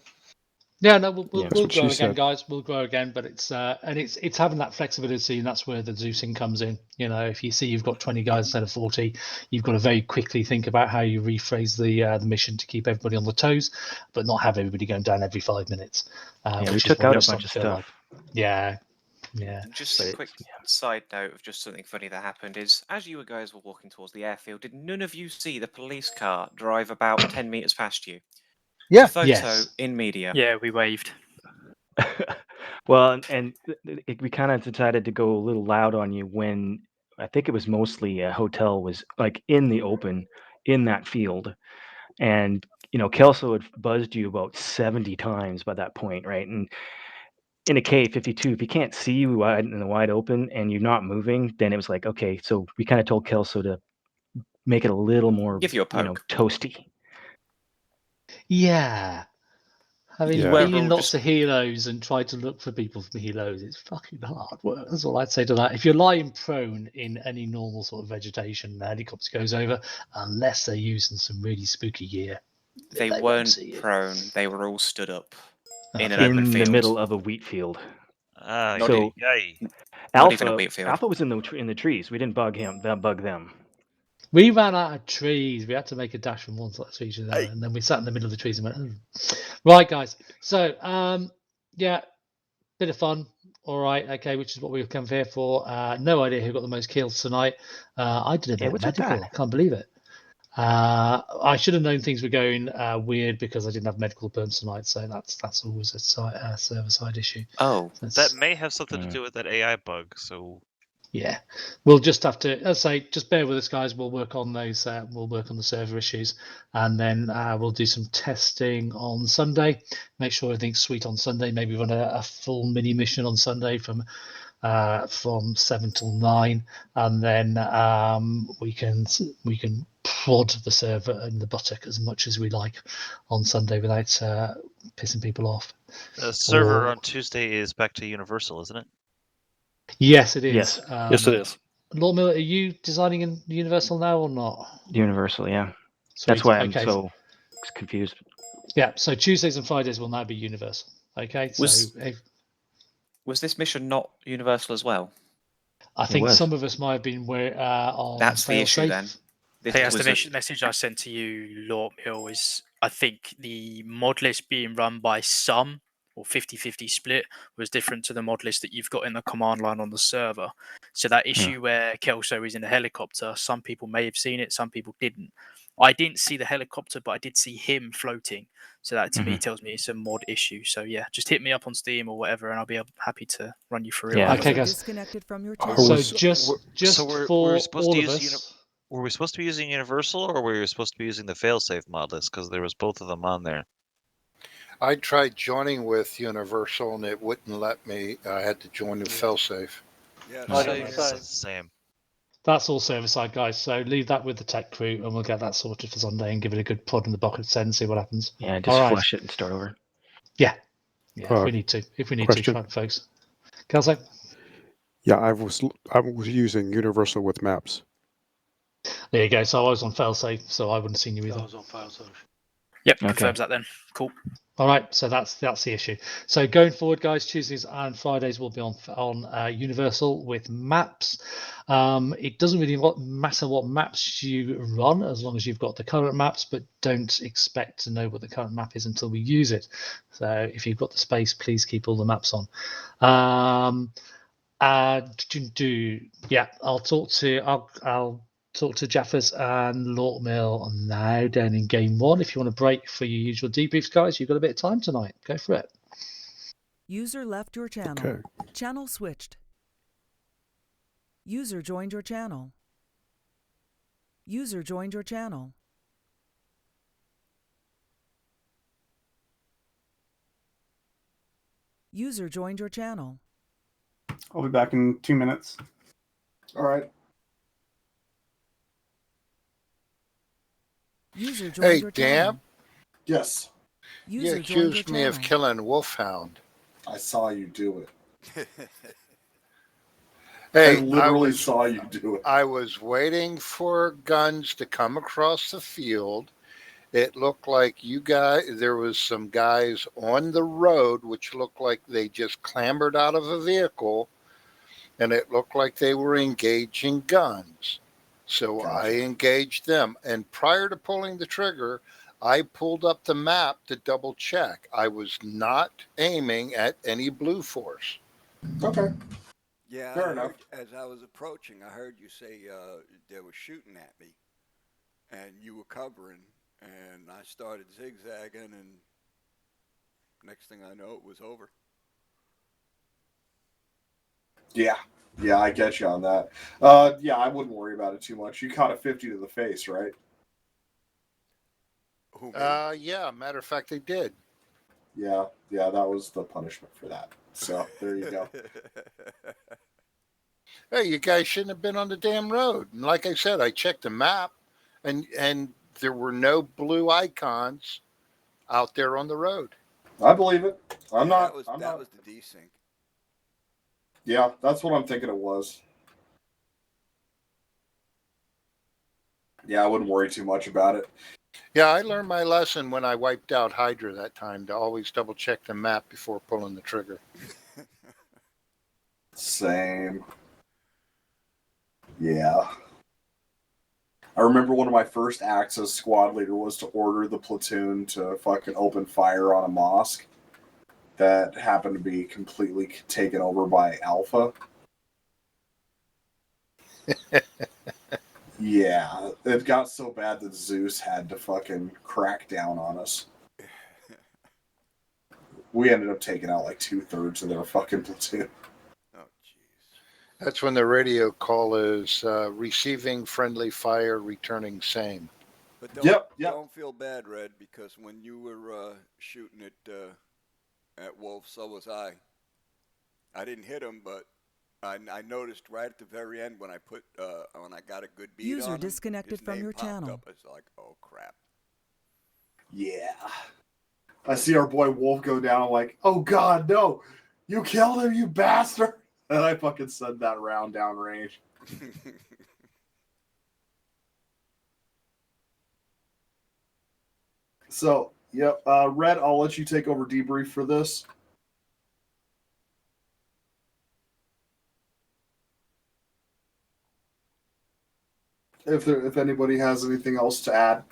Yeah, no, we'll grow again, said. guys. We'll grow again, but it's having that flexibility, and that's where the Zeusing comes in. If you see you've got 20 guys instead of 40, you've got to very quickly think about how you rephrase the mission to keep everybody on the toes, but not have everybody going down every 5 minutes. We took out a bunch of stuff. Yeah. Just a quick side note of just something funny that happened is, as you guys were walking towards the airfield, did none of you see the police car drive about 10 meters past you? Yeah. Photo in media. Yeah, we waved. Well, and we kind of decided to go a little loud on you when I think it was mostly a hotel was like in the open in that field, And Kelso had buzzed you about 70 times by that point, right? And in a K52, if you can't see you wide in the wide open and you're not moving, then it was like, okay. So we kind of told Kelso to make it a little more, Give you a poke. toasty. Yeah. Having Yeah. been in lots of helos and tried to look for people from helos, it's fucking hard work. That's all I'd say to that. If you're lying prone in any normal sort of vegetation, the helicopter goes over, unless they're using some really spooky gear. They won't weren't see you. prone. They were all stood up in an Okay. open In field. the middle of a wheat field. Ah, So yay. Not even a Alpha, wheat field. Alpha was in the trees. We didn't bug them. We ran out of trees. We had to make a dash from one side of the tree to the other, and then we sat in the middle of the trees and went, Right, guys. So, yeah, bit of fun. All right, okay, which is what we've come here for. No idea who got the most kills tonight. I did a bit of what's with medical. that? I can't believe it. I should have known things were going weird because I didn't have medical burns tonight. So that's always a server side issue. Oh, that may have something to do with that AI bug. So yeah, we'll just have to, let's say, just bear with us, guys. We'll work on those. We'll work on the server issues, and then we'll do some testing on Sunday. Make sure everything's sweet on Sunday. Maybe run a full mini mission on Sunday from 7 till 9, and then we can prod the server in the buttock as much as we like on Sunday without pissing people off. the server Or- on Tuesday is back to Universal, isn't it? Yes, it is. Yes. Yes, it is. Lord Miller, are you designing in Universal now or not? Universal, yeah. Sweet. That's why I'm Okay. so confused. Yeah, so Tuesdays and Fridays will now be Universal. Okay, Was- so if, Was this mission not universal as well? I think some of us might have been on That's the issue Failsafe. then. This Hey, that's was the message I sent to you, Lord Hill, is I think the mod list being run by some or 50-50 split was different to the mod list that you've got in the command line on the server. So that issue where Kelso is in a helicopter, some people may have seen it, some people didn't. I didn't see the helicopter, but I did see him floating. So that to me tells me it's a mod issue. So yeah, just hit me up on Steam or whatever, and I'll be happy to run you through it. Yeah. Okay, guys. Disconnected from your So channel. just So we're for supposed all to of use us. were we supposed to be using Universal, or were we supposed to be using the Failsafe mod list? Because there was both of them on there. I tried joining with Universal and it wouldn't let me. I had to join with Failsafe. Yeah, Same. That's all server side, guys. So leave that with the tech crew, and we'll get that sorted for Sunday and give it a good prod in the bucket and see what happens. Yeah, just all right. flush it and start over. Yeah, if we need to, question. folks. Kelso? Yeah, I was using Universal with maps. There you go. So I was on Failsafe, so I wouldn't have seen you either. I was on Failsafe. Yep, confirms that then. Cool. All right, so that's the issue. So going forward, guys, Tuesdays and Fridays will be on Universal with maps. It doesn't really matter what maps you run as long as you've got the current maps, but don't expect to know what the current map is until we use it. So if you've got the space, please keep all the maps on. Yeah, I'll talk to Jaffers and Lord Mill now down in game 1. If you want to break for your usual debriefs, guys, you've got a bit of time tonight. Go for it. User left your channel. Okay. Channel switched. User joined your channel. User joined your channel. User joined your channel. I'll be back in 2 minutes. All right. User joined Hey, your channel. Dan, Yes. you User joined your accused me of channel. killing Wolfhound. I saw you do it. Hey, I literally saw you do it. I was waiting for guns to come across the field. It looked like there was some guys on the road, which looked like they just clambered out of a vehicle, and it looked like they were engaging guns. So I engaged them. And prior to pulling the trigger, I pulled up the map to double check. I was not aiming at any blue force. Okay. Yeah, Fair I enough. heard, as I was approaching, I heard you say they were shooting at me, and you were covering, and I started zigzagging, and next thing I know, it was over. Yeah. Yeah, I get you on that. Yeah, I wouldn't worry about it too much. You caught a 50 to the face, right? Who, me? Yeah, matter of fact, they did. Yeah, that was the punishment for that. So there you go. Hey, you guys shouldn't have been on the damn road. And like I said, I checked the map, and there were no blue icons out there on the road. I believe it. I'm Yeah, not. that was the desync. Yeah, that's what I'm thinking it was. Yeah, I wouldn't worry too much about it. Yeah, I learned my lesson when I wiped out Hydra that time to always double check the map before pulling the trigger. Same. Yeah. I remember one of my first acts as squad leader was to order the platoon to fucking open fire on a mosque that happened to be completely taken over by Alpha. Yeah, it got so bad that Zeus had to fucking crack down on us. We ended up taking out like 2/3 of their fucking platoon. Oh, jeez. That's when the radio call is receiving friendly fire, returning same. But don't feel bad, Red, because when you were shooting at Wolf, so was I. I didn't hit him, but I noticed right at the very end when I got a good beat User on him, disconnected his from name your popped channel. up. It's like, oh crap. Yeah. I see our boy Wolf go down. I'm like, oh god, no! You killed him, you bastard! And I fucking said that round down range. So, yep, Red, I'll let you take over debrief for this. If anybody has anything else to add.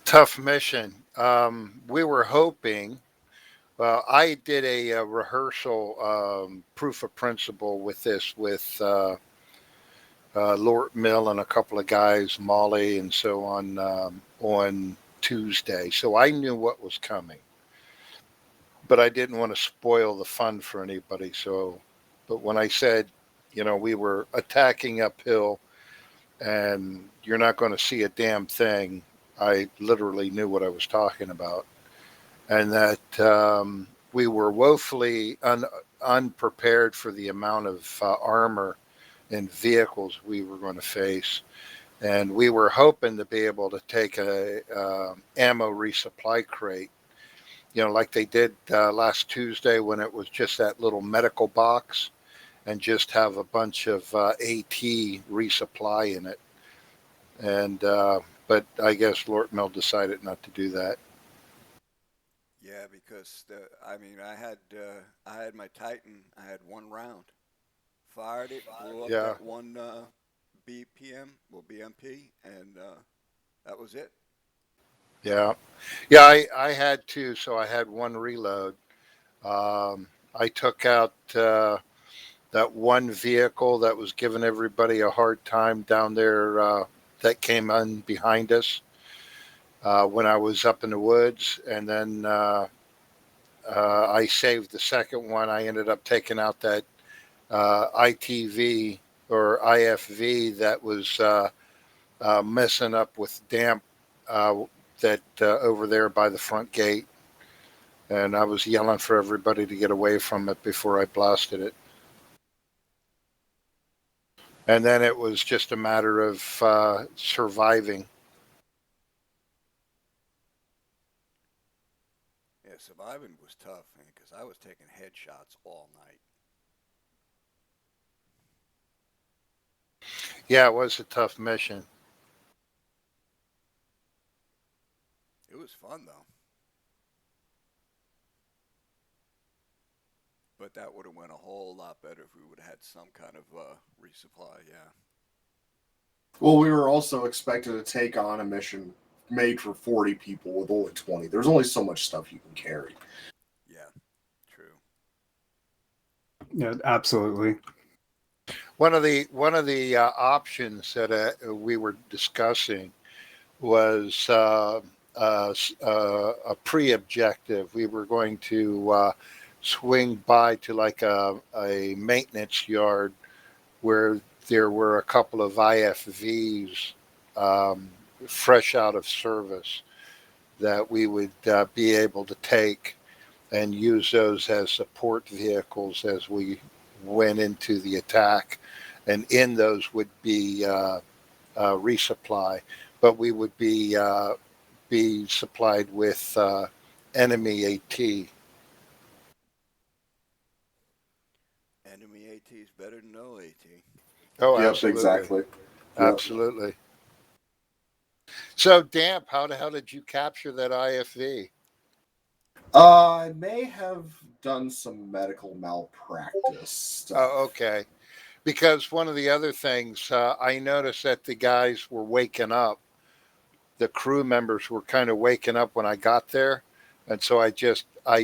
Tough mission. We were hoping. Well, I did a rehearsal proof of principle with this with Lort Mill and a couple of guys, Molly and so on Tuesday. So I knew what was coming, but I didn't want to spoil the fun for anybody. So, but when I said, we were attacking uphill and you're not going to see a damn thing, I literally knew what I was talking about. And that we were woefully unprepared for the amount of armor and vehicles we were going to face. And we were hoping to be able to take a ammo resupply crate, like they did last Tuesday when it was just that little medical box, and just have a bunch of AT resupply in it. And but I guess Lort Mill decided not to do that. Yeah, because I had my Titan. I had one round. Fired it, blew up Yeah. that one BMP, and that was it. Yeah. I had two, so I had one reload. I took out that one vehicle that was giving everybody a hard time down there that came in behind us when I was up in the woods. And then I saved the second one. I ended up taking out that ITV or IFV that was messing up with damp that over there by the front gate. And I was yelling for everybody to get away from it before I blasted it. And then it was just a matter of surviving. Yeah, surviving was tough, man, because I was taking headshots all night. Yeah, it was a tough mission. It was fun, though. But that would have went a whole lot better if we would have had some kind of resupply, yeah. Well, we were also expected to take on a mission made for 40 people with only 20. There's only so much stuff you can carry. Yeah, true. Yeah, absolutely. One of the options that we were discussing was a pre-objective. We were going to swing by to like a maintenance yard where there were a couple of IFVs fresh out of service that we would be able to take and use those as support vehicles as we went into the attack. And in those would be resupply, but we would be supplied with enemy AT. Enemy AT is better than no AT. Oh, Yep, absolutely. exactly. Yep. Absolutely. So, Damp, how the hell did you capture that IFV? I may have done some medical malpractice stuff. Oh, okay. Because one of the other things I noticed that the guys were waking up. The crew members were kind of waking up when I got there, and so I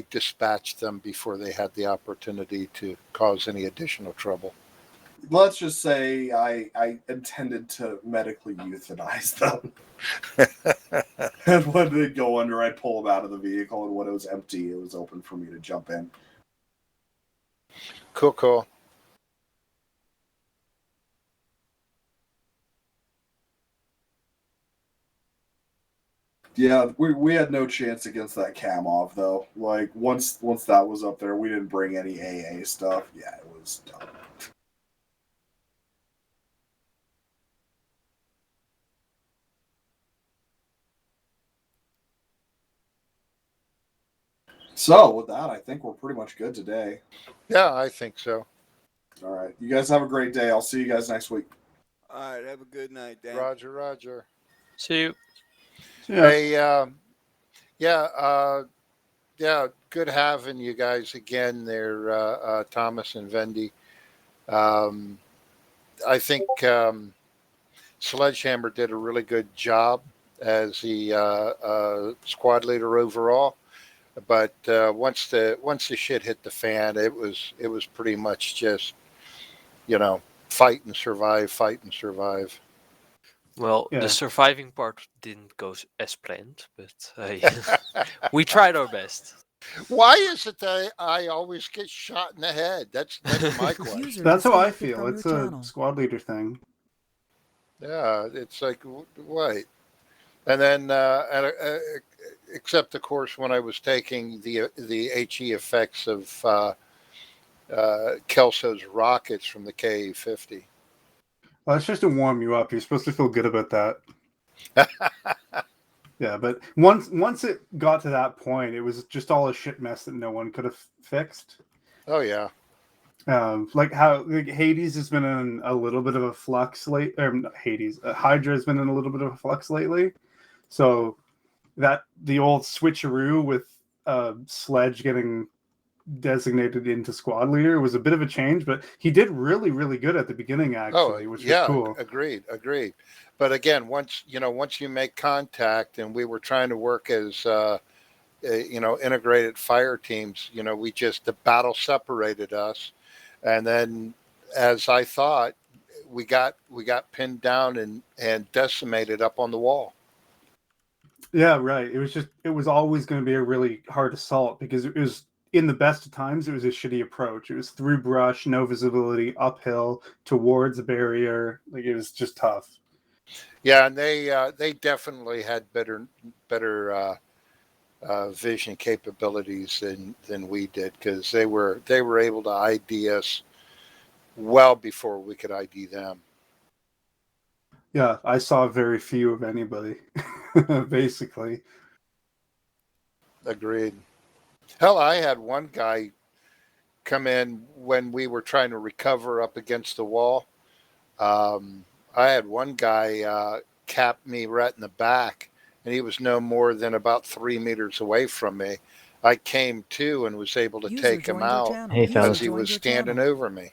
dispatched them before they had the opportunity to cause any additional trouble. Let's just say I intended to medically euthanize them. And when they go under, I'd pull them out of the vehicle, and when it was empty, it was open for me to jump in. Cool. Yeah, we had no chance against that Kamov, though. Like, once that was up there, we didn't bring any AA stuff. Yeah, it was dumb. So, with that, I think we're pretty much good today. Yeah, I think so. All right. You guys have a great day. I'll see you guys next week. All right, have a good night, Dan. Roger. See you. Hey, good having you guys again there, Thomas and Vendy. I think Sledgehammer did a really good job as the squad leader overall. But once the shit hit the fan, it was pretty much just, fight and survive. Well, Yeah. the surviving part didn't go as planned, but we tried our best. Why is it that I always get shot in the head? That's my question. That's how I feel. It's a squad leader thing. Yeah, it's like, wait. And then, except of course, when I was taking the HE effects of Kelso's rockets from the KA-50. Well, it's just to warm you up. You're supposed to feel good about that. Yeah, but once it got to that point, it was just all a shit mess that no one could have fixed. Oh yeah. Like how Hades has been in a little bit of a flux Hydra has been in a little bit of a flux lately. So that the old switcheroo with Sledge getting designated into squad leader was a bit of a change, but he did really, really good at the beginning, actually, which was cool. Agreed. But again, once you make contact, and we were trying to work as integrated fire teams, the battle separated us, and then as I thought, we got pinned down and decimated up on the wall. Yeah, right. It was always going to be a really hard assault because it was, in the best of times, it was a shitty approach. It was through brush, no visibility, uphill, towards a barrier. Like, it was just tough. Yeah, and they definitely had better vision capabilities than we did, because they were able to ID us well before we could ID them. Yeah, I saw very few of anybody, basically. Agreed. Hell, I had one guy come in when we were trying to recover up against the wall. I had one guy cap me right in the back, and he was no more than about 3 meters away from me. I came to and was able to take him out because he was standing over me.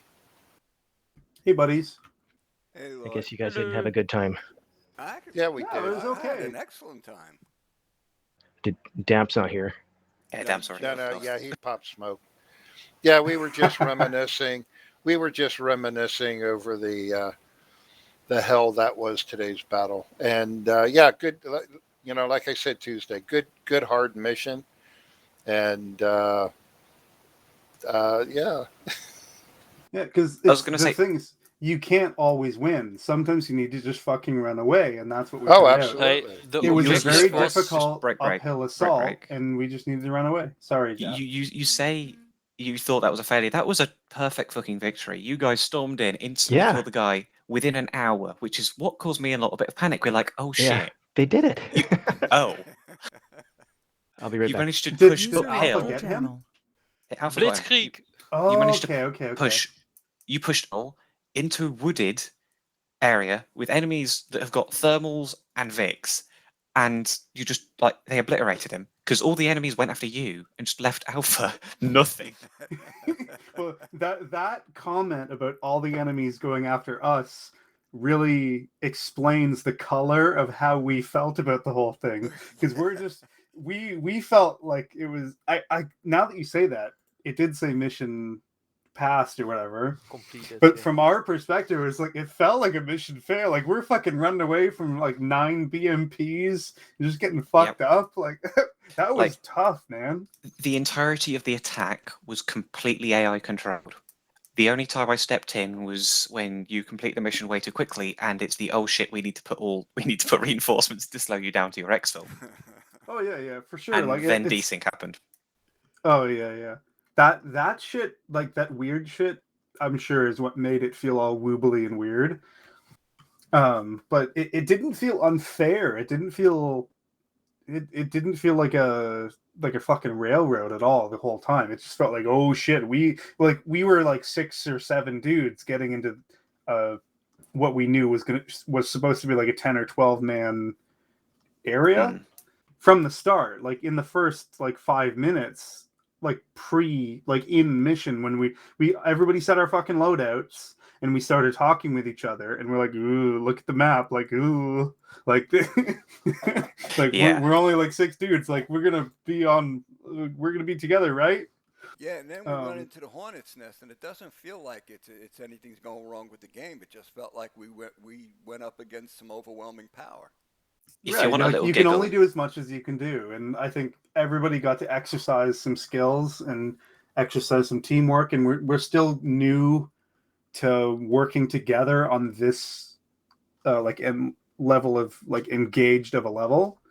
Hey, buddies. Hey, I guess you guys didn't have a good time. Yeah, we did. It was okay. I had an excellent time. Damp's not here. Yeah, Damp's already. No, yeah, he popped smoke. Yeah, we were just reminiscing. We were just reminiscing over the hell that was today's battle. And yeah, good. Like I said Tuesday, good hard mission. And yeah. Yeah, because I was going to say, things. you can't always win. Sometimes you need to just fucking run away, and that's what we Oh, found absolutely. out. It was a very was difficult break. uphill assault, and we just needed to run away. Sorry, Jeff. You say you thought that was a failure. That was a perfect fucking victory. You guys stormed in, instantly Yeah. killed the guy within an hour, which is what caused me a little bit of panic. We're like, oh Yeah, shit. they did it. Oh. I'll be right You back. managed to Did push User Alpha uphill. get him? Alpha got him. Blitzkrieg. You managed to Okay. push. You pushed into a wooded area with enemies that have got thermals and Vix, and you just they obliterated him because all the enemies went after you and just left Alpha nothing. Well, that comment about all the enemies going after us really explains the color of how we felt about the whole thing, because we felt like it was I now that you say that, it did say mission passed or whatever, Completed, but yeah. from our perspective, it's like it felt like a mission fail. Like we're fucking running away from like 9 BMPs and just getting fucked up. Like that was tough, man. The entirety of the attack was completely AI controlled. The only time I stepped in was when you complete the mission way too quickly, and it's the oh shit, we need to put reinforcements to slow you down to your exfil. Oh yeah, for sure. And like then it's... desync happened. Oh yeah. That shit, like that weird shit, I'm sure is what made it feel all woobly and weird. But it didn't feel unfair. It didn't feel like a fucking railroad at all the whole time. It just felt like, oh shit, we were like 6 or 7 dudes getting into what we knew was supposed to be like a 10 or 12 man area from the start. Like in the first like 5 minutes, like in mission, when we everybody set our fucking loadouts and we started talking with each other, and we're like, ooh, look at the map, like ooh, like like we're only like 6 dudes, like we're gonna be together, right? Yeah, and then we run into the hornet's nest, and it doesn't feel like it's anything's going wrong with the game. It just felt like we went up against some overwhelming power. If you want a little you giggle, can only do as much as you can do, and I think everybody got to exercise some skills and exercise some teamwork, and we're still new to working together on this level of like engaged of a level.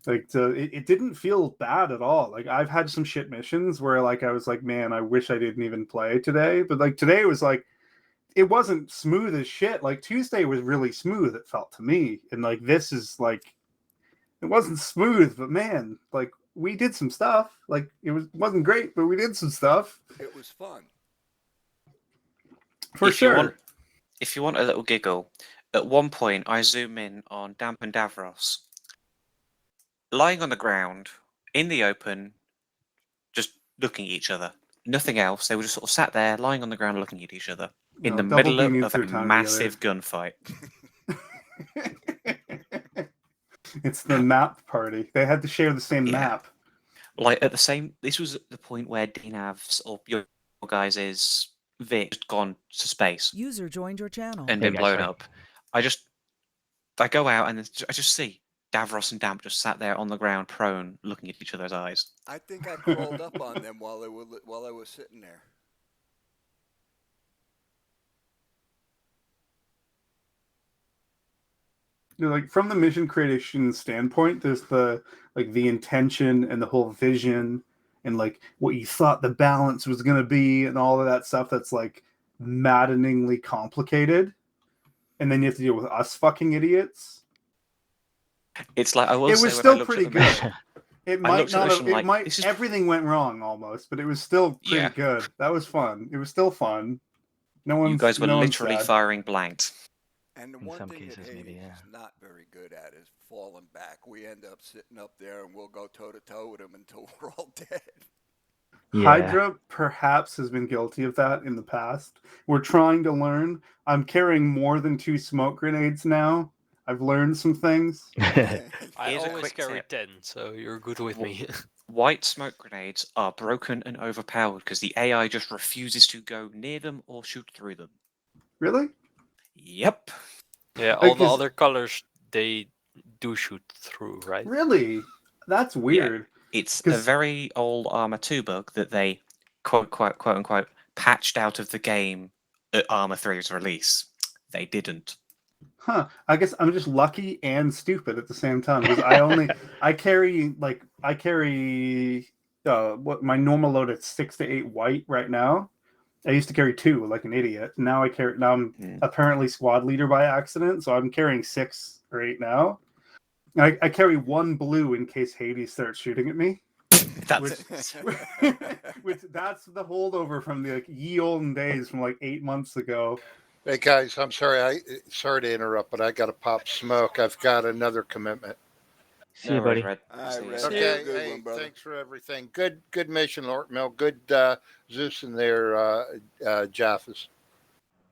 Like it didn't feel bad at all. Like I've had some shit missions where like I was like, man, I wish I didn't even play today, but like today was like, it wasn't smooth as shit. Like Tuesday was really smooth, it felt to me, and like this is like, it wasn't smooth, but man, like we did some stuff. Like wasn't great, but we did some stuff. It was fun. For sure. If you want a little giggle, at one point I zoom in on Damp and Davros, lying on the ground in the open, just looking at each other. Nothing else. They were just sort of sat there, lying on the ground, looking at each other in the middle of a massive gunfight. It's the map party. They had to share the same map. Like this was at the point where DNAV's or your guys' Vic had gone to space. User joined your channel. And been blown up. I go out and I just see Davros and Damp just sat there on the ground, prone, looking at each other's eyes. I think I crawled up on them while they were sitting there. Like from the mission creation standpoint, there's the intention and the whole vision and like what you thought the balance was going to be and all of that stuff that's like maddeningly complicated, and then you have to deal with us fucking idiots. It's like it was still pretty good. It might not have, everything went wrong almost, but it was still pretty good. That was fun. It was still fun. You guys were literally firing blanks. And the one thing that Hades is not very good at is falling back. We end up sitting up there and we'll go toe-to-toe with them until we're all dead. Yeah. Hydra perhaps has been guilty of that in the past. We're trying to learn. I'm carrying more than 2 smoke grenades now. I've learned some things. I always carry 10, so you're good with me. White smoke grenades are broken and overpowered because the AI just refuses to go near them or shoot through them. Really? Yep. Yeah, all the other colors, they do shoot through, right? Really? That's weird. Yeah. It's a very old Arma 2 bug that they quote unquote patched out of the game at Armor 3's release. They didn't. Huh. I guess I'm just lucky and stupid at the same time because I carry what my normal load at 6 to 8 white right now. I used to carry 2 like an idiot. Now I'm apparently squad leader by accident, so I'm carrying 6 or 8 now. I carry 1 blue in case Hades starts shooting at me. Which that's the holdover from the ye olden days from like 8 months ago. Hey guys, I'm sorry. Sorry to interrupt, but I got to pop smoke. I've got another commitment. See you, buddy. Red. All right, Red. Okay. Good Hey, one, brother. thanks for everything. Good mission, Lord Mill. Good Zeus in there, Jaffas.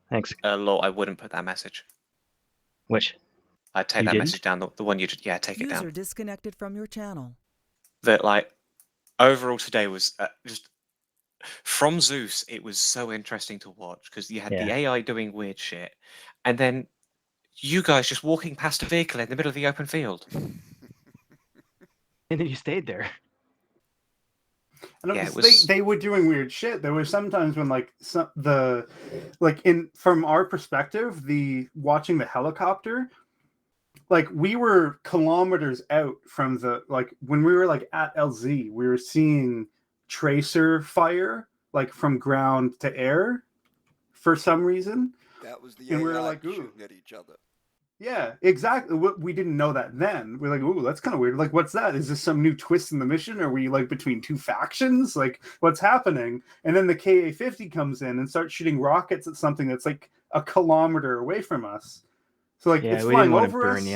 Thanks. Law, I wouldn't put that message. Which? I'd take that message down. The one you just take it down. User disconnected from your channel. That overall today was just from Zeus. It was so interesting to watch because you had the AI doing weird shit, and then you guys just walking past a vehicle in the middle of the open field. And then you stayed there. They were doing weird shit. There were sometimes when from our perspective, watching the helicopter, we were kilometers out from when we were at LZ, we were seeing tracer fire from ground to air for some reason. That was the and AI we were shooting at each other. Yeah, exactly. We didn't know that then. We're like, ooh, that's kind of weird. What's that? Is this some new twist in the mission? Are we between 2 factions? What's happening? And then the KA-50 comes in and starts shooting rockets at something that's a kilometer away from us. So it's flying over us,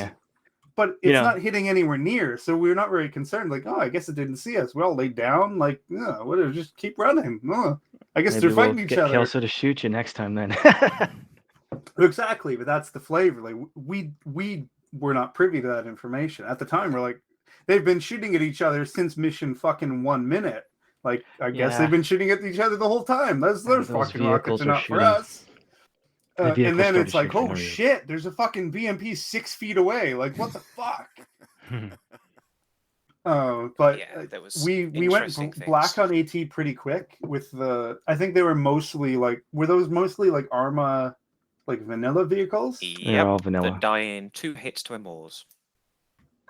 but it's not hitting anywhere near. So we're not very concerned. I guess it didn't see us. We all laid down. Whatever, just keep running. I guess Maybe they're fighting each other. Kelso to shoot you next time then. Exactly, but that's the flavor. We were not privy to that information at the time. We're they've been shooting at each other since mission fucking 1 minute. I guess they've been shooting at each other the whole time. Those fucking rockets are not for us. And then it's oh shit, there's a fucking BMP 6 feet away. What the fuck? But we went black on AT pretty quick with I think they were mostly were those mostly Arma vanilla vehicles? Yep, all vanilla. that die in 2 hits to immortals.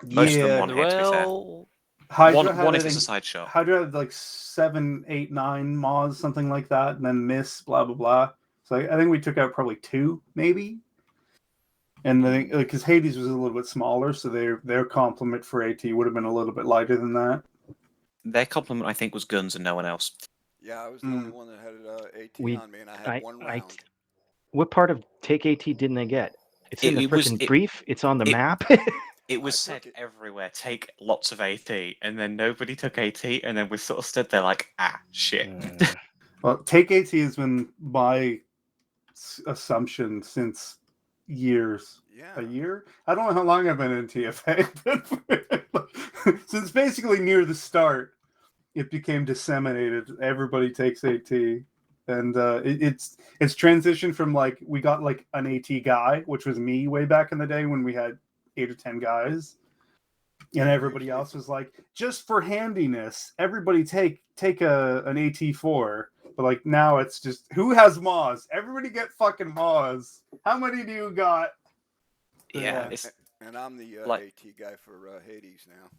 Most of them 1 hit, to be fair. Hydra one hit is a side shot. Hydra had 7, 8, 9 Maws, something like that, and then miss, blah, blah, blah. So I think we took out probably 2, maybe. And I think because Hades was a little bit smaller, so their complement for AT would have been a little bit lighter than that. Their complement, I think, was guns and no one else. Yeah, I was the only one that had AT on me, and I had 1 round. What part of Take AT didn't they get? It's in the freaking brief. It's on the map. It was said everywhere, take lots of AT, and then nobody took AT, and then we sort of stood there shit. Well, Take AT has been my assumption since years. Yeah. A year? I don't know how long I've been in TFA, but since basically near the start, it became disseminated. Everybody takes AT. And it's transitioned from we got an AT guy, which was me way back in the day when we had 8 or 10 guys, and everybody else was just for handiness, everybody take an AT4. But now it's just who has Maws. Everybody get fucking Maws. How many do you got? Yeah, and I'm the AT guy for Hades now.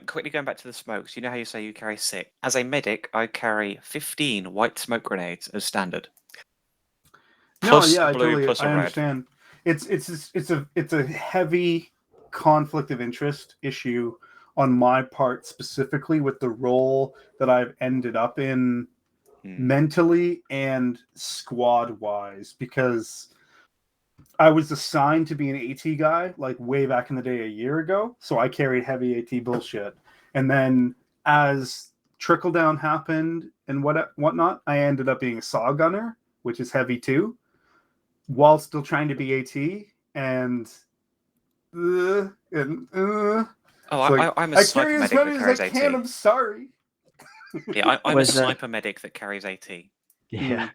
Quickly going back to the smokes, you know how you say you carry 6? As a medic, I carry 15 white smoke grenades as standard. Plus a blue, plus a red. I understand. It's a heavy conflict of interest issue on my part, specifically with the role that I've ended up in mentally and squad wise, because I was assigned to be an AT guy way back in the day a year ago, so I carried heavy AT bullshit. And then as trickle down happened and whatnot, I ended up being a saw gunner, which is heavy too, while still trying to be AT. And I'm a sniper medic that carries AT. I'm sorry. Yeah, I'm a sniper medic that carries AT. Yeah.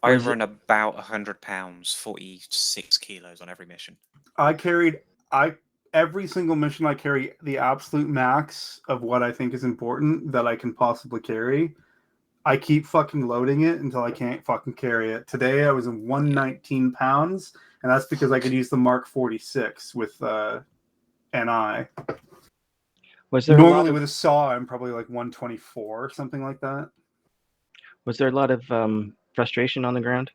I run about 100 pounds, 46 kilos on every mission. Every single mission I carry the absolute max of what I think is important that I can possibly carry. I keep fucking loading it until I can't fucking carry it. Today I was in 119 pounds, and that's because I could use the Mark 46 with NI. Was there Normally with a saw, I'm probably like 124 or something like that. Was there a lot of frustration on the ground?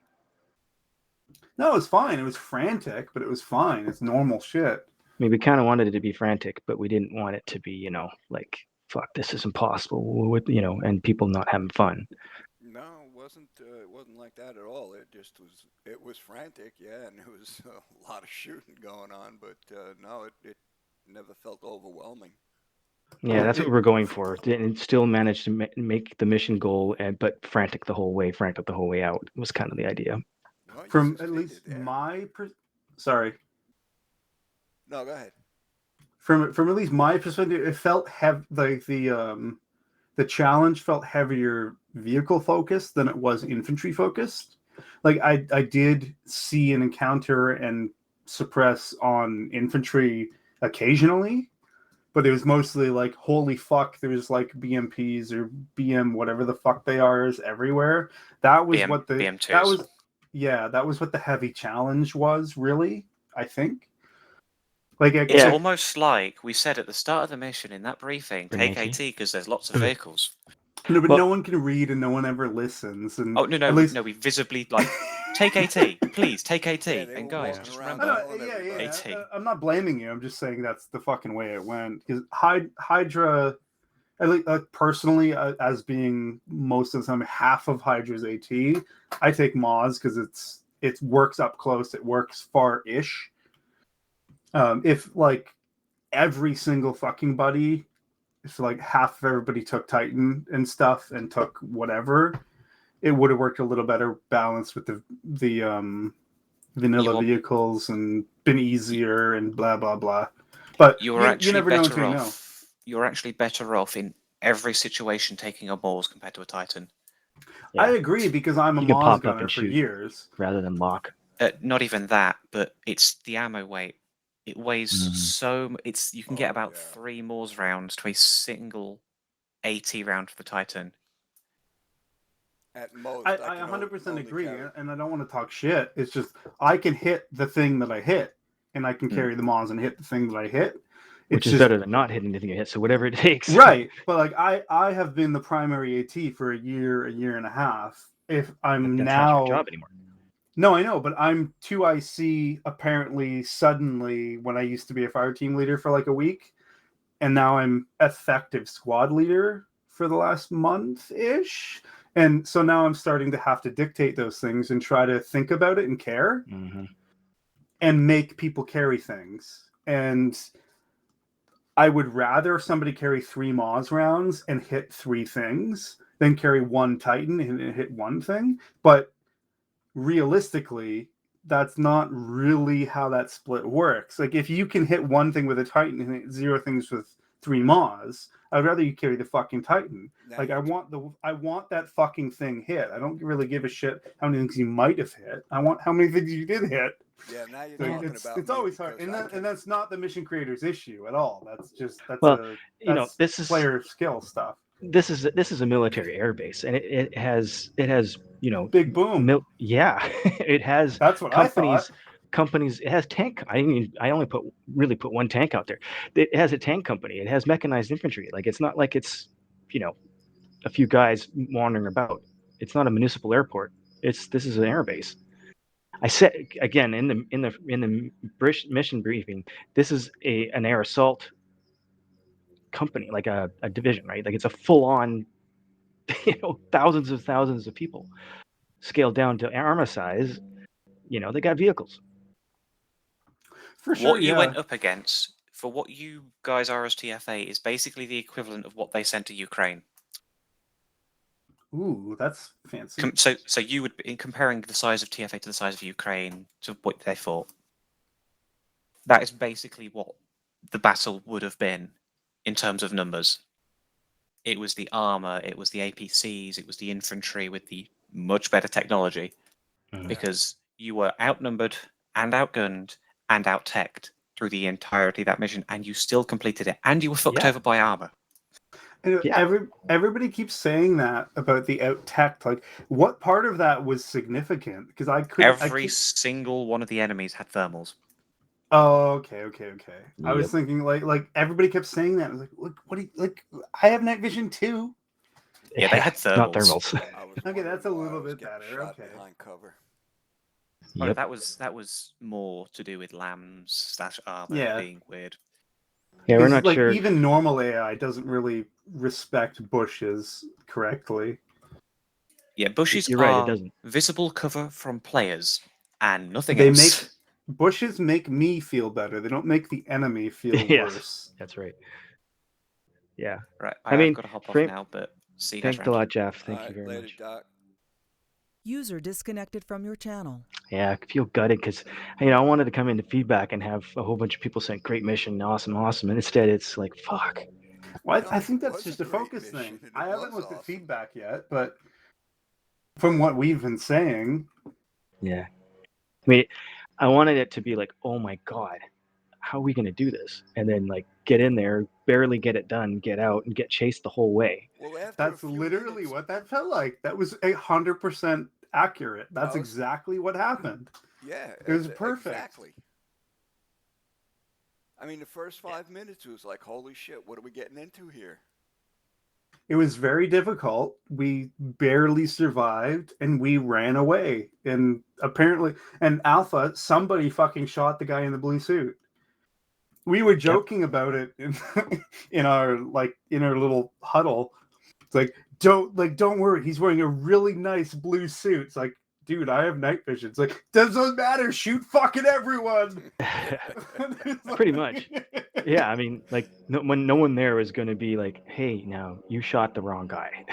No, it was fine. It was frantic, but it was fine. It's normal shit. I mean, we kind of wanted it to be frantic, but we didn't want it to be, like, fuck, this is impossible, with, and people not having fun. No, it wasn't. It wasn't like that at all. It just was. It was frantic, yeah, and there was a lot of shooting going on. But no, it never felt overwhelming. Yeah, that's what we're going for. And still managed to make the mission goal, but frantic the whole way out was kind of the idea. Well, From at least my sorry. No, go ahead. From at least my perspective, it felt like the challenge felt heavier vehicle focused than it was infantry focused. Like I did see and encounter and suppress on infantry occasionally, but it was mostly like, holy fuck, there's like BMPs or BM whatever the fuck they are is everywhere. That was what the BM2s. that was what the heavy challenge was, really, I think. Like it's almost like we said at the start of the mission in that briefing, take AT because there's lots of vehicles. No, but no one can read and no one ever listens. And oh no, we visibly like take AT, please take AT, and guys, just remember AT. I'm not blaming you. I'm just saying that's the fucking way it went. Because Hydra, personally, as being most of the time half of Hydra's AT, I take Moz because it works up close, it works far-ish. If like every single fucking buddy, if like half of everybody took Titan and stuff and took whatever, it would have worked a little better balanced with the vanilla vehicles and been easier and blah blah blah. But you never know until you know. You're actually better off in every situation taking a Moz compared to a Titan. Yeah. I agree because I'm a Moz gunner for years rather than lock. Not even that, but it's the ammo weight. It weighs so. You can get about 3 Moz rounds to a single AT round for the Titan. At most, I 100% agree, and I don't want to talk shit. It's just I can hit the thing that I hit, and I can carry the Moz and hit the thing that I hit. Which is better than not hitting anything you hit, so whatever it takes. Right, but like I have been the primary AT for a year and a half. If I'm that's now not your job anymore. No, I know, but I'm 2IC apparently suddenly when I used to be a fire team leader for like a week, and now I'm effective squad leader for the last month-ish. And so now I'm starting to have to dictate those things and try to think about it and care and make people carry things. And I would rather somebody carry 3 Moz rounds and hit 3 things than carry 1 Titan and hit 1 thing. But realistically, that's not really how that split works. Like if you can hit 1 thing with a Titan and hit 0 things with 3 Moz, I'd rather you carry the fucking Titan. Like I want that fucking thing hit. I don't really give a shit how many things you might have hit. I want how many things you did hit. Yeah, now you're talking about it's always hard, and that's not the mission creator's issue at all. That's this is player skill stuff. This is a military airbase, and it has big boom. It has that's what companies. I thought. Companies. It has tank. I only put 1 tank out there. It has a tank company. It has mechanized infantry. Like it's not like it's a few guys wandering about. It's not a municipal airport. This is an airbase. I said again in the mission briefing, this is an air assault company, like a division, right? Like it's a full-on, thousands of people, scaled down to armor size. They got vehicles. For sure, what you went up against for what you guys are as TFA is basically the equivalent of what they sent to Ukraine. Ooh, that's fancy. So you would be comparing the size of TFA to the size of Ukraine to what they fought. That is basically what the battle would have been in terms of numbers. It was the armor, it was the APCs, it was the infantry with the much better technology, because you were outnumbered and outgunned and out-teched through the entirety of that mission, and you still completed it, and you were fucked over by armor. Everybody keeps saying that about the out tech. Like, what part of that was significant? Because Every single one of the enemies had thermals. Oh, okay. I was Yep. thinking like everybody kept saying that. I was like, look, what do you like? I have night vision too. Yeah, they had thermals. Not thermals. Okay, that's a little bit better. Shot Okay. behind cover. Oh, that was more to do with lambs / armor Yeah. being weird. Yeah, we're Because, not like, sure. even normal AI doesn't really respect bushes correctly. Yeah, bushes You're right, it are doesn't. visible cover from players and nothing They else. bushes make me feel better. They don't make the enemy feel Yes, worse. that's right. Yeah. Right, I I've mean, got to hop off frame. now, but see you guys Thanks a around. lot, Jeff. Thank All you right, very later, much. Doc. User disconnected from your channel. Yeah, I feel gutted because I wanted to come into feedback and have a whole bunch of people saying great mission, awesome, and instead it's like fuck. Well, I No, think it that's was just a a great focus mission, thing. and I it haven't was looked at awesome. feedback yet, but from what we've been saying, Yeah. I mean, I wanted it to be like, oh my god, how are we going to do this? And then like get in there, barely get it done, get out, and get chased the whole way. Well, after that's a few literally minutes, what that felt like. That was 100% accurate. That's was- exactly what happened. yeah, It was perfect. Exactly. I mean, the first 5 minutes it was like, holy shit, what are we getting into here? It was very difficult. We barely survived and we ran away. And apparently, and Alpha, somebody fucking shot the guy in the blue suit. We were joking about it in our little huddle. It's like, don't worry, he's wearing a really nice blue suit. It's like, dude, I have night vision. It's like, doesn't matter, shoot fucking everyone. Pretty much. Yeah, I mean, like when no one there was going to be like, hey, now you shot the wrong guy.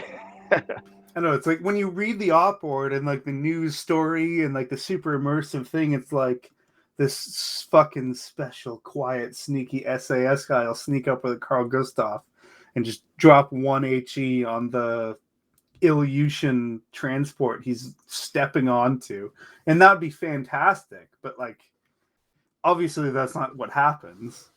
I know, it's like when you read the op board and like the news story and like the super immersive thing, it's like this fucking special, quiet, sneaky SAS guy will sneak up with a Carl Gustav and just drop 1 HE on the Ilyushin transport he's stepping onto. And that'd be fantastic. But like, obviously that's not what happens.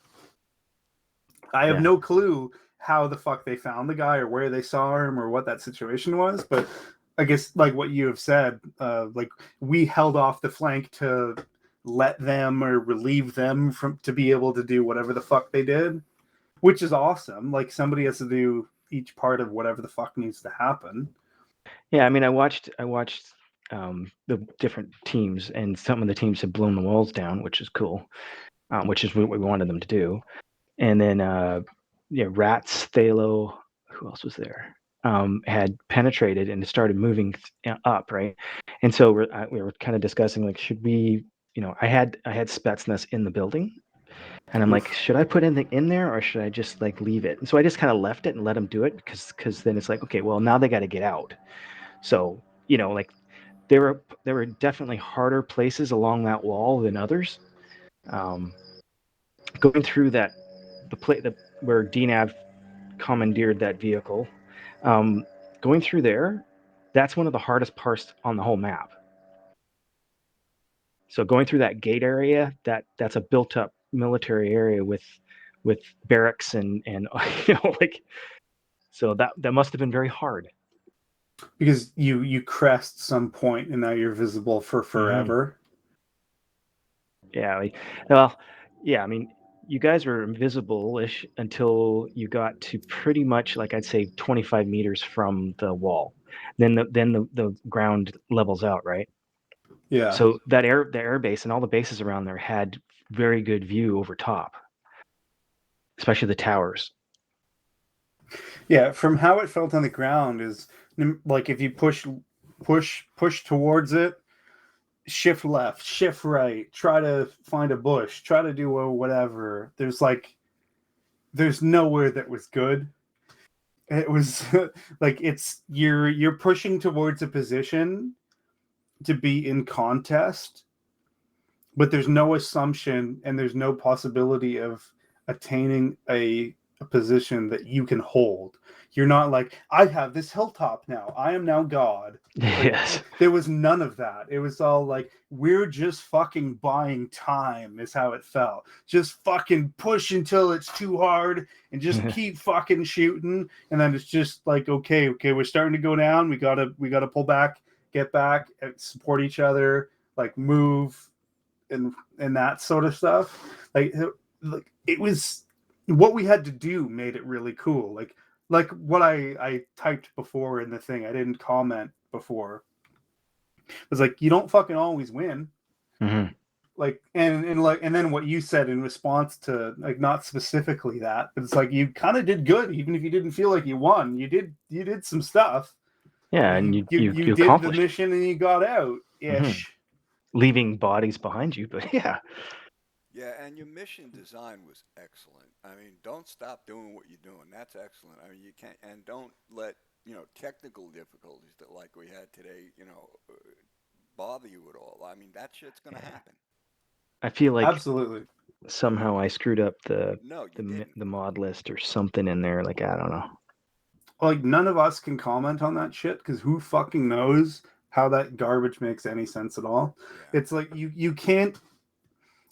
I have no clue how the fuck they found the guy or where they saw him or what that situation was, but I guess like what you have said, like we held off the flank to let them or relieve them from to be able to do whatever the fuck they did, which is awesome. Like somebody has to do each part of whatever the fuck needs to happen. Yeah, I mean, I watched the different teams, and some of the teams had blown the walls down, which is cool, which is what we wanted them to do. And then, Rats, Thalo, who else was there? Had penetrated and started moving up, right? And so we were kind of discussing like, should we, I had Spetsnaz in the building, and I'm like, should I put anything in there or should I just like leave it? And so I just kind of left it and let them do it because then it's like, okay, well now they got to get out. So like there were definitely harder places along that wall than others. Going through that where DNAV commandeered that vehicle, going through there, that's one of the hardest parts on the whole map. So going through that gate area, that's a built-up military area with barracks and like, so that must have been very hard. Because you crest some point and now you're visible for forever. Yeah, I mean, you guys were invisible-ish until you got to pretty much, like I'd say, 25 meters from the wall. Then the ground levels out, right? Yeah. So the air base and all the bases around there had very good view over top, especially the towers. Yeah, from how it felt on the ground is like if you push towards it, shift left, shift right, try to find a bush, try to do whatever. There's nowhere that was good. It was like you're pushing towards a position to be in contest, but there's no assumption and there's no possibility of attaining a a position that you can hold. You're not like, I have this hilltop now. I am now God. Like, Yes. there was none of that. It was all like, we're just fucking buying time, is how it felt. Just fucking push until it's too hard and just keep fucking shooting. And then it's just like, okay, we're starting to go down. We gotta pull back, get back, and support each other, like move and that sort of stuff. Like it was what we had to do made it really cool. Like what I typed before in the thing, I didn't comment before. It was like, you don't fucking always win. Mm-hmm. Like and then what you said in response to, like, not specifically that, but it's like you kind of did good even if you didn't feel like you won. You did some stuff. Yeah, and you did the accomplished mission and you got out ish. leaving bodies behind you, but yeah. Yeah, and your mission design was excellent. I mean, don't stop doing what you're doing. That's excellent. I mean, you can't, and don't let, technical difficulties that like we had today, bother you at all. I mean, that shit's going to happen. I feel like absolutely somehow I screwed up the No, you the mod list or something in there. Like, I don't know. Like, none of us can comment on that shit because who fucking knows how that garbage makes any sense at all. Yeah. It's like you can't,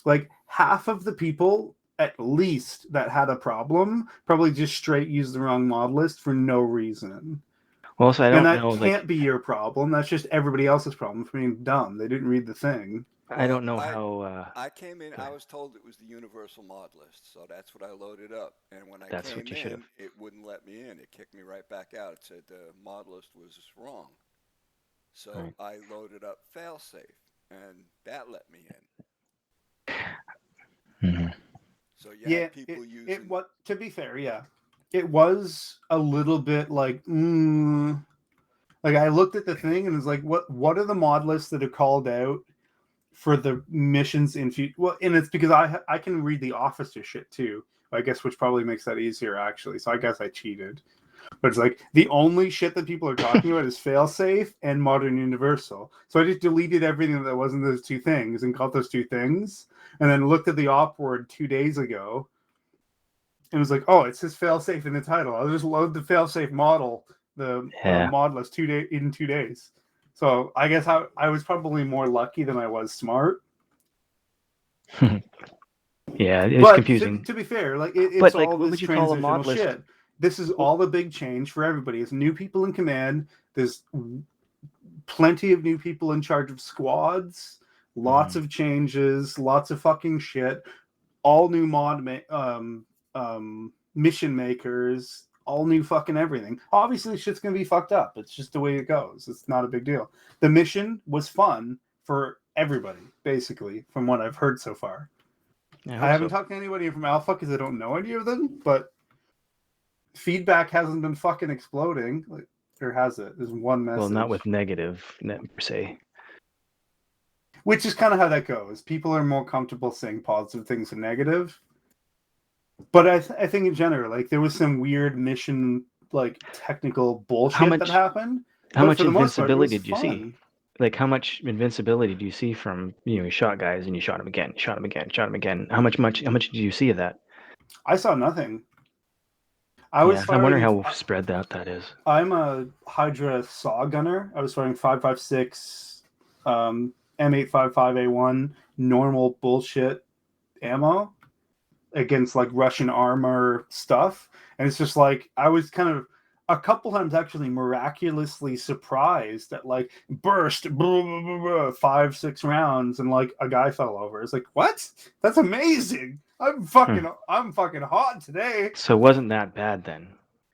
like, half of the people at least that had a problem probably just straight used the wrong mod list for no reason. Well, so I don't know. And that can't be your problem. That's just everybody else's problem for being dumb. They didn't read the thing. I don't know how. I came in, I was told it was the universal mod list, so that's what I loaded up. And when I That's came what you in, should've. it wouldn't let me in. It kicked me right back out. It said the mod list was wrong. So Right. I loaded up Failsafe, and that let me in. Mm-hmm. So you Yeah, had people using. what, to be fair, yeah, it was a little bit like, like I looked at the thing and was like, what are the mod lists that are called out for the missions in future? Well, and it's because I can read the officer shit too, I guess, which probably makes that easier actually. So I guess I cheated. But it's like the only shit that people are talking about is Failsafe and Modern Universal. So I just deleted everything that wasn't those two things and called those two things, and then looked at the op word 2 days ago, and was like, oh, it says Failsafe in the title. I'll just load the Failsafe model, the mod list 2 days. So I guess I was probably more lucky than I was smart. Yeah, it's confusing. To be fair, like it's but, all what this would you call a mod transitional list? shit. This is all the big change for everybody. It's new people in command. There's plenty of new people in charge of squads. Lots of changes. Lots of fucking shit. All new mission makers. All new fucking everything. Obviously, shit's gonna be fucked up. It's just the way it goes. It's not a big deal. The mission was fun for everybody, basically, from what I've heard so far. I haven't talked to anybody from Alpha because I don't know any of them, but feedback hasn't been fucking exploding. Like, or has it? There's one message. Well, not with negative, per se. Which is kind of how that goes. People are more comfortable saying positive things than negative. But I think in general, like, there was some weird mission, like, technical bullshit that happened. How much invincibility did you see? Like, how much invincibility do you see from, you shot guys and you shot them again, shot them again, shot them again? How much did you see of that? I saw nothing. I wonder how spread that is. I'm a Hydra saw gunner. I was firing 5.56 M855A1 normal bullshit ammo against, like, Russian armor stuff, and it's just like I was kind of a couple times actually miraculously surprised that, like, burst 5-6 rounds and, like, a guy fell over. It's like, what? That's amazing. I'm fucking hot today. So it wasn't that bad then.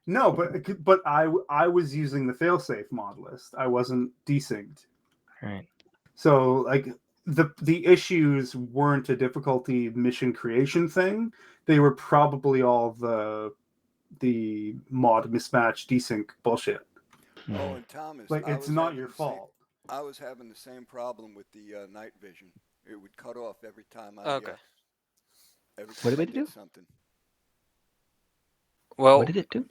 No, but I was using the failsafe mod list. I wasn't desynced. Right. So, like, the issues weren't a difficulty mission creation thing. They were probably all the mod mismatch desync bullshit. Oh, and Thomas, like, it's not your fault. I was having the same problem with the night vision. It would cut off every time I. Okay. Every time What did I it do? Something. Well, what did it do?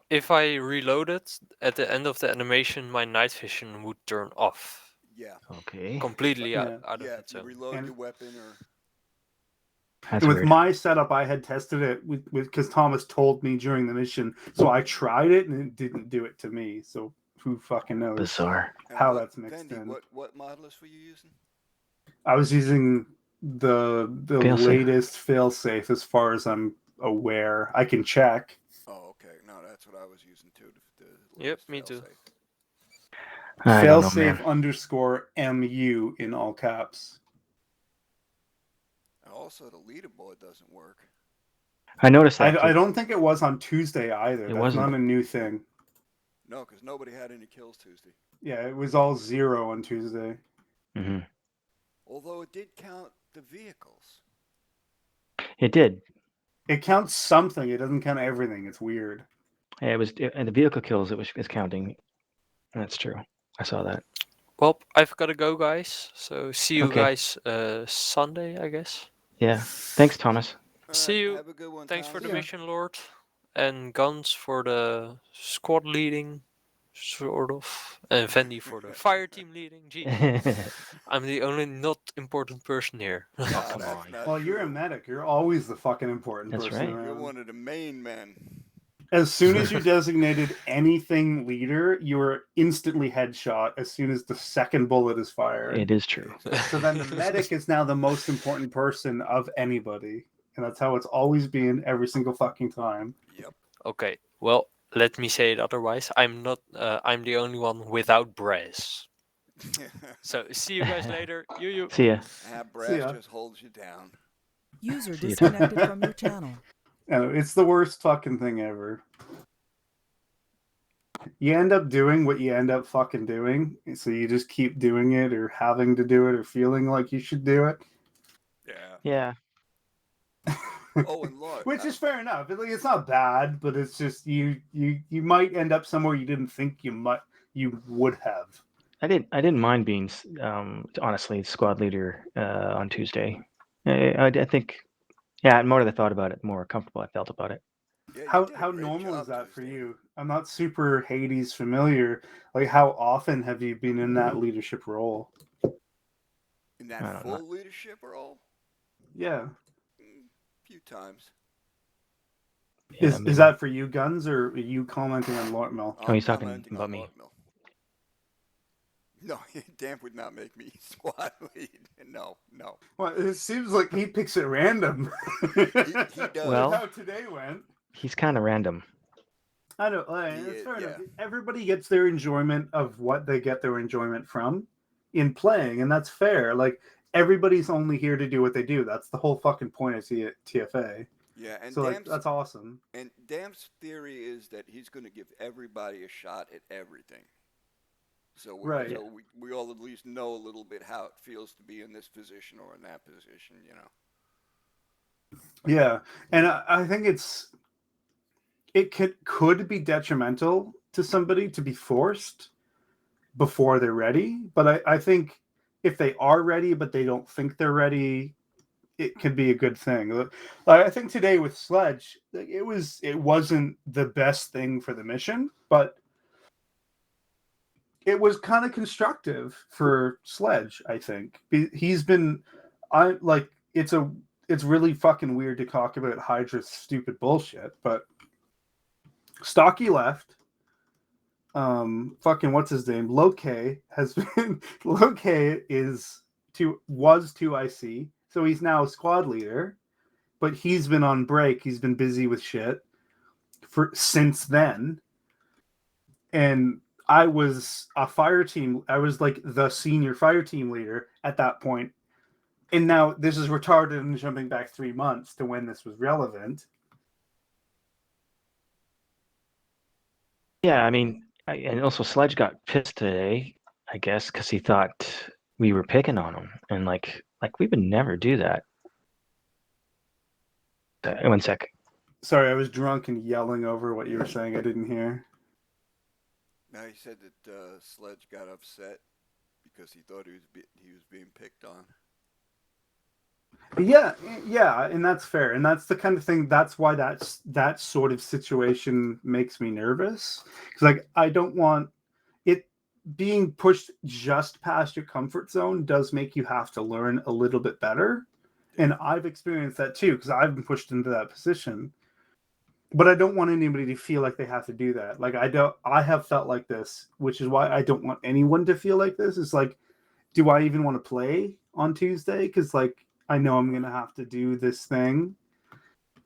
If I reloaded at the end of the animation, my night vision would turn off. Yeah. Okay. Completely out of Yeah, it. if you reload your weapon or. And with my setup, I had tested it because Thomas told me during the mission, so I tried it and it didn't do it to me. So who fucking knows? Bizarre. How that's mixed Fendi, in. what modulus were you using? I was using the Failsafe. latest failsafe, as far as I'm aware. I can check. Oh, okay. No, that's what I was using too. Yep, me too. I don't know, man. Failsafe _MU in all caps. And also, the leaderboard doesn't work. I noticed that. I don't think it was on Tuesday either. It That's wasn't. not a new thing. No, because nobody had any kills Tuesday. Yeah, it was all 0 on Tuesday. Mm-hmm. Although it did count the vehicles. It did. It counts something. It doesn't count everything. It's weird. Yeah, and the vehicle kills. It's counting. That's true. I saw that. Well, I've got to go, guys. So see you Okay. guys Sunday, I guess. Yeah. Thanks, Thomas. See you. Have a good one, Thanks for Thomas. the mission, Lord. And Guns for the squad leading, sort of. And Fendi for the fire team leading. Gee. I'm the only not important person here. Oh, come on. Well, you're a medic. You're always the fucking important That's person right. around. You're one of the main men. As soon as you designated anything leader, you were instantly headshot as soon as the second bullet is fired. It is true. So then the medic is now the most important person of anybody. And that's how it's always been every single fucking time. Yep. Okay, well, let me say it otherwise. I'm not. I'm the only one without brass. So see you guys later. You. See ya. Brass just holds you down. User disconnected from your channel. No, it's the worst fucking thing ever. You end up doing what you end up fucking doing, so you just keep doing it or having to do it or feeling like you should do it. Yeah. Yeah. Oh, and look. Which is fair enough. It's not bad, but it's just you might end up somewhere you didn't think you would have. I didn't mind being honestly squad leader on Tuesday. I think, yeah, the more I thought about it, the more comfortable I felt about it. Yeah, How normal is that for you? I'm not super Hades familiar. Like, how often have you been in that leadership role? In that full leadership role? Yeah. Few times. Yeah, Is that for you, Guns, or are you commenting on Lort Mill? Oh, he's talking about me. No, Dan would not make me squad lead. No. Well, it seems like he picks it random. He does. Well, how today went. He's kind of random. I know. It's fair enough. Everybody gets their enjoyment of what they get their enjoyment from in playing, and that's fair. Like, everybody's only here to do what they do. That's the whole fucking point of TFA. Yeah, and so that's awesome. And Dam's theory is that he's going to give everybody a shot at everything. So we all at least know a little bit how it feels to be in this position or in that position, you know. Yeah, and I think it could be detrimental to somebody to be forced before they're ready. But I think if they are ready but they don't think they're ready, it could be a good thing. I think today with Sledge, it wasn't the best thing for the mission, but it was kind of constructive for Sledge. I think he's been, it's really fucking weird to talk about Hydra's stupid bullshit, but Stocky left. Fucking what's his name? Loke has been. Loke was 2IC, so he's now a squad leader, but he's been on break. He's been busy with shit since then, and I was a fire team. I was like the senior fire team leader at that point, and now this is retarded and jumping back 3 months to when this was relevant. Yeah, I mean, and also Sledge got pissed today, I guess, because he thought we were picking on him, and like we would never do that. 1 sec. Sorry, I was drunk and yelling over what you were saying. I didn't hear. Now he said that Sledge got upset because he thought he was being picked on. Yeah, and that's fair, and that's the kind of thing. That's why that sort of situation makes me nervous, because like I don't want it being pushed just past your comfort zone. Does make you have to learn a little bit better, And I've experienced that too, because I've been pushed into that position. But I don't want anybody to feel like they have to do that. Like I have felt like this, which is why I don't want anyone to feel like this. It's like, do I even want to play on Tuesday? Because like I know I'm gonna have to do this thing.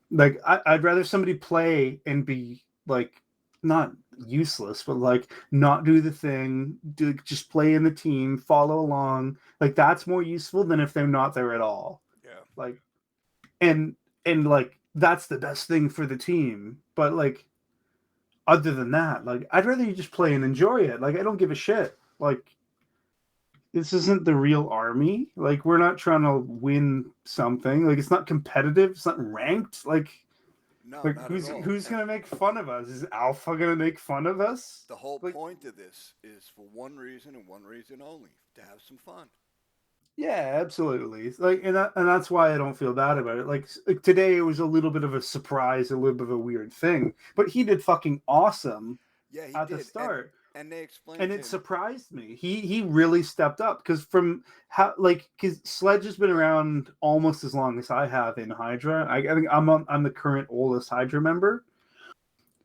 Like I'd rather somebody play and be like not useless, but like not do the thing, just play in the team, follow along. Like that's more useful than if they're not there at all. Yeah. Like and like that's the best thing for the team. But like other than that, like I'd rather you just play and enjoy it. Like I don't give a shit. Like this isn't the real army. Like we're not trying to win something. Like it's not competitive. It's not ranked. Like not who's at all. who's gonna make fun of us? Is Alpha gonna make fun of us? The whole point of this is for one reason and one reason only: to have some fun. Yeah, absolutely. Like, and that's why I don't feel bad about it. Like today, it was a little bit of a surprise, a little bit of a weird thing, but he did fucking awesome. Yeah, he at did. the start, and they explained. And to it him. surprised me. He really stepped up because because Sledge has been around almost as long as I have in Hydra. I think I'm the current oldest Hydra member,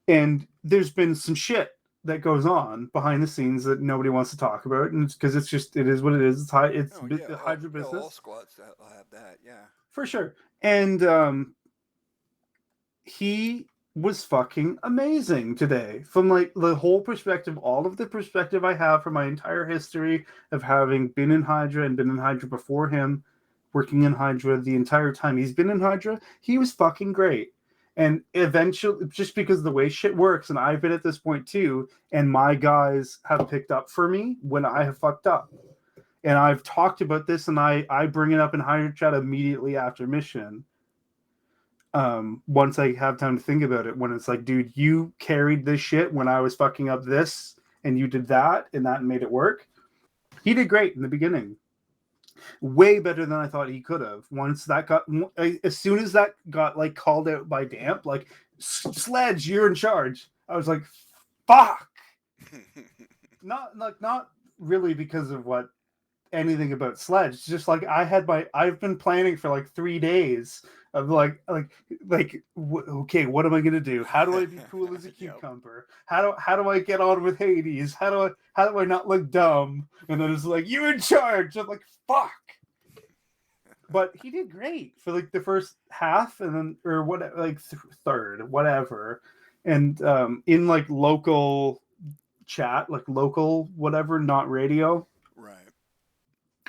and there's been some shit that goes on behind the scenes that nobody wants to talk about, and because it is what it is. It's the Hydra business. All squads have that, yeah. For sure. And he was fucking amazing today from like the whole perspective, all of the perspective I have from my entire history of having been in Hydra and been in Hydra before him, working in Hydra the entire time he's been in Hydra. He was fucking great. And eventually, just because the way shit works, and I've been at this point too, and my guys have picked up for me when I have fucked up. And I've talked about this, and I bring it up in Hydra chat immediately after mission. Once I have time to think about it, when it's like, dude, you carried this shit when I was fucking up this, and you did that, and that made it work. He did great in the beginning. Way better than I thought he could have. Once that got, as soon as that got like called out by Damp, like Sledge, you're in charge. I was like, fuck. Not really because of what anything about Sledge. It's just like I've been planning for like 3 days of okay, what am I gonna do? How do I be cool as a cucumber? How do I get on with Hades? How do I not look dumb? And then it's like, you're in charge. I'm like, fuck. But he did great for like the first half, and then or what, like third, whatever. And in like local chat, like local whatever, not radio. Right.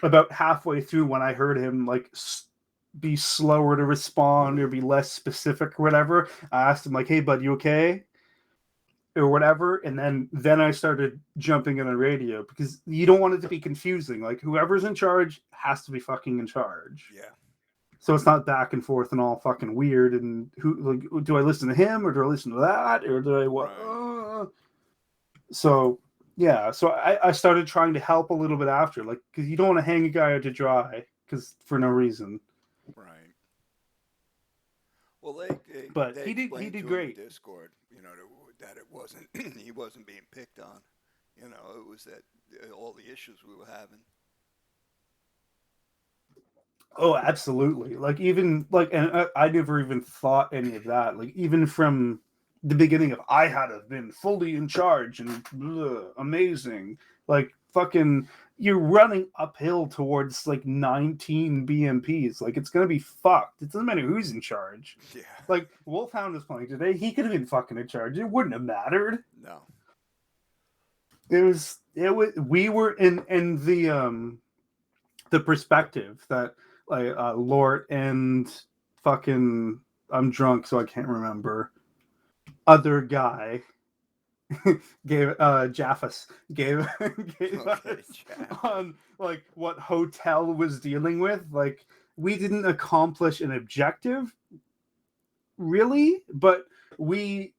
About halfway through, when I heard him like be slower to respond or be less specific or whatever, I asked him like, "Hey, bud, you okay?" or whatever, and then I started jumping in on radio because you don't want it to be confusing. Like whoever's in charge has to be fucking in charge. Yeah. So it's not back and forth and all fucking weird. And who like, do I listen to him or do I listen to that or do I what? Right. So yeah, so I started trying to help a little bit after, like because you don't want to hang a guy out to dry because for no reason. Right. Well, but they he did great. In Discord, you know, that it wasn't he wasn't being picked on. You know, it was that all the issues we were having. Oh, absolutely. Like even like, and I never even thought any of that. Like even from the beginning of I had to have been fully in charge and amazing. Like fucking, you're running uphill towards like 19 BMPs. Like it's gonna be fucked. It doesn't matter who's in charge. Yeah. Like Wolfhound was playing today. He could have been fucking in charge. It wouldn't have mattered. No. It was. We were in the perspective that like Lort and fucking, I'm drunk so I can't remember, other guy gave Jaffus gave us on like what Hotel was dealing with. Like we didn't accomplish an objective really, but we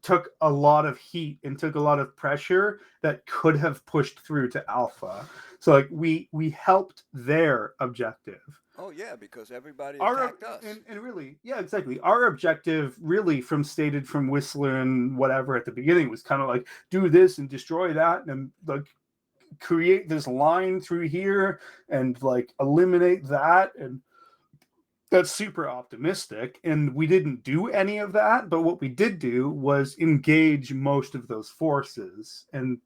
took a lot of heat and took a lot of pressure that could have pushed through to Alpha. So like we helped their objective. Oh yeah, because everybody attacked us. And really, yeah, exactly. Our objective really stated from Whistler and whatever at the beginning was kind of like do this and destroy that and like create this line through here and like eliminate that. And That's super optimistic, and we didn't do any of that, but what we did do was engage most of those forces and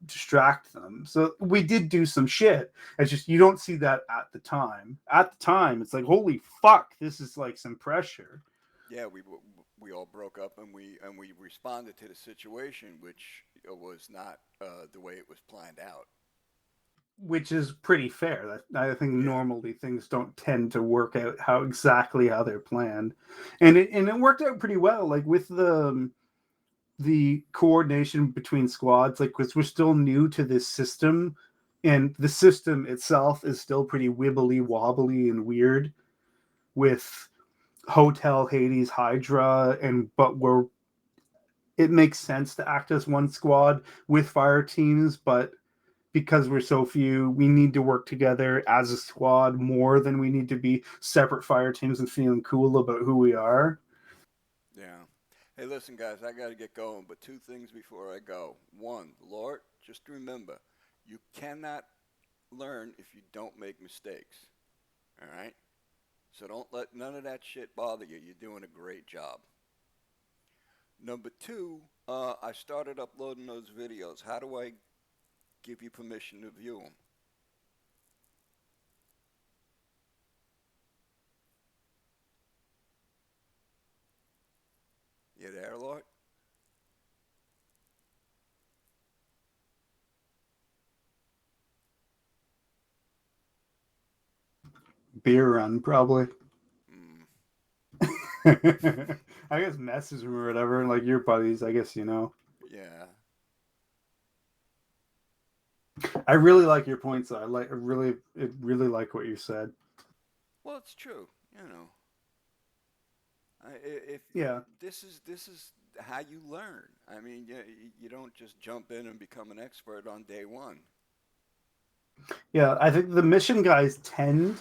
distract them. So we did do some shit. It's just you don't see that at the time. At the time, it's like, holy fuck, this is like some pressure. Yeah, we all broke up and we responded to the situation, which was not the way it was planned out. Which is pretty fair. I think Yeah. normally things don't tend to work out exactly how they're planned, and it worked out pretty well. Like with the coordination between squads, like because we're still new to this system, and the system itself is still pretty wibbly wobbly and weird. With Hotel, Hades, Hydra, it makes sense to act as one squad with fire teams, but because we're so few, we need to work together as a squad more than we need to be separate fire teams and feeling cool about who we are. Yeah. Hey, listen, guys, I got to get going, but two things before I go. One, Lord, just remember, you cannot learn if you don't make mistakes. All right? So don't let none of that shit bother you. You're doing a great job. Number two, I started uploading those videos. How do I give you permission to view them? You there, Lord? Beer run, probably. Mm. I guess message them or whatever, like your buddies, I guess, Yeah. I really like your points, though. I really like what you said. Well, it's true, you know. If Yeah. this is how you learn. I mean, you don't just jump in and become an expert on day one. Yeah, I think the mission guys tend,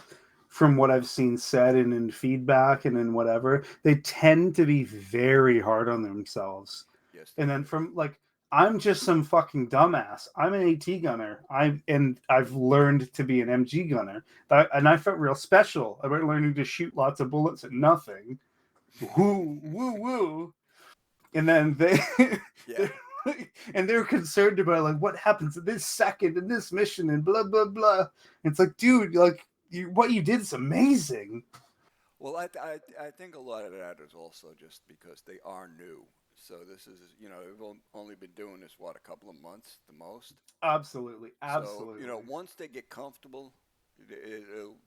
from what I've seen said and in feedback and in whatever, they tend to be very hard on themselves. Yes. And then from like, I'm just some fucking dumbass. I'm an AT gunner. I've learned to be an MG gunner. And I felt real special about learning to shoot lots of bullets at nothing. Woo, woo, woo. And then Yeah. they're concerned about like what happens in this second in this mission and blah blah blah. It's like, dude, like what you did is amazing. Well, I think a lot of that is also just because they are new. So this is, they've only been doing this, what, a couple of months the most? Absolutely. So, once they get comfortable,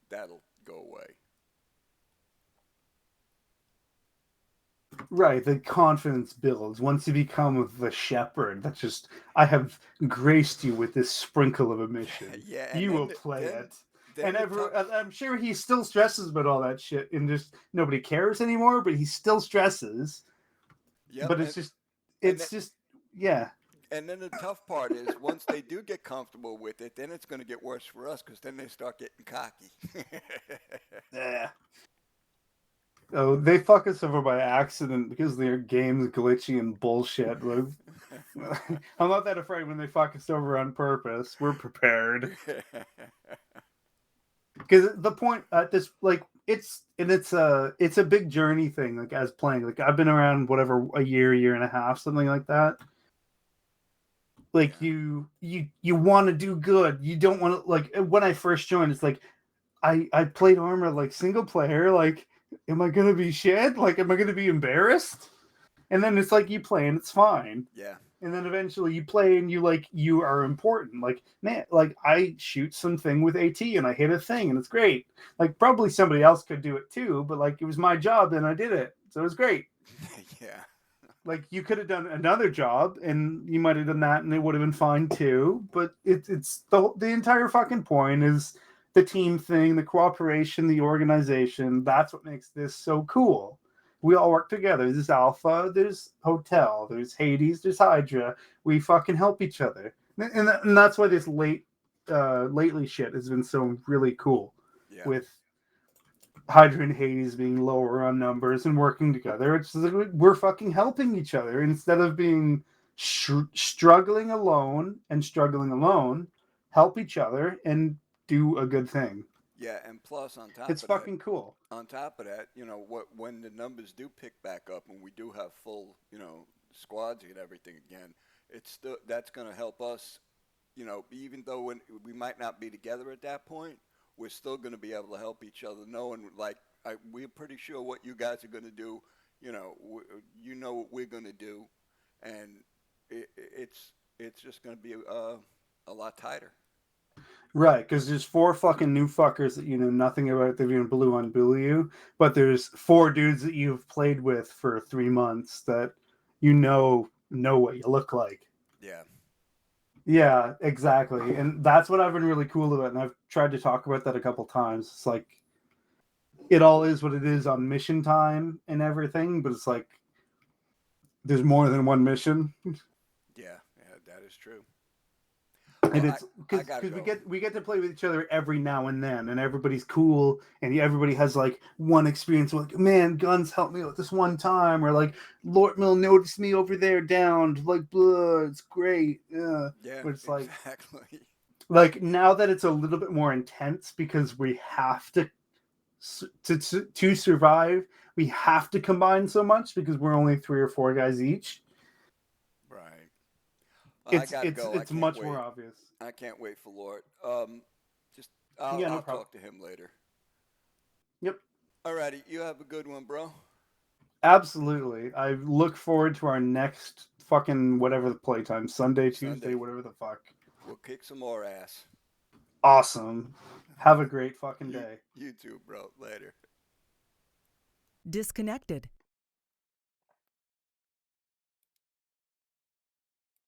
that'll go away. Right, the confidence builds once you become the shepherd. That's just, I have graced you with this sprinkle of a mission. Yeah, you will play it. Then And I'm sure he still stresses about all that shit, and just nobody cares anymore. But he still stresses. Yep, but it's just yeah. And then the tough part is once they do get comfortable with it, then it's going to get worse for us because then they start getting cocky. Yeah. Oh, they fuck us over by accident because their game's glitchy and bullshit. I'm not that afraid when they fuck us over on purpose. We're prepared. Because the point at this, like, it's a big journey thing. Like as playing, like I've been around whatever a year and a half, something like that. Like you want to do good. You don't want to, like when I first joined. It's like I played Arma like single player. Like, am I gonna be shit? Like, am I gonna be embarrassed? And then it's like you play and it's fine. Yeah. And then eventually you play and you are important. Like, man, like I shoot something with AT and I hit a thing and it's great. Like probably somebody else could do it too, but like it was my job and I did it. So it was great. Yeah. Like you could have done another job and you might have done that and it would have been fine too. But it's the entire fucking point is the team thing, the cooperation, the organization. That's what makes this so cool. We all work together. There's Alpha, there's Hotel, there's Hades, there's Hydra. We fucking help each other, and that's why this lately shit has been so really cool. Yeah. With Hydra and Hades being lower on numbers and working together, it's like we're fucking helping each other instead of being struggling alone. Help each other and do a good thing. Yeah, and plus on top It's of fucking cool. On top of that, when the numbers do pick back up and we do have full, squads and everything again, that's going to help us. Even though when we might not be together at that point, we're still going to be able to help each other. Knowing we're pretty sure what you guys are going to do. You know what we're going to do, and it's just going to be a lot tighter. Right, because there's 4 fucking new fuckers that you know nothing about. They've even blue on blue you, but there's 4 dudes that you've played with for 3 months that you know what you look like. Yeah. Yeah, exactly, and that's what I've been really cool about. And I've tried to talk about that a couple times. It's like it all is what it is on mission time and everything, but it's like there's more than one mission. Yeah, that is true. And it's because we get to play with each other every now and then, and everybody's cool, and everybody has like one experience. Like, man, Guns helped me with this one time, or like Lord Mill noticed me over there down. Like, blah, it's great. Yeah, but it's like exactly. Like now that it's a little bit more intense because we have to survive. We have to combine so much because we're only 3 or 4 guys each. Right. I gotta go. It's much more obvious. I can't wait for Lord. No I'll problem. talk to him later. Yep. Alrighty, you have a good one, bro. Absolutely. I look forward to our next fucking whatever the playtime. Sunday, Tuesday, whatever the fuck. We'll kick some more ass. Awesome. Have a great fucking day. You too, bro. Later. Disconnected.